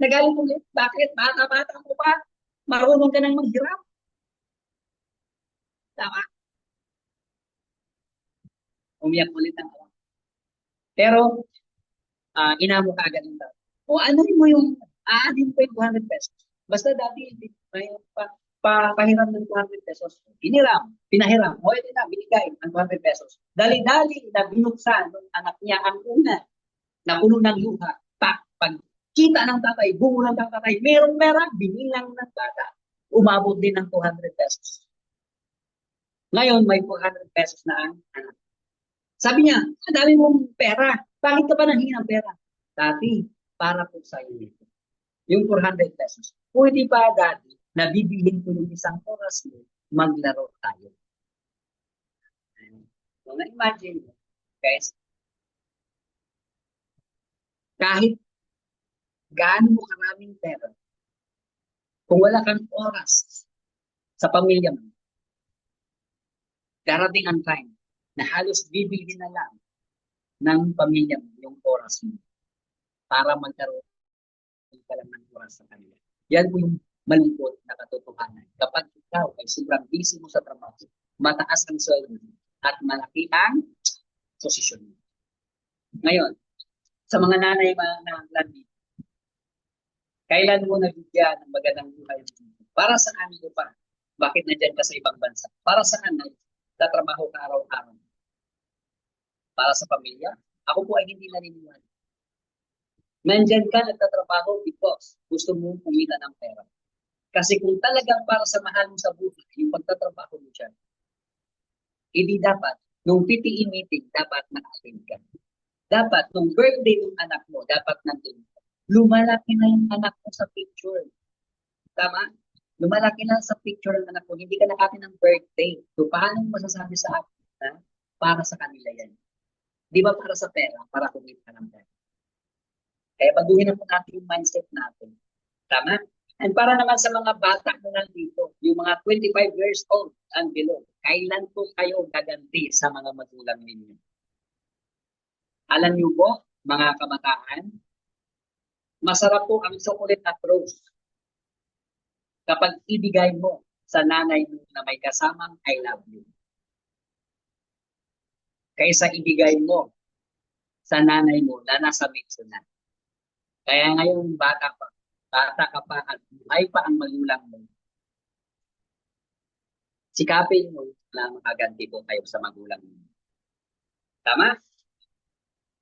Nagalit ulit. Bakit? Bata-bata mo pa. Marunong ka nang maghiram. Tama. Umiyak ulit ang anak. Pero, inamo ka agad ng tatay. O ano mo yung aanin ko yung 200 pesos. Basta dati, may pahiram ng 200 pesos. Pinahiram. O ito na, binigay ang 200 pesos. Dali-dali na binuksan ng anak niya ang una na puno ng luha. Pagkita ng tatay, bungo ng tatay, merong mera, binilang ng bata. Umabot din ng 200 pesos. Ngayon, may 400 pesos na ang anak. Sabi niya, ang dami mong pera. Bakit ka pa nanghingi ng pera? Dati, para po sa iyo ito. Yung 400 pesos. Pwede ba, Daddy, na bibilhin ko yung isang oras mo, maglaro tayo? So, na-imagine mo, guys, kahit gaano mo karaming pera, kung wala kang oras sa pamilya mo, darating ang time na halos bibilhin na lang ng pamilya mo yung oras mo para magkaroon ka lang ng oras sa kanila. Yan po yung malungkot na katotohanan. Kapag ikaw ay sobrang busy mo sa trabaho, mataas ang sweldo mo at malaki ang posisyon mo. Ngayon, sa mga nanay na nandito, kailan mo nabigyan ng magandang buhay? Para saan mo pa? Bakit nandyan ka sa ibang bansa? Para saan na tatrabaho ka araw-araw? Para sa pamilya? Ako po ay hindi naniniwala. Nandyan ka nagtatrabaho because gusto mong kumita ng pera. Kasi kung talagang para sa mahal mo sa buhay, yung pagtatrabaho mo dyan, hindi dapat, nung PTE meeting, dapat naka-attend ka. Dapat, nung birthday ng anak mo, dapat nandun ka. Lumalaki na yung anak mo sa picture. Tama? Lumalaki na sa picture ng anak mo, hindi ka nakatin ng birthday. So, paano mo masasabi sa akin na para sa kanila yan? Di ba para sa pera? Para kumita ng pera. Kaya baguhin na po natin yung mindset natin. Tama? And para naman sa mga bata mo nandito, yung mga 25 years old and below, kailan po kayo gaganti sa mga magulang ninyo? Alam niyo po, mga kabataan, masarap po ang chocolate at rose kapag ibigay mo sa nanay mo na may kasamang I love you. Kaysa ibigay mo sa nanay mo na nasa mitso na. Kaya ngayon bata ka pa at buhay pa ang magulang mo. Sikapin mo na makaganti po kayo sa magulang mo. Tama?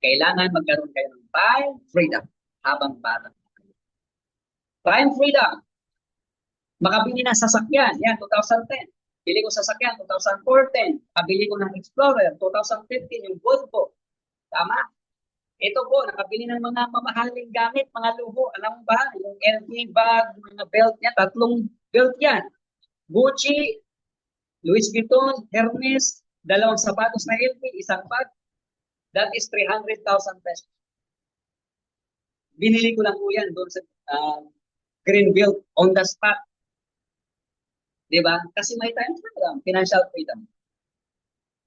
Kailangan magkaroon kayo ng time freedom habang bata kayo. Time freedom. Makabili ng sasakyan. Yan, 2010. Bili ko sasakyan, 2014. Kabili ko ng Explorer, 2015, yung Volvo. Tama? Ito po, nakabili ng mga mamahaling gamit, mga luho. Alam mo ba, yung LV bag, mga belt niya, 3 belt yan. Gucci, Louis Vuitton, Hermes, 2 sapatos na LV, isang bag. That is 300,000 pesos. Binili ko lang po yan doon sa Greenville on the spot. Diba? Kasi may time freedom, financial freedom.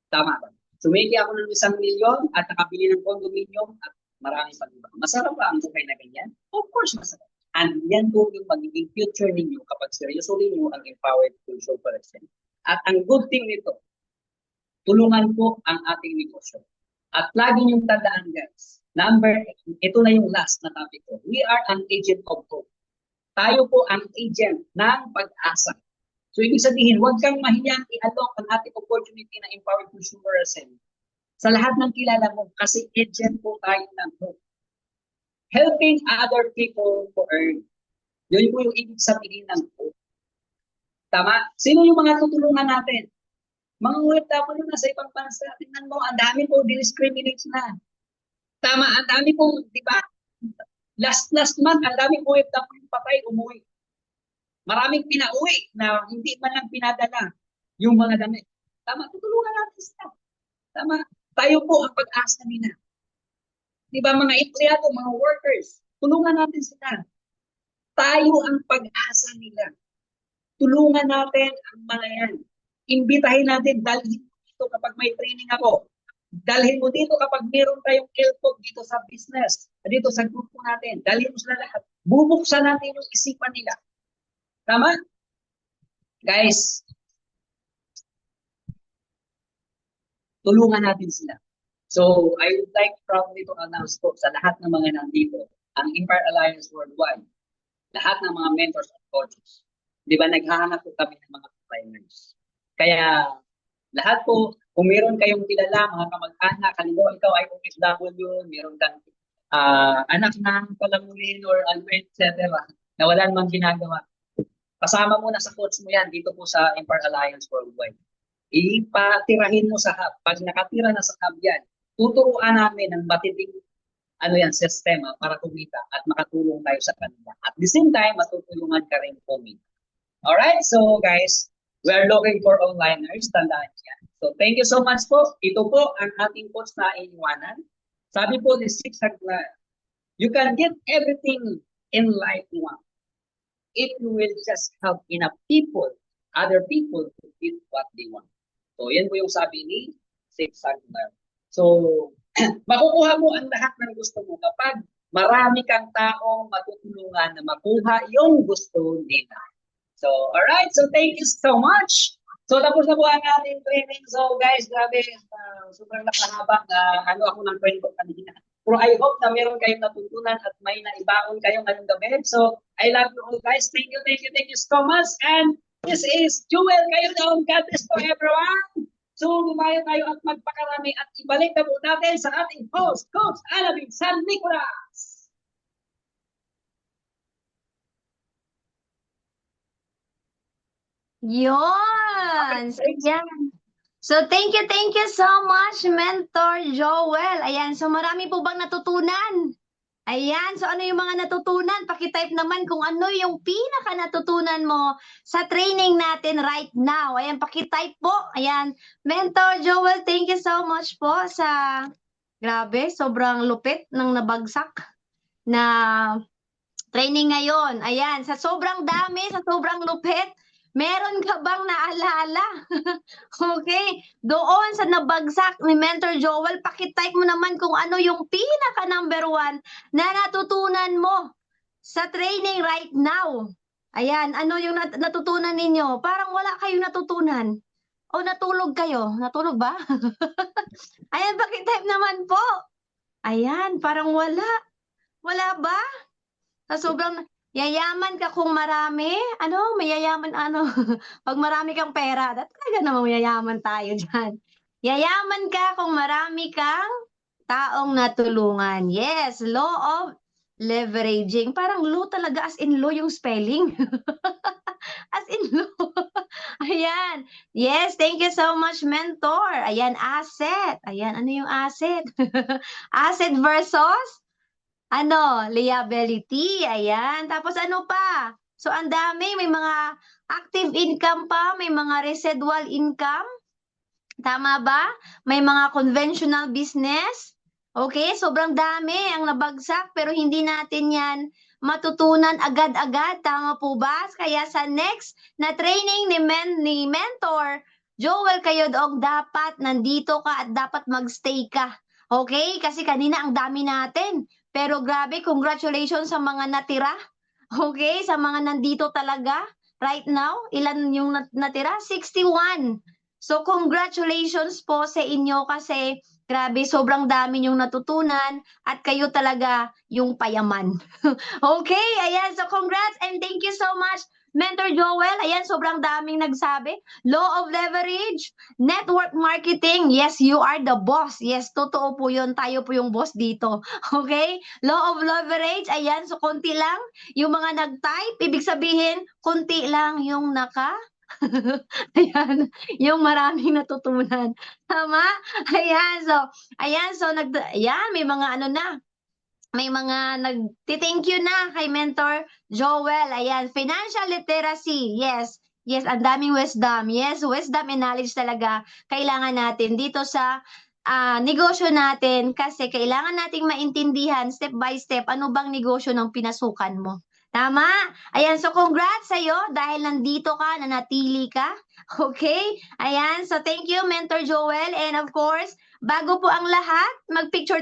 Tama ba? Sumiki ako ng 1,000,000 at nakabili ng condominium at marami pang iba. Masarap ba ang buhay na ganyan? Of course, masarap. And yan po yung magiging future ninyo kapag seryosoly nyo ang empowered social person. At ang good thing nito, tulungan po ang ating negosyo. At lagi niyong tandaan, guys, ito na yung last na topic ko. We are an agent of hope. Tayo po ang agent ng pag-asa. So, ibig sabihin, huwag kang mahiyang i-alok ang ating opportunity na empowered consumerism sa lahat ng kilala mo kasi agent po tayo ng hope. Helping other people to earn. Yun po yung ibig sabihin ng hope. Tama? Sino yung mga tutulungan natin? Mga OFW na sa ibang bansa, tingnan mo, ang dami po discriminate na. Tama, ang dami po, di ba? Last month, ang dami po OFW patay, umuwi. Maraming pinauwi na hindi man lang pinadala yung mga damit. Tama, tutulungan natin sila. Tama, tayo po ang pag-asa nila. Di ba, mga empleyado, mga workers, tulungan natin sila. Tayo ang pag-asa nila. Tulungan natin ang mga yan. Imbitahin natin, dalhin mo dito kapag may training ako. Dalhin mo dito kapag meron tayong LPOG dito sa business, dito sa grupo natin. Dalhin mo sila lahat. Bubuksan natin yung isipan nila. Tama? Guys, tulungan natin sila. So, I would like proudly to announce po sa lahat ng mga nandito, ang Empire Alliance Worldwide, lahat ng mga mentors at coaches. Di ba, naghahanap po kami ng mga trainers. Kaya, lahat po, kung meron kayong kilala, mga kamag-anak, halimbawa ikaw ay OFW, meron kang anak ng palamulin or etc. na wala namang ginagawa. Kasama mo na sa coach mo yan dito po sa Empire Alliance Worldwide. ipatirahin mo sa hub. Pag nakatira na sa hub yan, tuturuan namin ng matinding sistema para kumita at makatulong tayo sa kanila. At the same time, matutulungan ka rin kumita. Alright, so guys, we are looking for onliners. Tandaan yan. So thank you so much po. Ito po ang ating coach na iniwanan. Sabi po ni Zigzag na you can get everything in life you want if you will just help enough people, other people to get what they want. So yan po yung sabi ni Zigzag na. So makukuha mo ang lahat ng gusto mo kapag marami kang taong matutulungan na makuha yung gusto nila. So, alright. So, thank you so much. So, tapos na po ang ating training. So, guys, grabe, sobrang nakahaba. Ako ng kwento kanina. Pero I hope na meron kayong natutunan at may naibaon kayong ngayong gabi. So, I love you all, guys. Thank you so much. And this is Jewel. Kayo doon. God bless to everyone. So, lumayo tayo at magpakarami at ibalik na po natin sa ating host, Coach Alvin San Nicolas. Yun! So, yan. So, thank you so much, Mentor Joel. Ayan, so marami po bang natutunan? Ayan, so ano yung mga natutunan? Pakitype naman kung ano yung pinaka natutunan mo sa training natin right now. Ayan, pakitype po. Ayan, Mentor Joel, thank you so much po sa, grabe, sobrang lupit ng nabagsak na training ngayon. Ayan, sa sobrang dami, sa sobrang lupit, meron ka bang naalala? Okay, doon sa nabagsak ni Mentor Joel, pakitype mo naman kung ano yung pinaka number 1 na natutunan mo sa training right now. Ayan, ano yung natutunan ninyo? Parang wala kayong natutunan. O natulog kayo? Natulog ba? Ayan, pakitype naman po. Ayan, parang wala. Wala ba? Sa sobrang yayaman ka kung marami, mayayaman, pag marami kang pera, talaga namang mayayaman tayo dyan. Yayaman ka kung marami kang taong natulungan. Yes, law of leveraging. Parang law talaga, as in law yung spelling. As in law. Ayan. Yes, thank you so much, Mentor. Ayan, asset. Ayan, ano yung asset? Asset versus liability, ayan. Tapos ano pa? So, ang dami, may mga active income pa, may mga residual income. Tama ba? May mga conventional business. Okay, sobrang dami ang nabagsak, pero hindi natin yan matutunan agad-agad. Tama po ba? Kaya sa next na training ni Mentor Joel Kayodong, dapat nandito ka at dapat magstay ka. Okay? Kasi kanina ang dami natin. Pero grabe, congratulations sa mga natira. Okay? Sa mga nandito talaga. Right now, ilan yung natira? 61. So, congratulations po sa inyo kasi grabe, sobrang dami yung natutunan at kayo talaga yung payaman. Okay? Ayan. So, congrats and thank you so much, Mentor Joel. Ayan, sobrang daming nagsabi. Law of leverage, network marketing. Yes, you are the boss. Yes, totoo po yun. Tayo po yung boss dito. Okay? Law of leverage. Ayan, so konti lang yung mga nag-type. Ibig sabihin, konti lang yung ayan, yung maraming natutunan. Tama? Ayan, so may mga may mga nag-thank you na kay Mentor Joel. Ayan, financial literacy. Yes, ang daming wisdom. Yes, wisdom and knowledge talaga kailangan natin dito sa negosyo natin kasi kailangan nating maintindihan step by step ano bang negosyo ng pinasukan mo. Tama? Ayan, so congrats sa'yo dahil nandito ka, nanatili ka. Okay? Ayan, so thank you, Mentor Joel. And of course, bago po ang lahat, mag-picture